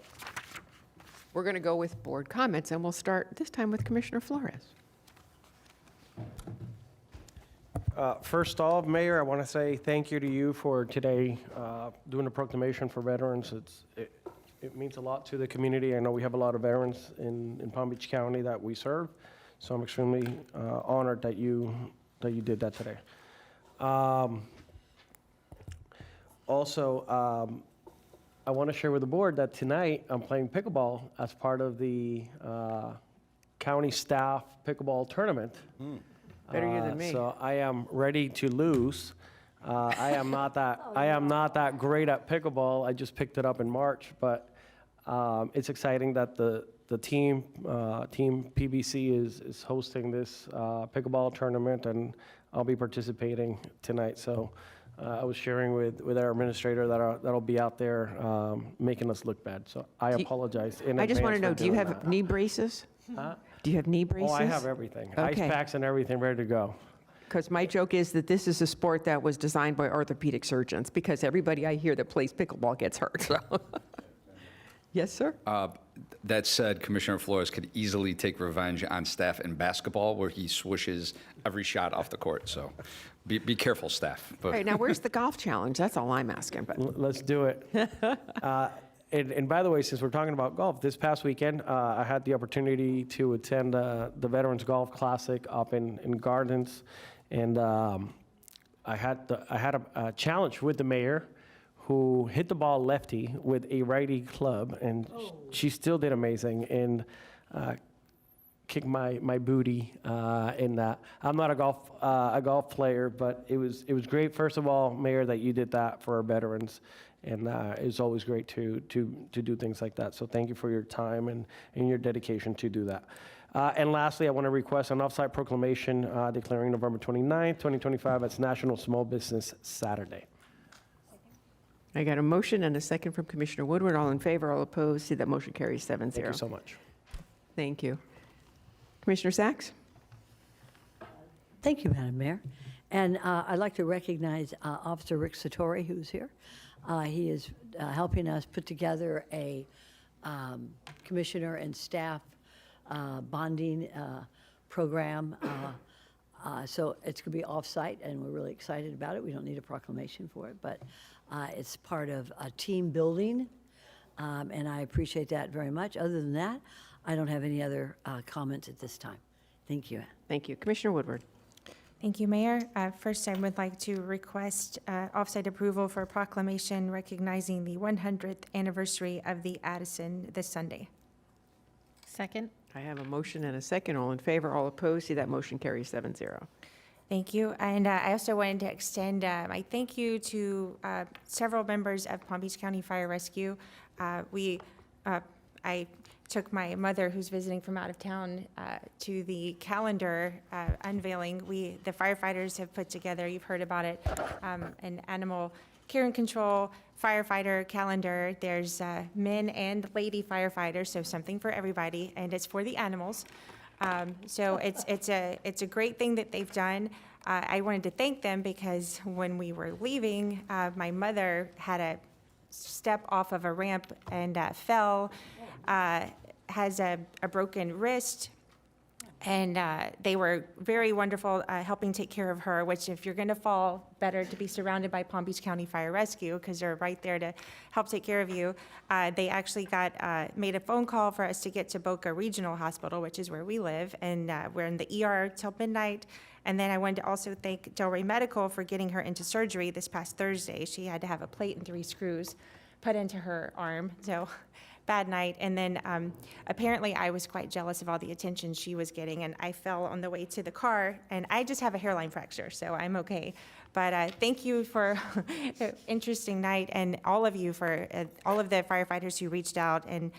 Speaker 1: we're going to go with board comments, and we'll start this time with Commissioner Flores.
Speaker 6: First off, Mayor, I want to say thank you to you for today doing a proclamation for veterans. It means a lot to the community. I know we have a lot of veterans in Palm Beach County that we serve, so I'm extremely honored that you did that today. Also, I want to share with the board that tonight I'm playing pickleball as part of the county staff pickleball tournament.
Speaker 1: Better you than me.
Speaker 6: So I am ready to lose. I am not that great at pickleball. I just picked it up in March, but it's exciting that the team PBC is hosting this pickleball tournament, and I'll be participating tonight. So I was sharing with our administrator that'll be out there making us look bad. So I apologize in advance.
Speaker 1: I just want to know,
Speaker 6: for
Speaker 1: do you
Speaker 6: doing
Speaker 1: have
Speaker 6: that.
Speaker 1: knee braces? Do you have knee braces?
Speaker 6: Oh, I have everything. Ice
Speaker 1: Okay.
Speaker 6: packs and everything ready to go.
Speaker 1: Because my joke is that this is a sport that was designed by orthopedic surgeons, because everybody I hear that plays pickleball gets hurt. So. Yes, sir?
Speaker 16: That said, Commissioner Flores could easily take revenge on staff in basketball, where he swishes every shot off the court. So be careful, staff.
Speaker 1: All right, now where's the golf challenge? That's all I'm asking. But
Speaker 6: Let's do it. And by the way, since we're talking about golf, this past weekend, I had the opportunity to attend the Veterans Golf Classic up in Gardens. And I had a challenge with the mayor, who hit the ball lefty with a righty club, and she still did amazing and kicked my booty in that. I'm not a golf player, but it was great. First of all, Mayor, that you did that for our veterans, and it's always great to do things like that. So thank you for your time and your dedication to do that. And lastly, I want to request an off-site proclamation declaring November 29th, 2025 as National Small Business Saturday.
Speaker 1: I got a motion and a second from Commissioner Woodward. All in favor, all opposed. See, that motion carries 7-0.
Speaker 6: Thank you so much.
Speaker 1: Thank you. Commissioner Sachs?
Speaker 14: Thank you, Madam Mayor. And I'd like to recognize Officer Rick Satori, who's here. He is helping us put together a commissioner and staff bonding program. So it's going to be off-site, and we're really excited about it. We don't need a proclamation for it, but it's part of a team building, and I appreciate that very much. Other than that, I don't have any other comments at this time. Thank you.
Speaker 1: Thank you. Commissioner Woodward?
Speaker 13: Thank you, Mayor. First, I would like to request offsite approval for a proclamation recognizing the 100th anniversary of the Addison this Sunday.
Speaker 11: Second.
Speaker 1: I have a motion and a second. All in favor, all opposed. See, that motion carries 7-0.
Speaker 13: Thank you. And I also wanted to extend my thank you to several members of Palm Beach County Fire Rescue. I took my mother, who's visiting from out of town, to the calendar unveiling. The firefighters have put together, you've heard about it, an animal care and control firefighter calendar. There's men and lady firefighters, so something for everybody, and it's for the animals. So it's a great thing that they've done. I wanted to thank them because when we were leaving, my mother had a step off of a ramp and fell, has a broken wrist, and they were very wonderful helping take care of her, which if you're going to fall, better to be surrounded by Palm Beach County Fire Rescue because they're right there to help take care of you. They actually made a phone call for us to get to Boca Regional Hospital, which is where we live, and we're in the ER till midnight. And then I wanted to also thank Delray Medical for getting her into surgery this past Thursday. She had to have a plate and 3 screws put into her arm, so bad night. And then apparently I was quite jealous of all the attention she was getting, and I fell on the way to the car, and I just have a hairline fracture, so I'm okay. But thank you for an interesting night, and all of you for all of the firefighters who reached out and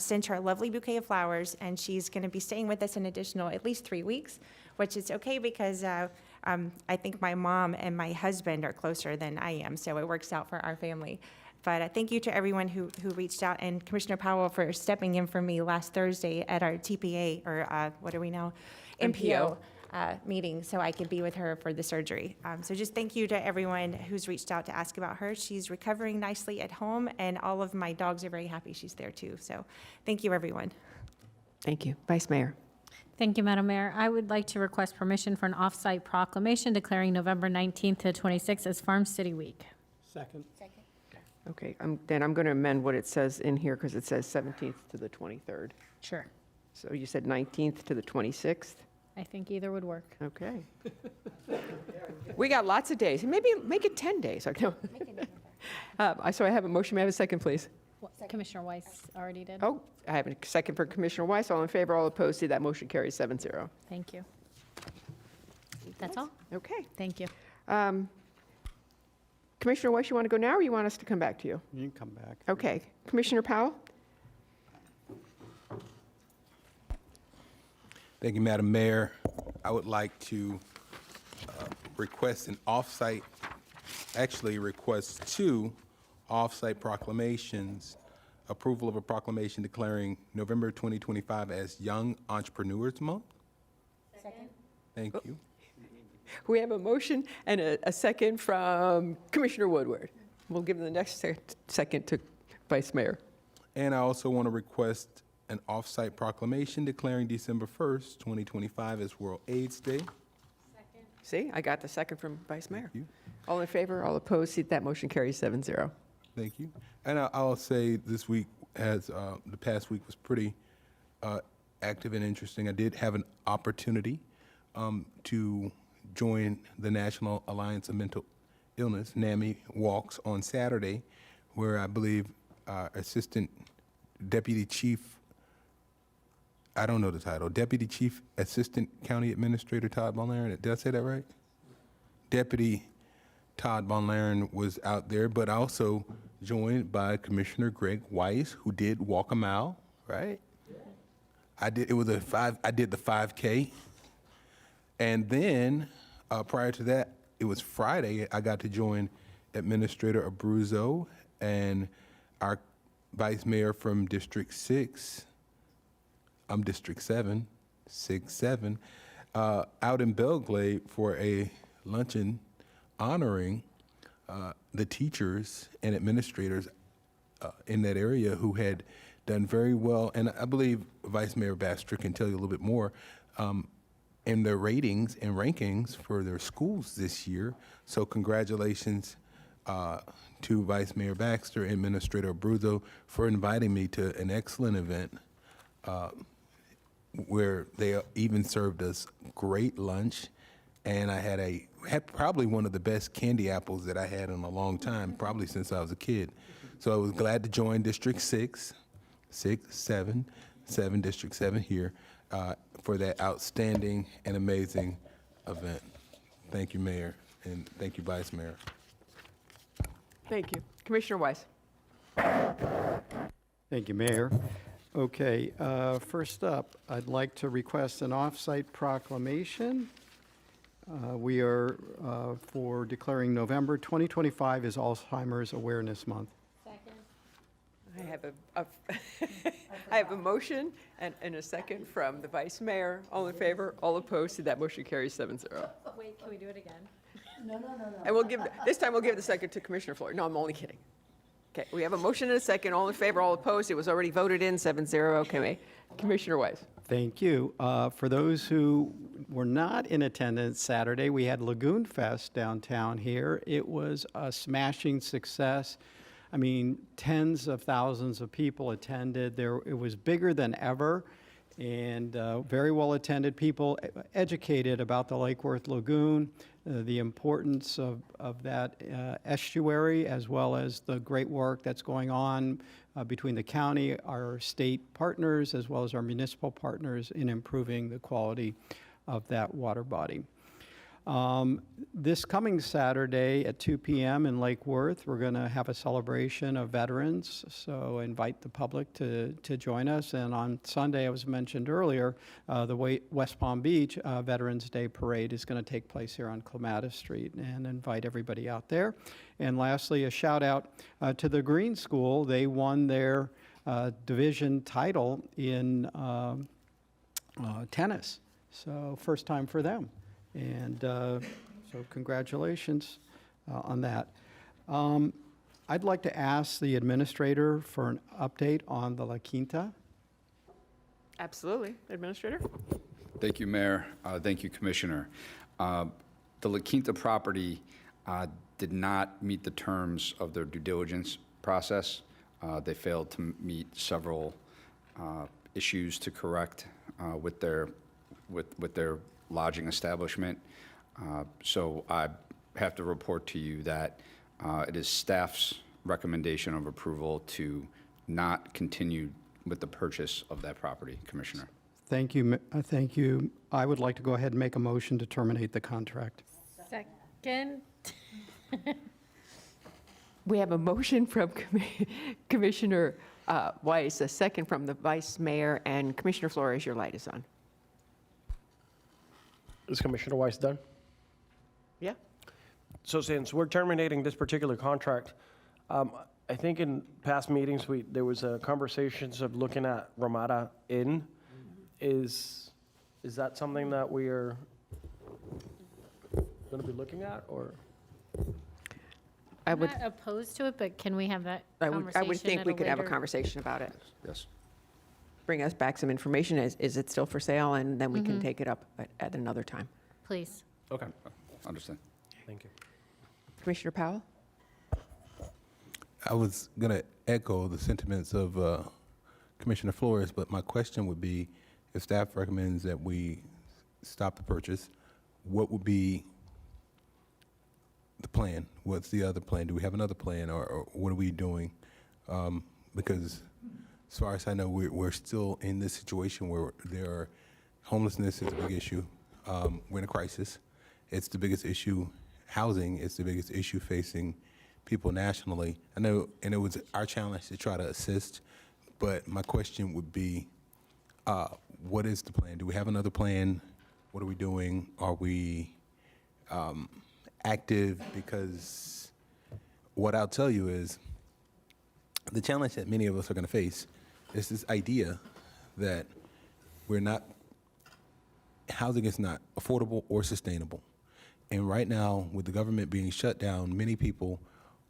Speaker 13: sent her a lovely bouquet of flowers, and she's going to be staying with us an additional at least 3 weeks, which is okay because I think my mom and my husband are closer than I am, so it works out for our family. But thank you to everyone who reached out, and Commissioner Powell for stepping in for me last Thursday at our TPA, or what are we now? MPO. meeting so I could be with her for the surgery. So just thank you to everyone who's reached out to ask about her. She's recovering nicely at home, and all of my dogs are very happy she's there too. So thank you, everyone.
Speaker 1: Thank you. Vice Mayor.
Speaker 11: Thank you, Madam Mayor. I would like to request permission for an off-site proclamation declaring November 19th to 26th as Farm City Week.
Speaker 9: Second.
Speaker 1: Okay, then I'm going to amend what it says in here because it says 17th to the 23rd.
Speaker 11: Sure.
Speaker 1: So you said 19th to the 26th?
Speaker 11: I think either would work.
Speaker 1: Okay. We got lots of days. Maybe make it 10 days. Okay. So I have a motion. May I have a second, please?
Speaker 11: Commissioner Weiss already did.
Speaker 1: Oh, I have a second for Commissioner Weiss. All in favor, all opposed, see that motion carries 7-0.
Speaker 11: Thank you. That's all?
Speaker 1: Okay.
Speaker 11: Thank you.
Speaker 1: Commissioner Weiss, you want to go now or you want us to come back to you?
Speaker 9: You can come back.
Speaker 1: Okay. Commissioner Powell?
Speaker 8: Thank you, Madam Mayor. I would like to request an off-site, actually request 2 off-site proclamations. Approval of a proclamation declaring November 2025 as Young Entrepreneurs Month.
Speaker 13: Second.
Speaker 8: Thank you.
Speaker 1: We have a motion and a second from Commissioner Woodward. We'll give the next second to Vice Mayor.
Speaker 8: And I also want to request an off-site proclamation declaring December 1st, 2025 as World AIDS Day.
Speaker 1: See, I got the second from Vice Mayor.
Speaker 8: you.
Speaker 1: All in favor, all opposed, see that motion carries 7-0.
Speaker 8: Thank you. And I'll say this week has, the past week was pretty active and interesting. I did have an opportunity to join the National Alliance of Mental Illness, NAMI, walks on Saturday, where I believe Assistant Deputy Chief, I don't know the title, Deputy Chief Assistant County Administrator Todd Von Laren, did I say that right? Deputy Todd Von Laren was out there, but also joined by Commissioner Greg Weiss, who did walk a mile, right? I did the 5K. And then prior to that, it was Friday, I got to join Administrator Abruzzo and our Vice Mayor from District 6, I'm District 7, 6-7, out in Belglade for a luncheon honoring the teachers and administrators in that area who had done very well. And I believe Vice Mayor Baxter can tell you a little bit more in their ratings and rankings for their schools this year. So congratulations to Vice Mayor Baxter and Administrator Abruzzo for inviting me to an excellent event where they even served us great lunch. And I had probably one of the best candy apples that I had in a long time, probably since I was a kid. So I was glad to join District 6, 7 District 7 here for that outstanding and amazing event. Thank you, Mayor, and thank you, Vice Mayor.
Speaker 1: Thank you. Commissioner Weiss.
Speaker 9: Thank you, Mayor. Okay, first up, I'd like to request an off-site proclamation. We are for declaring November 2025 as Alzheimer's Awareness Month.
Speaker 11: Second.
Speaker 1: I have a motion and a second from the Vice Mayor. All in favor, all opposed, see that motion carries 7-0.
Speaker 11: Wait, can we do it again?
Speaker 1: And this time we'll give the second to Commissioner Floyd. No, I'm only kidding. Okay, we have a motion and a second. All in favor, all opposed. It was already voted in, 7-0. Okay, Commissioner Weiss.
Speaker 9: Thank you. For those who were not in attendance Saturday, we had Lagoon Fest downtown here. It was a smashing success. I mean, tens of thousands of people attended. It was bigger than ever and very well attended. People educated about the Lake Worth Lagoon, the importance of that estuary, as well as the great work that's going on between the county, our state partners, as well as our municipal partners in improving the quality of that water body. This coming Saturday at 2 p.m. in Lake Worth, we're going to have a celebration of veterans, so invite the public to join us. And on Sunday, as mentioned earlier, the West Palm Beach Veterans Day Parade is going to take place here on Clematis Street, and invite everybody out there. And lastly, a shout out to the Green School. They won their division title in tennis. So first time for them. And so congratulations on that. I'd like to ask the administrator for an update on the La Quinta.
Speaker 1: Absolutely. Administrator?
Speaker 16: Thank you, Mayor. Thank you, Commissioner. The La Quinta property did not meet the terms of their due diligence process. They failed to meet several issues to correct with their lodging establishment. So I have to report to you that it is staff's recommendation of approval to not continue with the purchase of that property, Commissioner.
Speaker 9: Thank you. Thank you. I would like to go ahead and make a motion to terminate the contract.
Speaker 11: Second.
Speaker 1: We have a motion from Commissioner Weiss, a second from the Vice Mayor, and Commissioner Flores, your light is on.
Speaker 6: Is Commissioner Weiss done?
Speaker 1: Yeah?
Speaker 6: So since we're terminating this particular contract, I think in past meetings, there was conversations of looking at Ramada Inn. Is that something that we are going to be looking at, or?
Speaker 11: I'm not opposed to it, but can we have that
Speaker 1: I
Speaker 11: conversation
Speaker 1: would think
Speaker 11: at
Speaker 1: we
Speaker 11: a
Speaker 1: could have a
Speaker 11: later-
Speaker 1: conversation about it.
Speaker 16: Yes.
Speaker 1: Bring us back some information. Is it still for sale? And then we can take it up at another time.
Speaker 11: Please.
Speaker 16: Okay. Understand.
Speaker 6: Thank you.
Speaker 1: Commissioner Powell?
Speaker 8: I was going to echo the sentiments of Commissioner Flores, but my question would be, if staff recommends that we stop the purchase, what would be the plan? What's the other plan? Do we have another plan, or what are we doing? Because as far as I know, we're still in this situation where homelessness is a big issue. We're in a crisis. It's the biggest issue. Housing is the biggest issue facing people nationally. I know, and it was our challenge to try to assist, but my question would be, what is the plan? Do we have another plan? What are we doing? Are we active? Because what I'll tell you is the challenge that many of us are going to face is this idea that housing is not affordable or sustainable. And right now, with the government being shut down, many people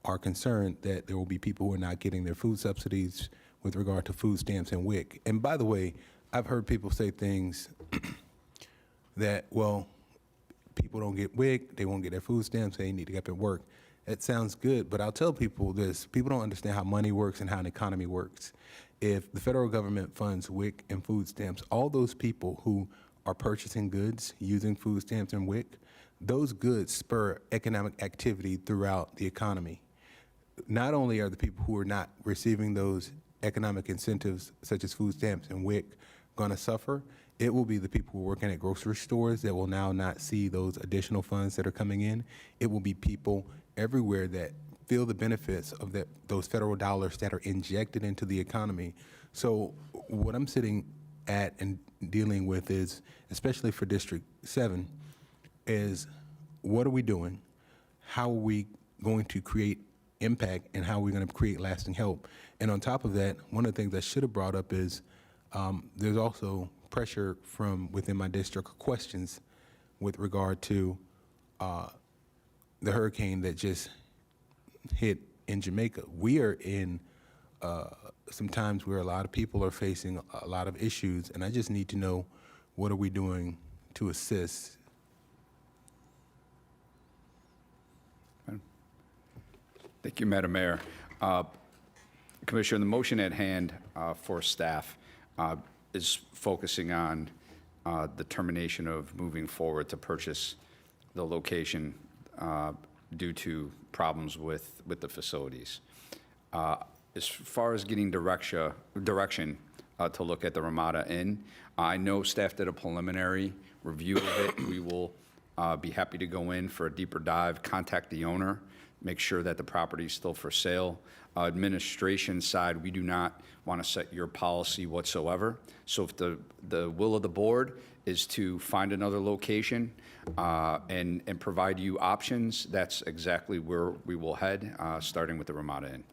Speaker 8: are concerned that there will be people who are not getting their food subsidies with regard to food stamps and WIC. And by the way, I've heard people say things that, well, people don't get WIC, they won't get their food stamps, they need to get up and work. That sounds good, but I'll tell people this: people don't understand how money works and how an economy works. If the federal government funds WIC and food stamps, all those people who are purchasing goods using food stamps and WIC, those goods spur economic activity throughout the economy. Not only are the people who are not receiving those economic incentives, such as food stamps and WIC, going to suffer, it will be the people who are working at grocery stores that will now not see those additional funds that are coming in. It will be people everywhere that feel the benefits of those federal dollars that are injected into the economy. So what I'm sitting at and dealing with is, especially for District 7, is what are we doing? How are we going to create impact, and how are we going to create lasting help? And on top of that, one of the things I should have brought up is there's also pressure from within my district, questions with regard to the hurricane that just hit in Jamaica. We are in some times where a lot of people are facing a lot of issues, and I just need to know, what are we doing to assist?
Speaker 16: Thank you, Madam Mayor. Commissioner, the motion at hand for staff is focusing on the termination of moving forward to purchase the location due to problems with the facilities. As far as getting direction to look at the Ramada Inn, I know staff did a preliminary review of it. We will be happy to go in for a deeper dive, contact the owner, make sure that the property is still for sale. Administration side, we do not want to set your policy whatsoever. So if the will of the board is to find another location and provide you options, that's exactly where we will head, starting with the Ramada Inn.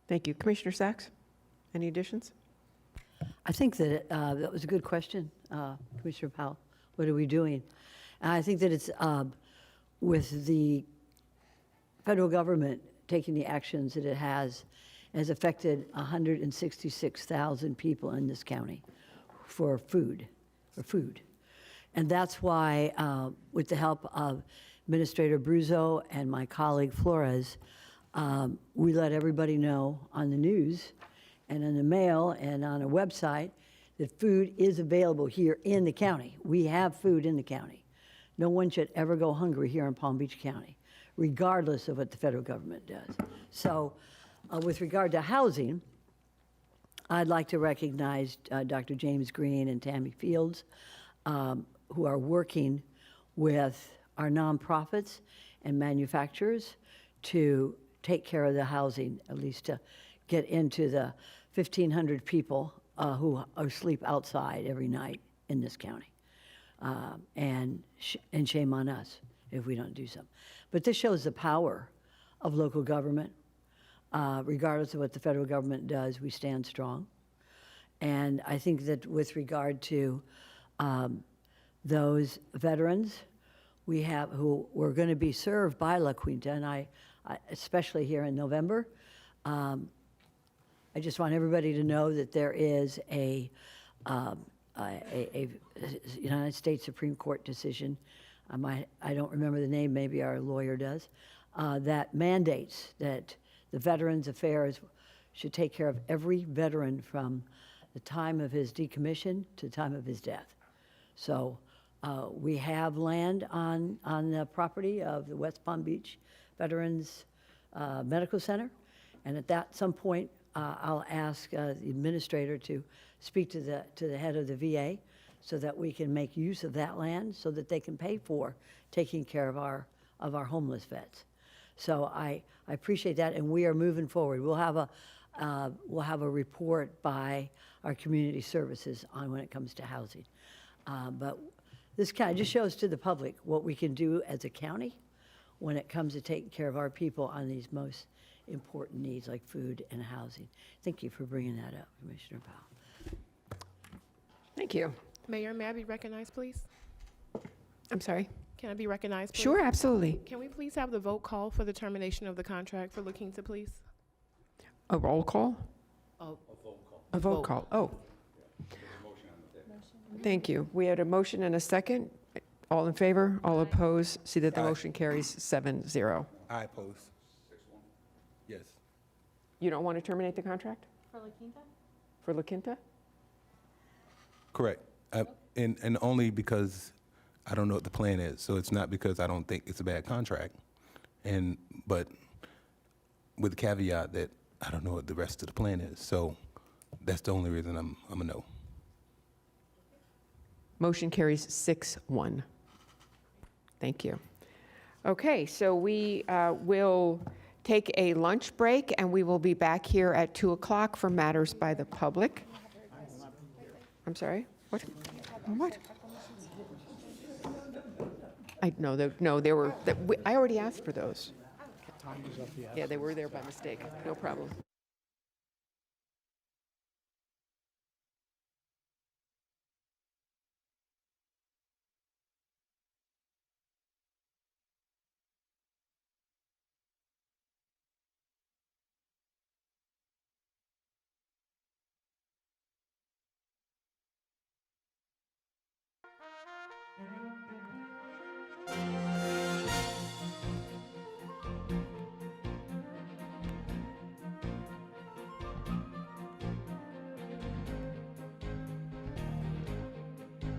Speaker 1: Thank you. Commissioner Sachs, any additions?
Speaker 14: I think that that was a good question, Commissioner Powell. What are we doing? And I think that it's with the federal government taking the actions that it has affected 166,000 people in this county for food. And that's why, with the help of Administrator Abruzzo and my colleague Flores, we let everybody know on the news and in the mail and on a website that food is available here in the county. We have food in the county. No one should ever go hungry here in Palm Beach County, regardless of what the federal government does. So with regard to housing, I'd like to recognize Dr. James Green and Tammy Fields, who are working with our nonprofits and manufacturers to take care of the housing, at least to get into the 1,500 people who sleep outside every night in this county. And shame on us if we don't do something. But this shows the power of local government. Regardless of what the federal government does, we stand strong. And I think that with regard to those veterans we have who were going to be served by La Quinta, and I especially here in November, I just want everybody to know that there is a United States Supreme Court decision, I don't remember the name, maybe our lawyer does, that mandates that the Veterans Affairs should take care of every veteran from the time of his decommission to the time of his death. So we have land on the property of the West Palm Beach Veterans Medical Center, and at some point, I'll ask the administrator to speak to the head of the VA so that we can make use of that land so that they can pay for taking care of our homeless vets. So I appreciate that, and we are moving forward. We'll have a report by our community services on when it comes to housing. But this kind of just shows to the public what we can do as a county when it comes to taking care of our people on these most important needs like food and housing. Thank you for bringing that up, Commissioner Powell.
Speaker 1: Thank you.
Speaker 17: Mayor, may I be recognized, please?
Speaker 1: I'm sorry?
Speaker 17: Can I be recognized, please?
Speaker 1: Sure, absolutely.
Speaker 17: Can we please have the vote call for the termination of the contract for La Quinta, please?
Speaker 1: A roll call?
Speaker 17: Oh.
Speaker 1: A vote call, oh. Thank you. We had a motion and a second. All in favor, all opposed? See that the motion carries 7-0.
Speaker 8: I oppose. 6-1. Yes.
Speaker 1: You don't want to terminate the contract?
Speaker 11: For La Quinta?
Speaker 1: For La Quinta?
Speaker 8: Correct. And only because I don't know what the plan is. So it's not because I don't think it's a bad contract. But with the caveat that I don't know what the rest of the plan is. So that's the only reason I'm a no.
Speaker 1: Motion carries 6-1. Thank you. Okay, so we will take a lunch break, and we will be back here at 2 o'clock for matters by the public. I'm sorry? What? What? I already asked for those. Yeah, they were there by mistake. No problem.